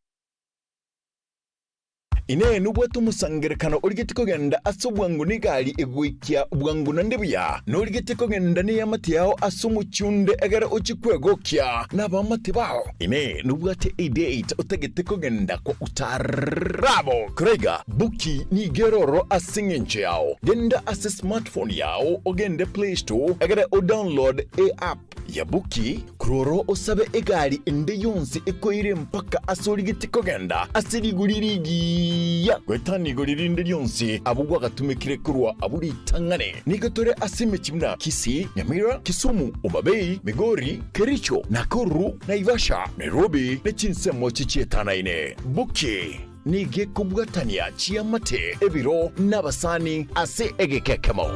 Ine nubwetu musangerekano urigitiko genda asobwangu nigali egwikia bwangu nandebuya no urigitiko genda ni yamati yao asumuchunde egere uchikwegokya nabamati bao ine nubwate edate utegitiko genda kwa utarabo krega buki ni geroro asingenche yao genda ase smartphone yao ogende Play Store egere o download app ya buki kroro osabe egali inde yonsi ekoire mpaka asorigitiko genda asirigulirigi ya gwetani golirinde lyonse abugwa gatumikire kurwa aburi tangane nigatore asime chimna Kisii, Nyamira, Kisumu, Omabei, Migori, Kericho, Nakuru, Naivasha, Nairobi ne chinsemo chichietana ine buki nige kubwatania chiamate ebiro nabasani ase egekekemo.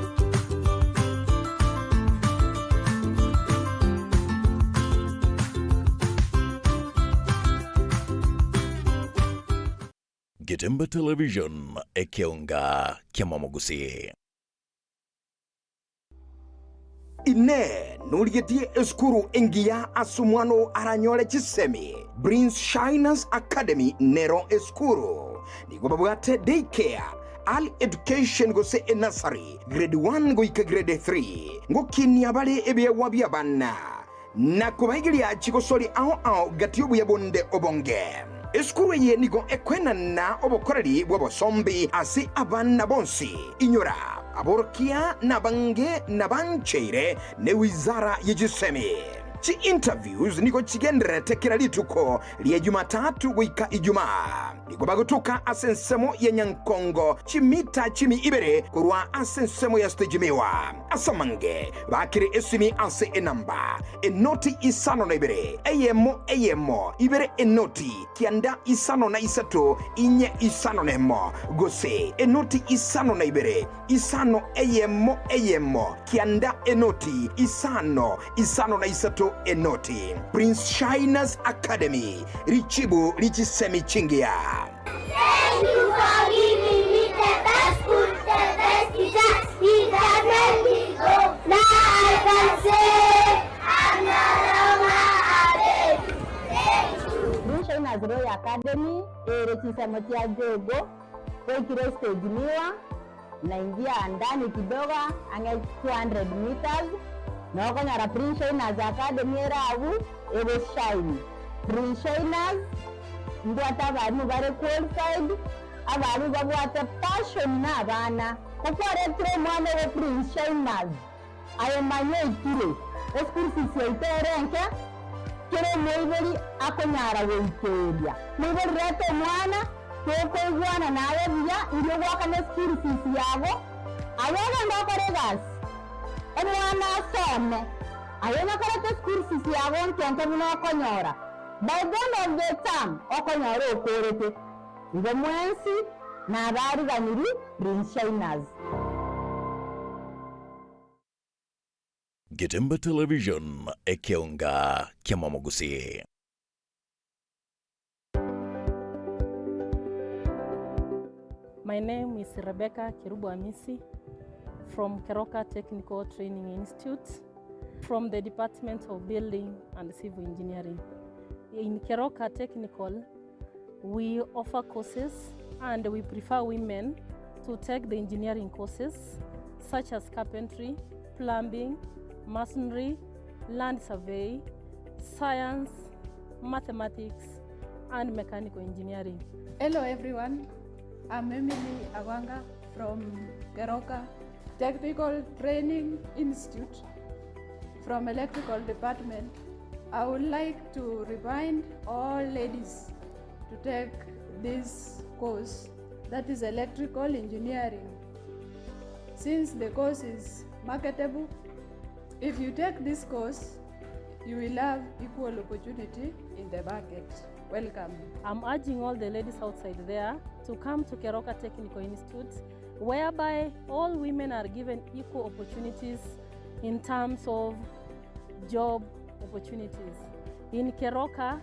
Getembe television ekeonga kiamamogusi. Ine nurigetie eskuru engia asumwano aranyole chisemi Prince Shiners Academy nero eskuru nigobabwate daycare all education go se nursery grade 1 go ika grade 3 ngo kinya bale ebe wabia bana na kubagilia chikosoli ao gatiobu ya bonde obonge. Eskuru ye nigo ekwena na obokorari bwabosombi asi abana bonsi inyora aborokia na bange na bancheire ne wizara yejisemi. Chi interviews niko chigendere tekira lituko liye Jumatatu wika Ijumaa niko bagutuka asensemo ya Nyankongo chimita chimi ibere kurwa asensemo ya stejimiwa asamange bakiri esimi ase enamba enoti isano na ibere eyemo ibere enoti kianda isano na isato inye isano nemo gose enoti isano na ibere isano eyemo kianda enoti isano na isato enoti. Prince Shiners Academy richibu richisemi chingia. Thank you for giving me the best school, the best teacher. He has made me go. Now I can say I'm no longer a baby. Thank you. Prince Shiners Royal Academy rechisemo chia jogo kwa stage miwa naingia ndani kidogo ange 200 meters. No kanyara Prince Shiners Academy rabu ebo shine. Prince Shiners ndwata abantu bare qualified abantu babwata passion n'abana kuko retire mwana wa Prince Shiners ayo manye itire eskursi seiterenke kire mwibeli akonyara weiteria mwibeli reto mwana tokoiguana nawe buya irio gwakane school fees yago awega ndakore gasi omwana asome ayona korete school fees yago nkenke muno okonyora by the end of the term okonyora okorete igo mwensi na abariganiri rinshiners. Getemba Television ekionga kia Mwamogusi. My name is Rebecca Kirubu Amisi from Keroka Technical Training Institute from the Department of Building and Civil Engineering. In Keroka Technical, we offer courses and we prefer women to take the engineering courses such as carpentry, plumbing, masonry, land survey, science, mathematics, and mechanical engineering. Hello everyone, I'm Emily Awanga from Keroka Technical Training Institute from Electrical Department. I would like to remind all ladies to take this course, that is electrical engineering. Since the course is marketable, if you take this course, you will have equal opportunity in the market. Welcome. I'm urging all the ladies outside there to come to Keroka Technical Institute, whereby all women are given equal opportunities in terms of job opportunities. In Keroka,